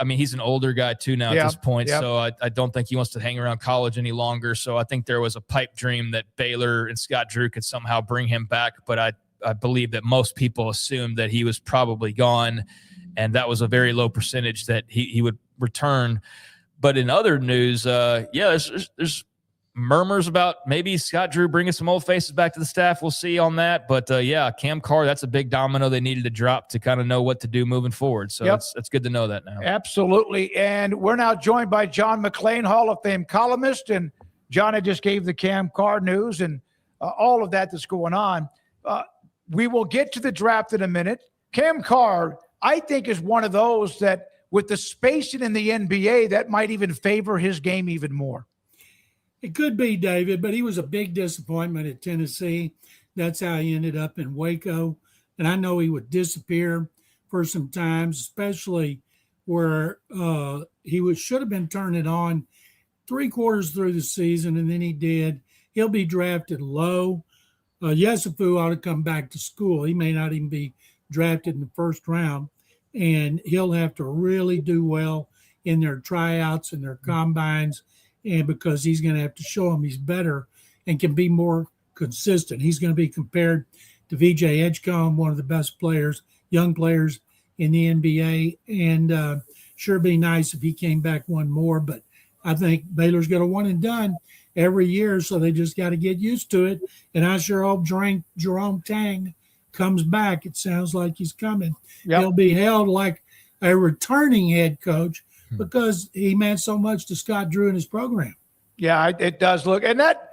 mean, he's an older guy too now at this point, so I don't think he wants to hang around college any longer. So I think there was a pipe dream that Baylor and Scott Drew could somehow bring him back, but I believe that most people assumed that he was probably gone, and that was a very low percentage that he would return. But in other news, there's murmurs about maybe Scott Drew bringing some old faces back to the staff. We'll see on that. But Cam Carr, that's a big domino they needed to drop to kind of know what to do moving forward. So it's good to know that now. Absolutely. And we're now joined by John McClain, Hall of Fame columnist. And John, I just gave the Cam Carr news and all of that's going on. We will get to the draft in a minute. Cam Carr, I think, is one of those that with the spacing in the NBA, that might even favor his game even more. It could be, David, but he was a big disappointment at Tennessee. That's how he ended up in Waco. And I know he would disappear for some times, especially where he should have been turning on 3/4 through the season, and then he did. He'll be drafted low. Yesufu ought to come back to school. He may not even be drafted in the first round. And he'll have to really do well in their tryouts and their combines, and because he's going to have to show them he's better and can be more consistent. He's going to be compared to VJ Edgecombe, one of the best players, young players in the NBA, and sure be nice if he came back one more. But I think Baylor's got a one and done every year, so they just got to get used to it. And I sure hope Jerome Tang comes back. It sounds like he's coming. He'll be held like a returning head coach because he meant so much to Scott Drew and his program. Yeah, it does look. And that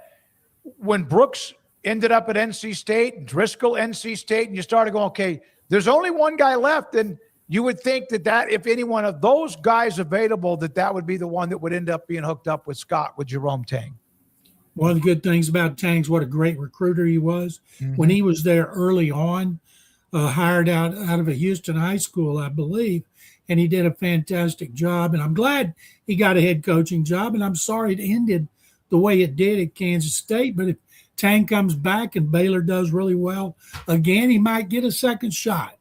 when Brooks ended up at NC State, Driscoll, NC State, and you started going, okay, there's only one guy left, and you would think that if any one of those guys available, that would be the one that would end up being hooked up with Scott, with Jerome Tang. One of the good things about Tang's what a great recruiter he was. When he was there early on, hired out of a Houston high school, I believe, and he did a fantastic job. And I'm glad he got a head coaching job, and I'm sorry it ended the way it did at Kansas State. But if Tang comes back and Baylor does really well again, he might get a second shot.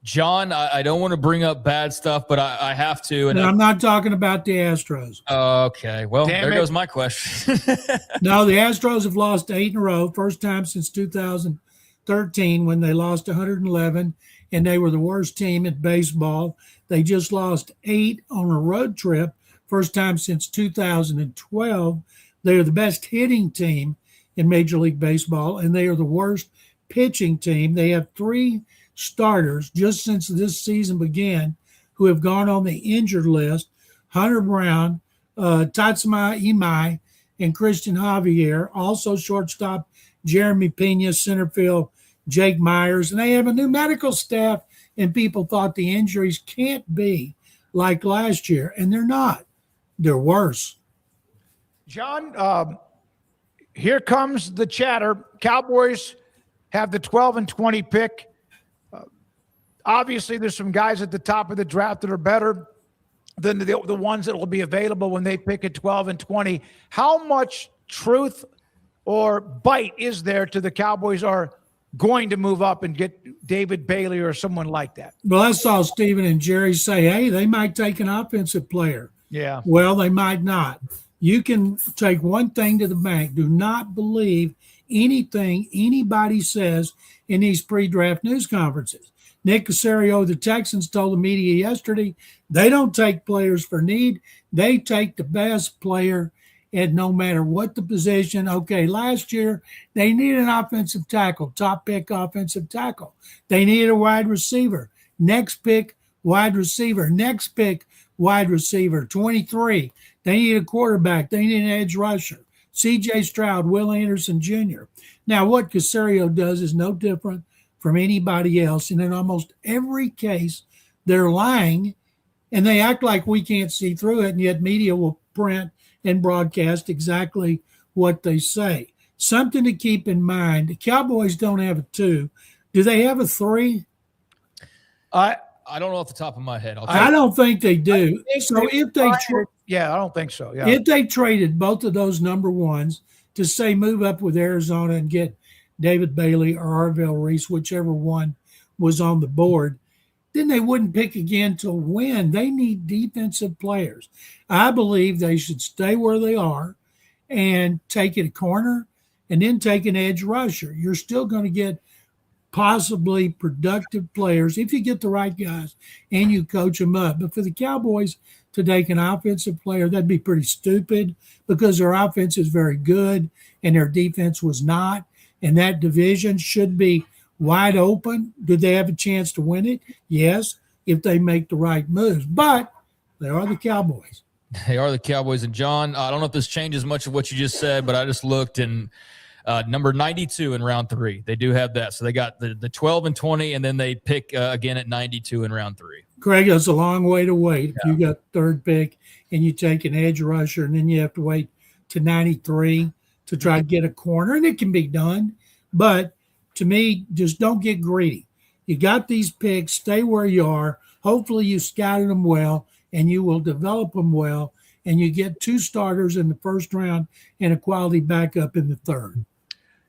John, I don't want to bring up bad stuff, but I have to. And I'm not talking about the Astros. Okay. Well, there goes my question. No, the Astros have lost 8 in a row. First time since 2013 when they lost 111, and they were the worst team in baseball. They just lost 8 on a road trip. First time since 2012. They are the best hitting team in Major League Baseball, and they are the worst pitching team. They have 3 starters just since this season began who have gone on the injured list: Hunter Brown, Tatsuma Imai, and Christian Javier. Also shortstop Jeremy Pena, center field Jake Myers. And they have a new medical staff, and people thought the injuries can't be like last year, and they're not. They're worse. John, here comes the chatter. Cowboys have the 12 and 20 pick. Obviously, there's some guys at the top of the draft that are better than the ones that will be available when they pick at 12 and 20. How much truth or bite is there to the Cowboys are going to move up and get David Bailey or someone like that? Well, I saw Stephen and Jerry say, hey, they might take an offensive player. Yeah. Well, they might not. You can take one thing to the bank. Do not believe anything anybody says in these pre-draft news conferences. Nick Caserio of the Texans told the media yesterday they don't take players for need. They take the best player, and no matter what the position. Okay, last year they needed an offensive tackle, top pick offensive tackle. They needed a wide receiver. Next pick, wide receiver. Next pick, wide receiver. 23. They need a quarterback. They need an edge rusher. C.J. Stroud, Will Anderson Jr. Now, what Caserio does is no different from anybody else. And in almost every case, they're lying, and they act like we can't see through it, and yet media will print and broadcast exactly what they say. Something to keep in mind, the Cowboys don't have a 2. Do they have a 3? I don't know off the top of my head. I don't think they do. So if they I don't think so. Yeah. If they traded both of those number ones to say move up with Arizona and get David Bailey or Arvell Reese, whichever one was on the board, then they wouldn't pick again to win. They need defensive players. I believe they should stay where they are and take a corner and then take an edge rusher. You're still going to get possibly productive players if you get the right guys and you coach them up. But for the Cowboys to take an offensive player, that'd be pretty stupid because their offense is very good and their defense was not. And that division should be wide open. Do they have a chance to win it? Yes, if they make the right moves. But they are the Cowboys. They are the Cowboys. And, John, I don't know if this changes much of what you just said, but I just looked, and number 92 in round 3. They do have that. So they got the 12 and 20, and then they pick again at 92 in round 3. Craig, that's a long way to wait. If you got third pick and you take an edge rusher, and then you have to wait to 93 to try to get a corner, and it can be done. But to me, just don't get greedy. You got these picks, stay where you are. Hopefully you scouted them well, and you will develop them well, and you get 2 starters in the first round and a quality backup in the third.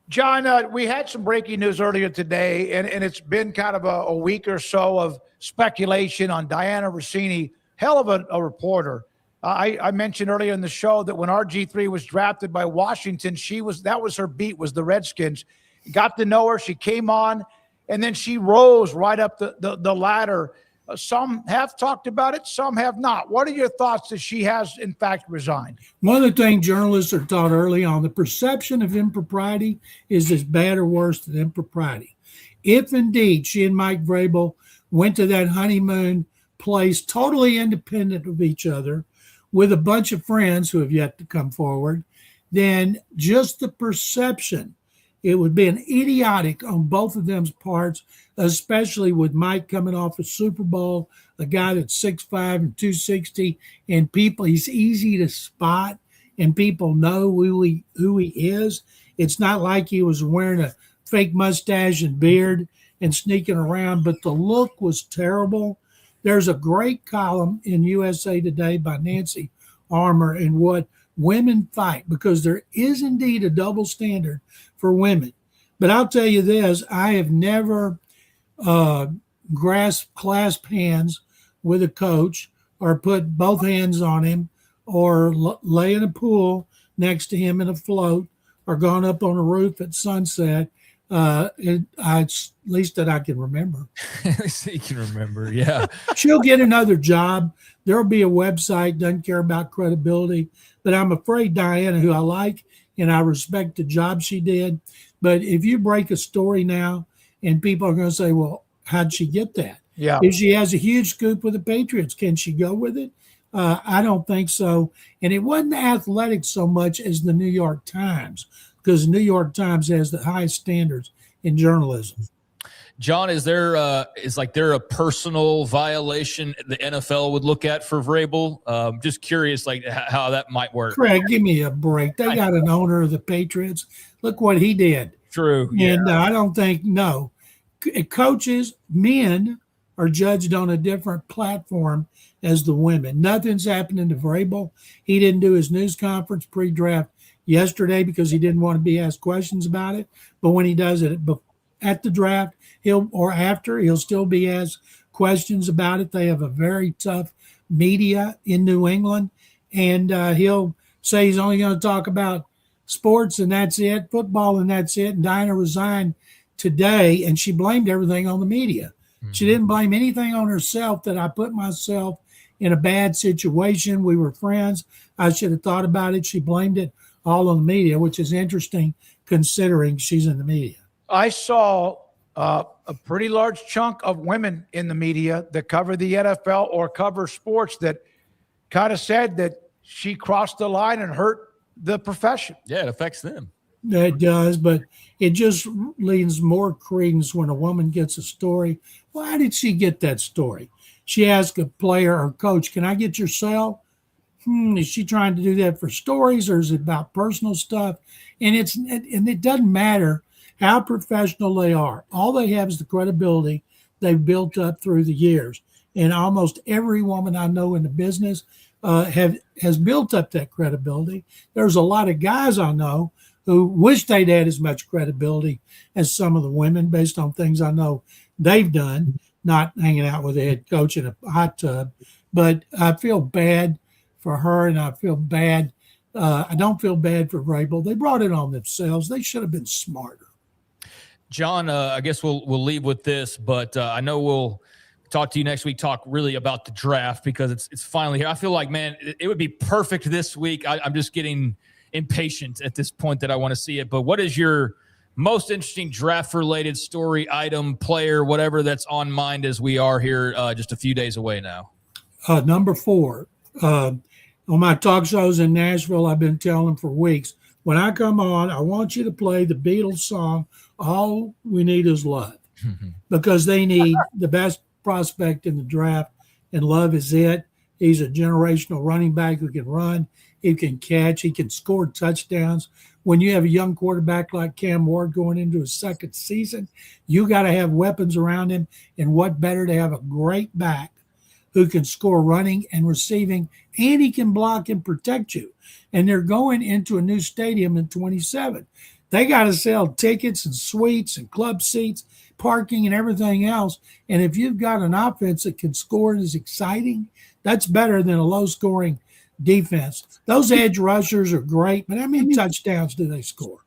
John, we had some breaking news earlier today, and it's been kind of a week or so of speculation on Diana Rossini, hell of a reporter. I mentioned earlier in the show that when RG3 was drafted by Washington, that was her beat, was the Redskins. Got to know her. She came on, and then she rose right up the ladder. Some have talked about it, some have not. What are your thoughts that she has, in fact, resigned? One of the things journalists are taught early on, the perception of impropriety is as bad or worse than impropriety. If indeed she and Mike Vrabel went to that honeymoon place totally independent of each other with a bunch of friends who have yet to come forward, then just the perception, it would be an idiotic on both of them's parts, especially with Mike coming off a Super Bowl, a guy that's 6'5" and 260, and people, he's easy to spot, and people know who he is. It's not like he was wearing a fake mustache and beard and sneaking around, but the look was terrible. There's a great column in USA Today by Nancy Armour in what women fight, because there is indeed a double standard for women. But I'll tell you this, I have never clasped hands with a coach or put both hands on him or lay in a pool next to him in a float or gone up on a roof at sunset. At least that I can remember. At least you can remember, yeah. She'll get another job. There'll be a website, doesn't care about credibility. But I'm afraid Diana, who I like and I respect the job she did, but if you break a story now and people are going to say, well, how'd she get that? Yeah. If she has a huge scoop with the Patriots, can she go with it? I don't think so. And it wasn't athletics so much as the New York Times, because the New York Times has the highest standards in journalism. John, is there a personal violation the NFL would look at for Vrabel? Just curious, like how that might work. Craig, give me a break. They got an owner of the Patriots. Look what he did. True. And I don't think, no. Coaches, men are judged on a different platform as the women. Nothing's happening to Vrabel. He didn't do his news conference pre-draft yesterday because he didn't want to be asked questions about it. But when he does it at the draft, he'll still be asked questions about it. They have a very tough media in New England, and he'll say he's only going to talk about sports and that's it, football and that's it. And Diana resigned today, and she blamed everything on the media. Mm-hmm. She didn't blame anything on herself, that I put myself in a bad situation. We were friends. I should have thought about it. She blamed it all on the media, which is interesting considering she's in the media. I saw a pretty large chunk of women in the media that cover the NFL or cover sports that kind of said that she crossed the line and hurt the profession. Yeah, it affects them. It does, but it just leans more credence when a woman gets a story. Well, how did she get that story? She asked a player or coach, can I get your cell? Is she trying to do that for stories, or is it about personal stuff? And it doesn't matter how professional they are. All they have is the credibility they've built up through the years. And almost every woman I know in the business has built up that credibility. There's a lot of guys I know who wish they'd had as much credibility as some of the women based on things I know they've done, not hanging out with a head coach in a hot tub. But I feel bad for her, and I feel bad. I don't feel bad for Vrabel. They brought it on themselves. They should have been smarter. John, I guess we'll leave with this, but I know we'll talk to you next week, talk really about the draft, because it's finally here. I feel like, man, it would be perfect this week. I'm just getting impatient at this point that I want to see it. But what is your most interesting draft-related story, item, player, whatever that's on mind as we are here just a few days away now? Number 4. On my talk shows in Nashville, I've been telling them for weeks, when I come on, I want you to play the Beatles song, All We Need Is Love, because they need the best prospect in the draft, and Love is it. He's a generational running back who can run, he can catch, he can score touchdowns. When you have a young quarterback like Cam Ward going into his second season, you got to have weapons around him, and what better to have a great back who can score running and receiving, and he can block and protect you. And they're going into a new stadium in 27. They got to sell tickets and suites and club seats, parking and everything else. And if you've got an offense that can score and is exciting, that's better than a low-scoring defense. Those edge rushers are great, but how many touchdowns do they score?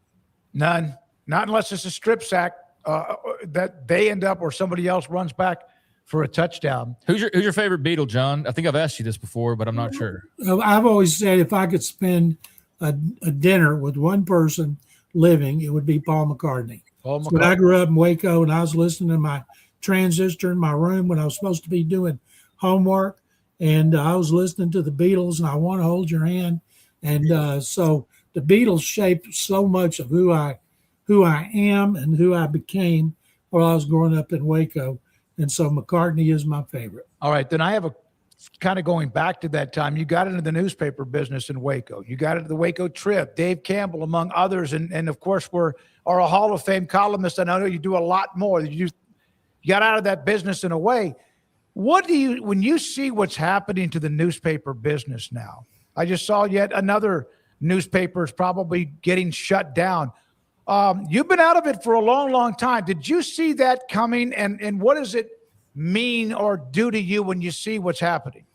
None. Not unless it's a strip sack that they end up or somebody else runs back for a touchdown. Who's your favorite Beatle, John? I think I've asked you this before, but I'm not sure. I've always said if I could spend a dinner with one person living, it would be Paul McCartney. When I grew up in Waco and I was listening to my transistor in my room when I was supposed to be doing homework, and I was listening to the Beatles, and I Want to Hold Your Hand. And so the Beatles shaped so much of who I am and who I became while I was growing up in Waco. And so McCartney is my favorite. All right. Then I have a kind of going back to that time. You got into the newspaper business in Waco. You got into the Waco Trib, Dave Campbell, among others. And of course, are a Hall of Fame columnist. And I know you do a lot more. You got out of that business in a way. What do you, when you see what's happening to the newspaper business now? I just saw yet another newspaper is probably getting shut down. You've been out of it for a long, long time. Did you see that coming? And what does it mean or do to you when you see what's happening?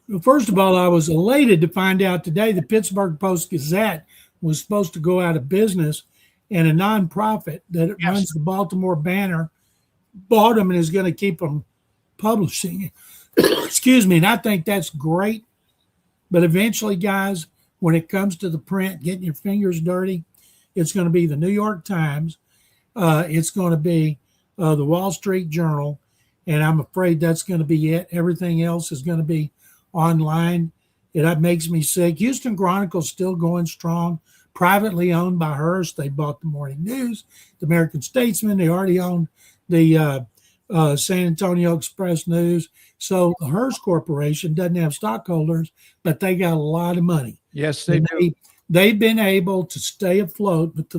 Well, first of all, I was elated to find out today the Pittsburgh Post-Gazette was supposed to go out of business, and a nonprofit that runs the Baltimore Banner bought them and is going to keep them publishing. Excuse me. And I think that's great. But eventually, guys, when it comes to the print, getting your fingers dirty, it's going to be the New York Times. It's going to be the Wall Street Journal. And I'm afraid that's going to be it. Everything else is going to be online. It makes me sick. Houston Chronicle's still going strong, privately owned by Hearst. They bought the Morning News, the American Statesman. They already owned the San Antonio Express News. So the Hearst Corporation doesn't have stockholders, but they got a lot of money. Yes, they do. They've been able to stay afloat. But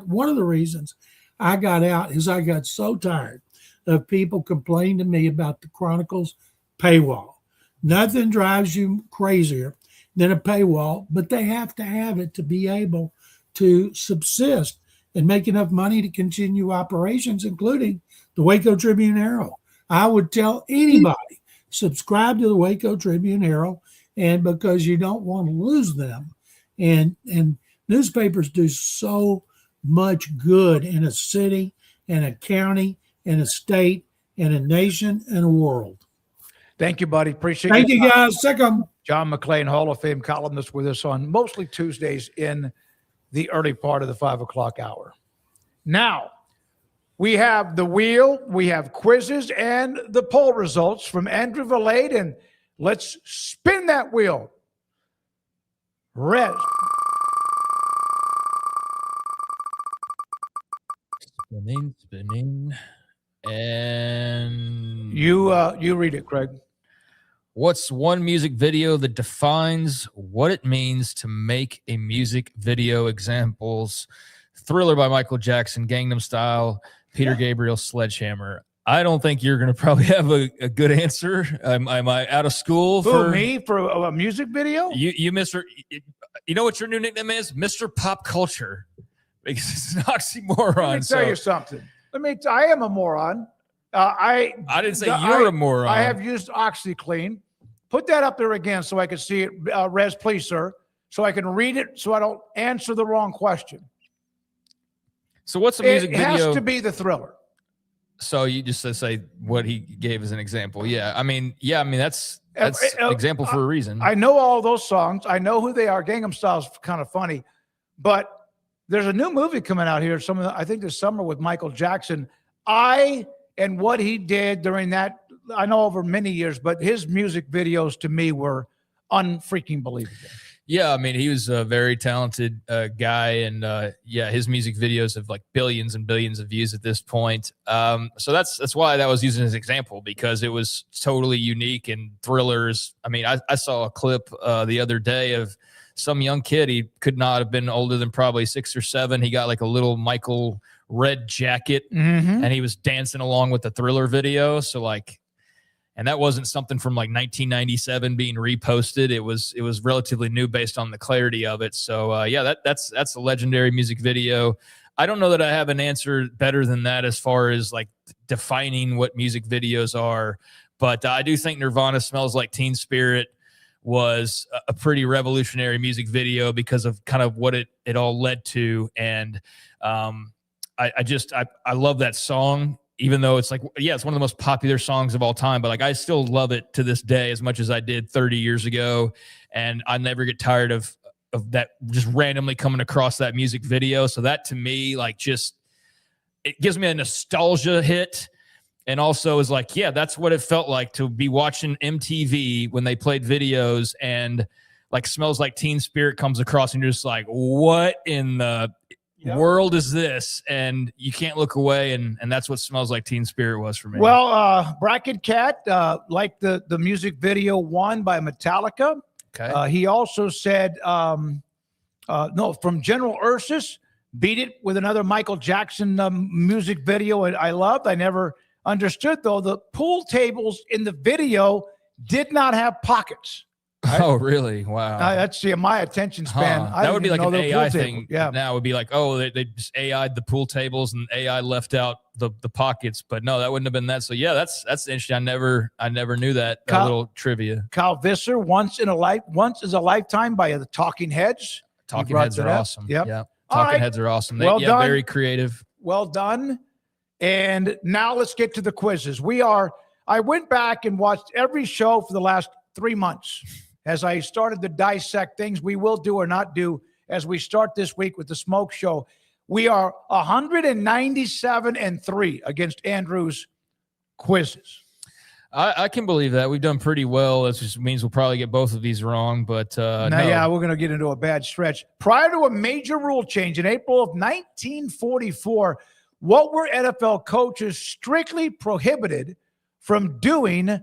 one of the reasons I got out is I got so tired of people complaining to me about the Chronicle's paywall. Nothing drives you crazier than a paywall, but they have to have it to be able to subsist and make enough money to continue operations, including the Waco Tribune Herald. I would tell anybody, subscribe to the Waco Tribune Herald, and because you don't want to lose them. And newspapers do so much good in a city and a county and a state and a nation and a world. Thank you, buddy. Appreciate it. Thank you, guys. Second. John McClain, Hall of Fame columnist, with us on mostly Tuesdays in the early part of the 5 o'clock hour. Now, we have the wheel, we have quizzes, and the poll results from Andrew Valade, and let's spin that wheel. Rez. Spinning. And you read it, Craig. What's one music video that defines what it means to make a music video? Examples: Thriller by Michael Jackson, Gangnam Style, Peter Gabriel, Sledgehammer. I don't think you're going to probably have a good answer. Am I out of school? For a music video? You Mr. You know what your new nickname is? Mr. Pop Culture. Because it's an oxymoron. Let me tell you something. I am a moron. I didn't say you're a moron. I have used OxyClean. Put that up there again so I can see it, Rez, please, sir, so I can read it so I don't answer the wrong question. So what's a music video? It has to be the Thriller. So you just say what he gave as an example. Yeah, I mean that's an example for a reason. I know all those songs. I know who they are. Gangnam Style's kind of funny, but there's a new movie coming out here. I think this summer with Michael Jackson. And what he did during that, I know over many years, but his music videos to me were unfreaking believable. Yeah, I mean, he was a very talented guy, and his music videos have like billions and billions of views at this point. So that's why that was used as an example, because it was totally unique. And Thrillers, I mean, I saw a clip the other day of some young kid. He could not have been older than probably 6 or 7. He got like a little Michael red jacket, and he was dancing along with the Thriller video. So like, and that wasn't something from like 1997 being reposted. It was relatively new based on the clarity of it. So that's a legendary music video. I don't know that I have an answer better than that as far as like defining what music videos are, but I do think Nirvana Smells Like Teen Spirit was a pretty revolutionary music video because of kind of what it all led to. And I love that song, even though it's like, it's one of the most popular songs of all time, but like, I still love it to this day as much as I did 30 years ago. And I never get tired of that, just randomly coming across that music video. So that to me, like, it gives me a nostalgia hit. And also is like, that's what it felt like to be watching MTV when they played videos, and like Smells Like Teen Spirit comes across and you're just like, what in the world is this? And you can't look away. And that's what Smells Like Teen Spirit was for me. Well, Bracket Cat, like the music video One by Metallica. Okay. He also said, from General Ursus, Beat It with another Michael Jackson music video I loved. I never understood, though, the pool tables in the video did not have pockets. Right? Oh, really? Wow. That's my attention span. That would be like an AI thing. Yeah. Now it would be like, oh, they just AI'd the pool tables and AI left out the pockets. But no, that wouldn't have been that. So yeah, that's interesting. I never knew that little trivia. Kyle Visser, once is a lifetime by the Talking Heads. Talking Heads are awesome. Yep. Yeah. Talking Heads are awesome. Well done. Very creative. Well done. And now let's get to the quizzes. I went back and watched every show for the last 3 months as I started to dissect things we will do or not do as we start this week with the Smoke Show. We are 197-3 against Andrew's quizzes. I can believe that. We've done pretty well. That just means we'll probably get both of these wrong. But no. Yeah, we're going to get into a bad stretch. Prior to a major rule change in April of 1944, what were NFL coaches strictly prohibited from doing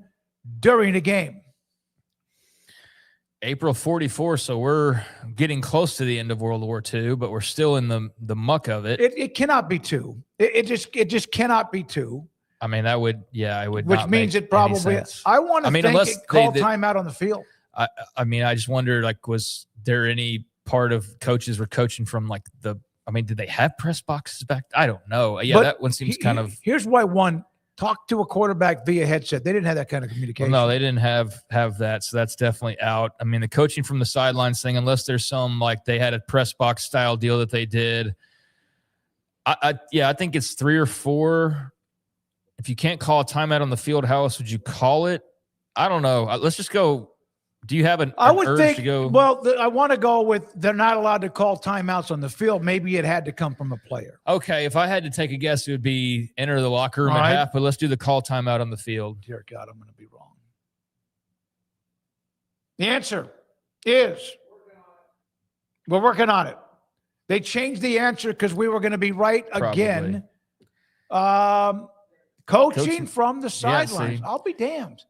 during a game? April 44, so we're getting close to the end of World War II, but we're still in the muck of it. It cannot be two. It just cannot be two. I mean, that would, it would. Which not means make it probably. sense. I want to think unless it called timeout on the field. I mean, I just wonder, like, was there any part of coaches were coaching from like did they have press boxes back? I don't know. Yeah, but that one seems kind of. Here's why one. Talk to a quarterback via headset. They didn't have that kind of communication. Well, no, they didn't have that, so that's definitely out. I mean, the coaching from the sidelines thing, unless there's some like they had a press box style deal that they did. I think it's 3 or 4. If you can't call a timeout on the field, how else would you call it? I don't know. Let's just go. Do you have an urge think, to go? Well, I want to go with they're not allowed to call timeouts on the field. Maybe it had to come from a player. Okay, if I had to take a guess, it would be enter the locker room at half, but let's do the call timeout on the field. Dear God, I'm going to be wrong. The answer is we're working on it. They changed the answer because we were going to be right again. Coaching from the sidelines. I'll be damned.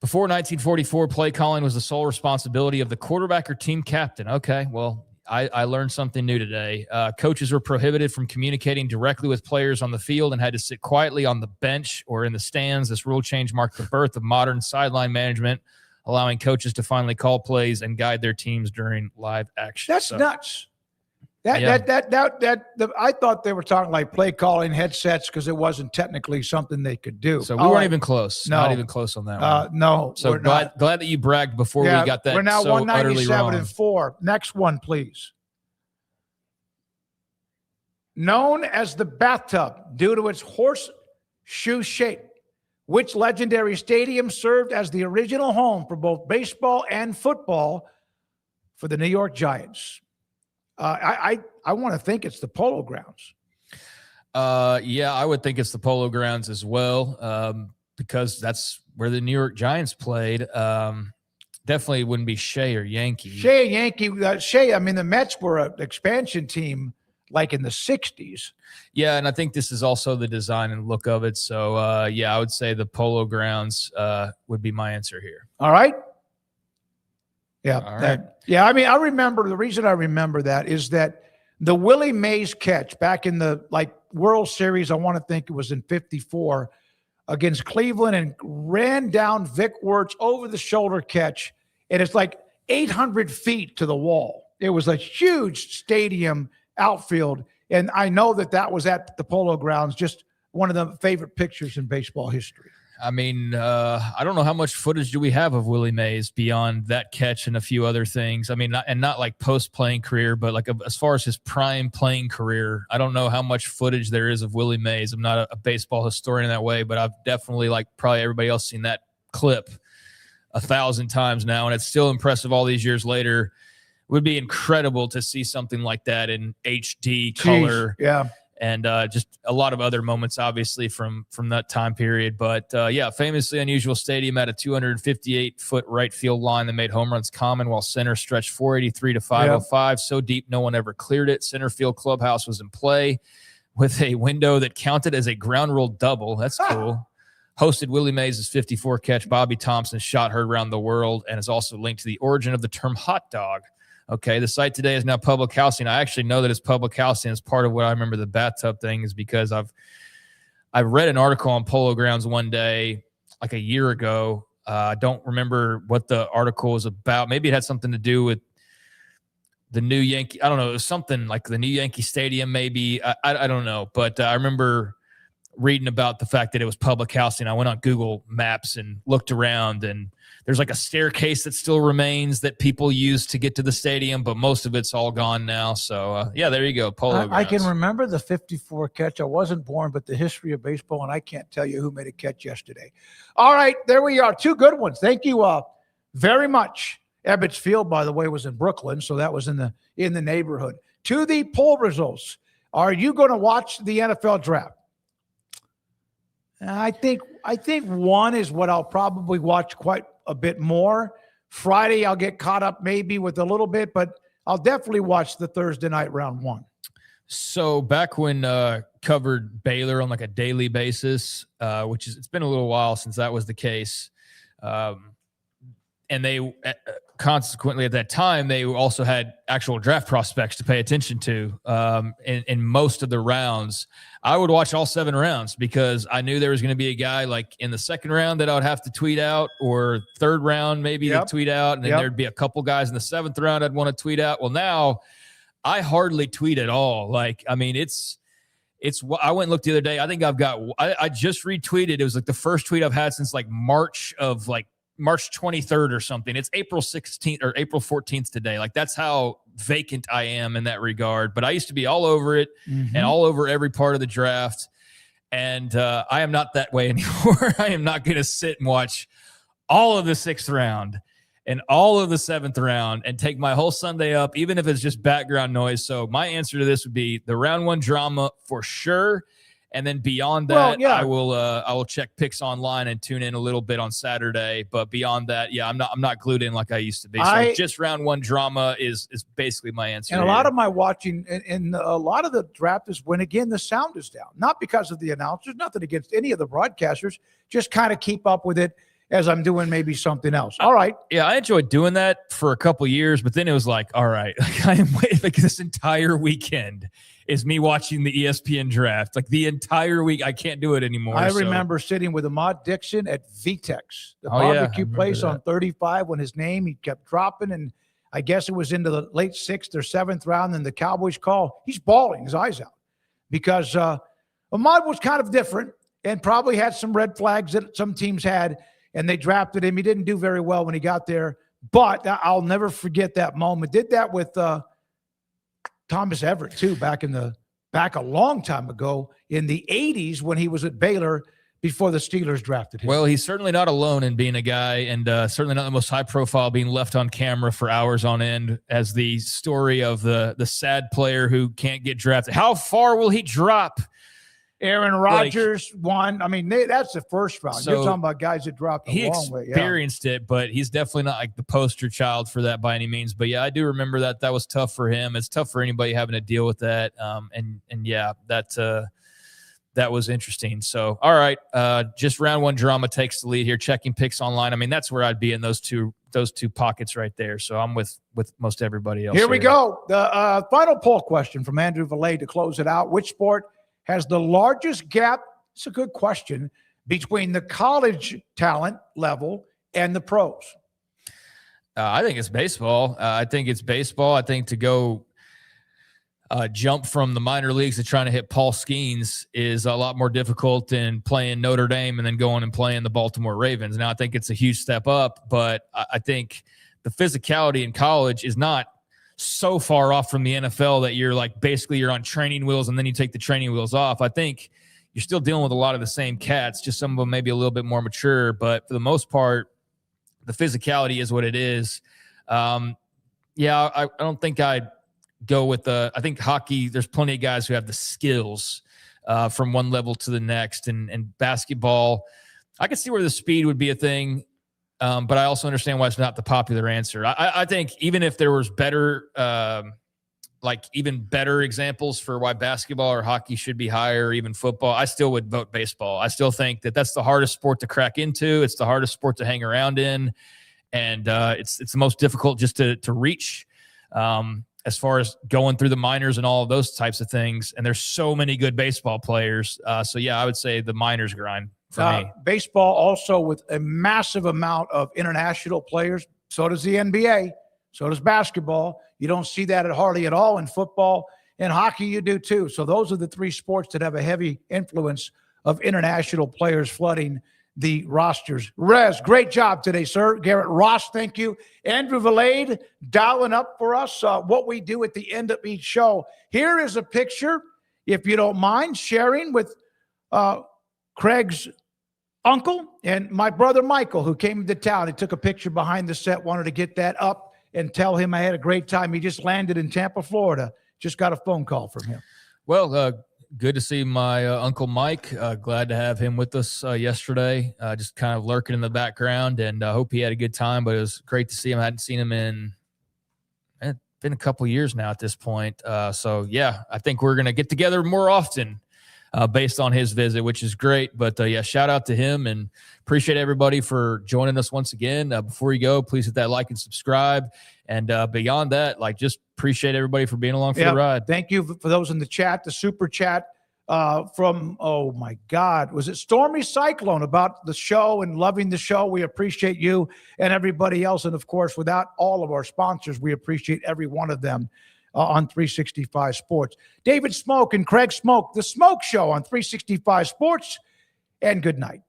Before 1944, play calling was the sole responsibility of the quarterback or team captain. Okay, well, I learned something new today. Coaches were prohibited from communicating directly with players on the field and had to sit quietly on the bench or in the stands. This rule change marked the birth of modern sideline management, allowing coaches to finally call plays and guide their teams during live action. That's nuts. I thought they were talking like play calling headsets because it wasn't technically something they could do. So we weren't even close. No. Not even close on that one. No. So glad that you bragged before we got that. We're now so 197-4. Next one, please. Known as the bathtub due to its horseshoe shape, which legendary stadium served as the original home for both baseball and football for the New York Giants? I want to think it's the Polo Grounds. I would think it's the Polo Grounds as well, because that's where the New York Giants played. Definitely wouldn't be Shea or Yankee. Shea, I mean, the Mets were an expansion team like in the 60s. Yeah, and I think this is also the design and look of it. So, I would say the Polo Grounds would be my answer here. All right. Yeah. All right. I mean, I remember the reason I remember that is that the Willie Mays catch back in the World Series, I want to think it was in 54 against Cleveland, and ran down Vic Wirtz over the shoulder catch. And it's like 800 feet to the wall. It was a huge stadium outfield. And I know that was at the Polo Grounds, just one of the favorite pictures in baseball history. I mean, I don't know how much footage do we have of Willie Mays beyond that catch and a few other things. I mean, not like post-playing career, but like as far as his prime playing career, I don't know how much footage there is of Willie Mays. I'm not a baseball historian in that way, but I've definitely, like probably everybody else, seen that clip 1,000 times now, and it's still impressive all these years later. It would be incredible to see something like that in HD color. Yeah. And just a lot of other moments, obviously, from that time period. But, famously unusual stadium at a 258-foot right field line that made home runs common, while center stretched 483 to 505. So deep, no one ever cleared it. Center field clubhouse was in play with a window that counted as a ground rule double. That's cool. Hosted Willie Mays' 54 catch Bobby Thompson's shot heard around the world, and is also linked to the origin of the term hot dog. Okay, the site today is now public housing. I actually know that it's public housing as part of what I remember the bathtub thing is because I read an article on Polo Grounds one day, like a year ago. I don't remember what the article was about. Maybe it had something to do with the new Yankee. I don't know. It was something like the new Yankee Stadium, maybe. I don't know. But I remember reading about the fact that it was public housing. I went on Google Maps and looked around, and there's like a staircase that still remains that people use to get to the stadium, but most of it's all gone now. So, yeah, there you go. Polo I can Grounds. remember the 54 catch. I wasn't born, but the history of baseball, and I can't tell you who made a catch yesterday. All right, there we are. 2 good ones. Thank you very much. Ebbets Field, by the way, was in Brooklyn, so that was in the neighborhood. To the poll results, are you going to watch the NFL draft? I think one is what I'll probably watch quite a bit more. Friday, I'll get caught up maybe with a little bit, but I'll definitely watch the Thursday night round 1. So back when covered Baylor on like a daily basis, it's been a little while since that was the case. And they consequently at that time, they also had actual draft prospects to pay attention to in most of the rounds. I would watch all 7 rounds because I knew there was going to be a guy like in the 2nd round that I would have to tweet out, or 3rd round maybe to tweet out. And then there'd be a couple guys in the 7th round I'd want to tweet out. Well, now I hardly tweet at all. Like, I mean, I went and looked the other day. I think I just retweeted. It was like the first tweet I've had since like March 23rd or something. It's April 16th or April 14th today. Like, that's how vacant I am in that regard. But I used to be all over it and all over every part of the draft. And I am not that way anymore. I am not going to sit and watch all of the 6th round and all of the 7th round and take my whole Sunday up, even if it's just background noise. So my answer to this would be the round 1 drama for sure. And then beyond that, I will check picks online and tune in a little bit on Saturday. But beyond that, I'm not glued in like I used to be. So just round 1 drama is basically my answer. And a lot of my watching and a lot of the draft is when, again, the sound is down. Not because of the announcers, nothing against any of the broadcasters. Just kind of keep up with it as I'm doing maybe something else. All right. Yeah, I enjoyed doing that for a couple years, but then it was like, all right, like I am waiting, like this entire weekend is me watching the ESPN draft. Like the entire week, I can't do it anymore. I remember sitting with Ahmad Dixon at VTEX, the barbecue place on 35 when his name, he kept dropping. And I guess it was into the late 6th or 7th round. And the Cowboys call, he's bawling his eyes out because Ahmad was kind of different and probably had some red flags that some teams had. And they drafted him. He didn't do very well when he got there. But I'll never forget that moment. Did that with Thomas Everett, too, back a long time ago in the 80s when he was at Baylor before the Steelers drafted him. Well, he's certainly not alone in being a guy, and certainly not the most high profile, being left on camera for hours on end as the story of the sad player who can't get drafted. How far will he drop? Aaron Rodgers won. I mean, that's the first round. You're talking about guys that dropped a long way. He experienced it, but he's definitely not like the poster child for that by any means. But yeah, I do remember that was tough for him. It's tough for anybody having to deal with that. That was interesting. So, all right, just round 1 drama takes the lead here. Checking picks online. I mean, that's where I'd be in those two pockets right there. So I'm with most everybody else. Here we go. The final poll question from Andrew Valet to close it out. Which sport has the largest gap? It's a good question, between the college talent level and the pros. I think it's baseball. I think to go jump from the minor leagues to trying to hit Paul Skeens is a lot more difficult than playing Notre Dame and then going and playing the Baltimore Ravens. Now, I think it's a huge step up, but I think the physicality in college is not so far off from the NFL that you're like basically you're on training wheels and then you take the training wheels off. I think you're still dealing with a lot of the same cats, just some of them maybe a little bit more mature, but for the most part, the physicality is what it is. I don't think I'd go with I think hockey, there's plenty of guys who have the skills from one level to the next, and basketball, I could see where the speed would be a thing. But I also understand why it's not the popular answer. I think even if there was better, even better examples for why basketball or hockey should be higher, or even football, I still would vote baseball. I still think that's the hardest sport to crack into. It's the hardest sport to hang around in. And it's the most difficult just to reach. as far as going through the minors and all of those types of things. And there's so many good baseball players. So yeah, I would say the minors grind for me. Baseball also with a massive amount of international players. So does the NBA. So does basketball. You don't see that hardly at all in football. In hockey, you do too. So those are the three sports that have a heavy influence of international players flooding the rosters. Rez, great job today, sir. Garrett Ross, thank you. Andrew Valade, dialing up for us what we do at the end of each show. Here is a picture, if you don't mind, sharing with Craig's uncle and my brother Michael, who came to town. He took a picture behind the set, wanted to get that up and tell him I had a great time. He just landed in Tampa, Florida. Just got a phone call from him. Well, good to see my Uncle Mike. Glad to have him with us yesterday. Just kind of lurking in the background, and I hope he had a good time. But it was great to see him. I hadn't seen him in it's been a couple years now at this point. So yeah, I think we're gonna get together more often based on his visit, which is great. But yeah, shout out to him and appreciate everybody for joining us once again. Before you go, please hit that like and subscribe. And beyond that, just appreciate everybody for being along for the ride. Thank you for those in the chat, the super chat from, oh my God, was it Stormy Cyclone about the show and loving the show? We appreciate you and everybody else. And of course, without all of our sponsors, we appreciate every one of them on 365 Sports. David Smoke and Craig Smoke, the Smoke Show on 365 Sports, and good night.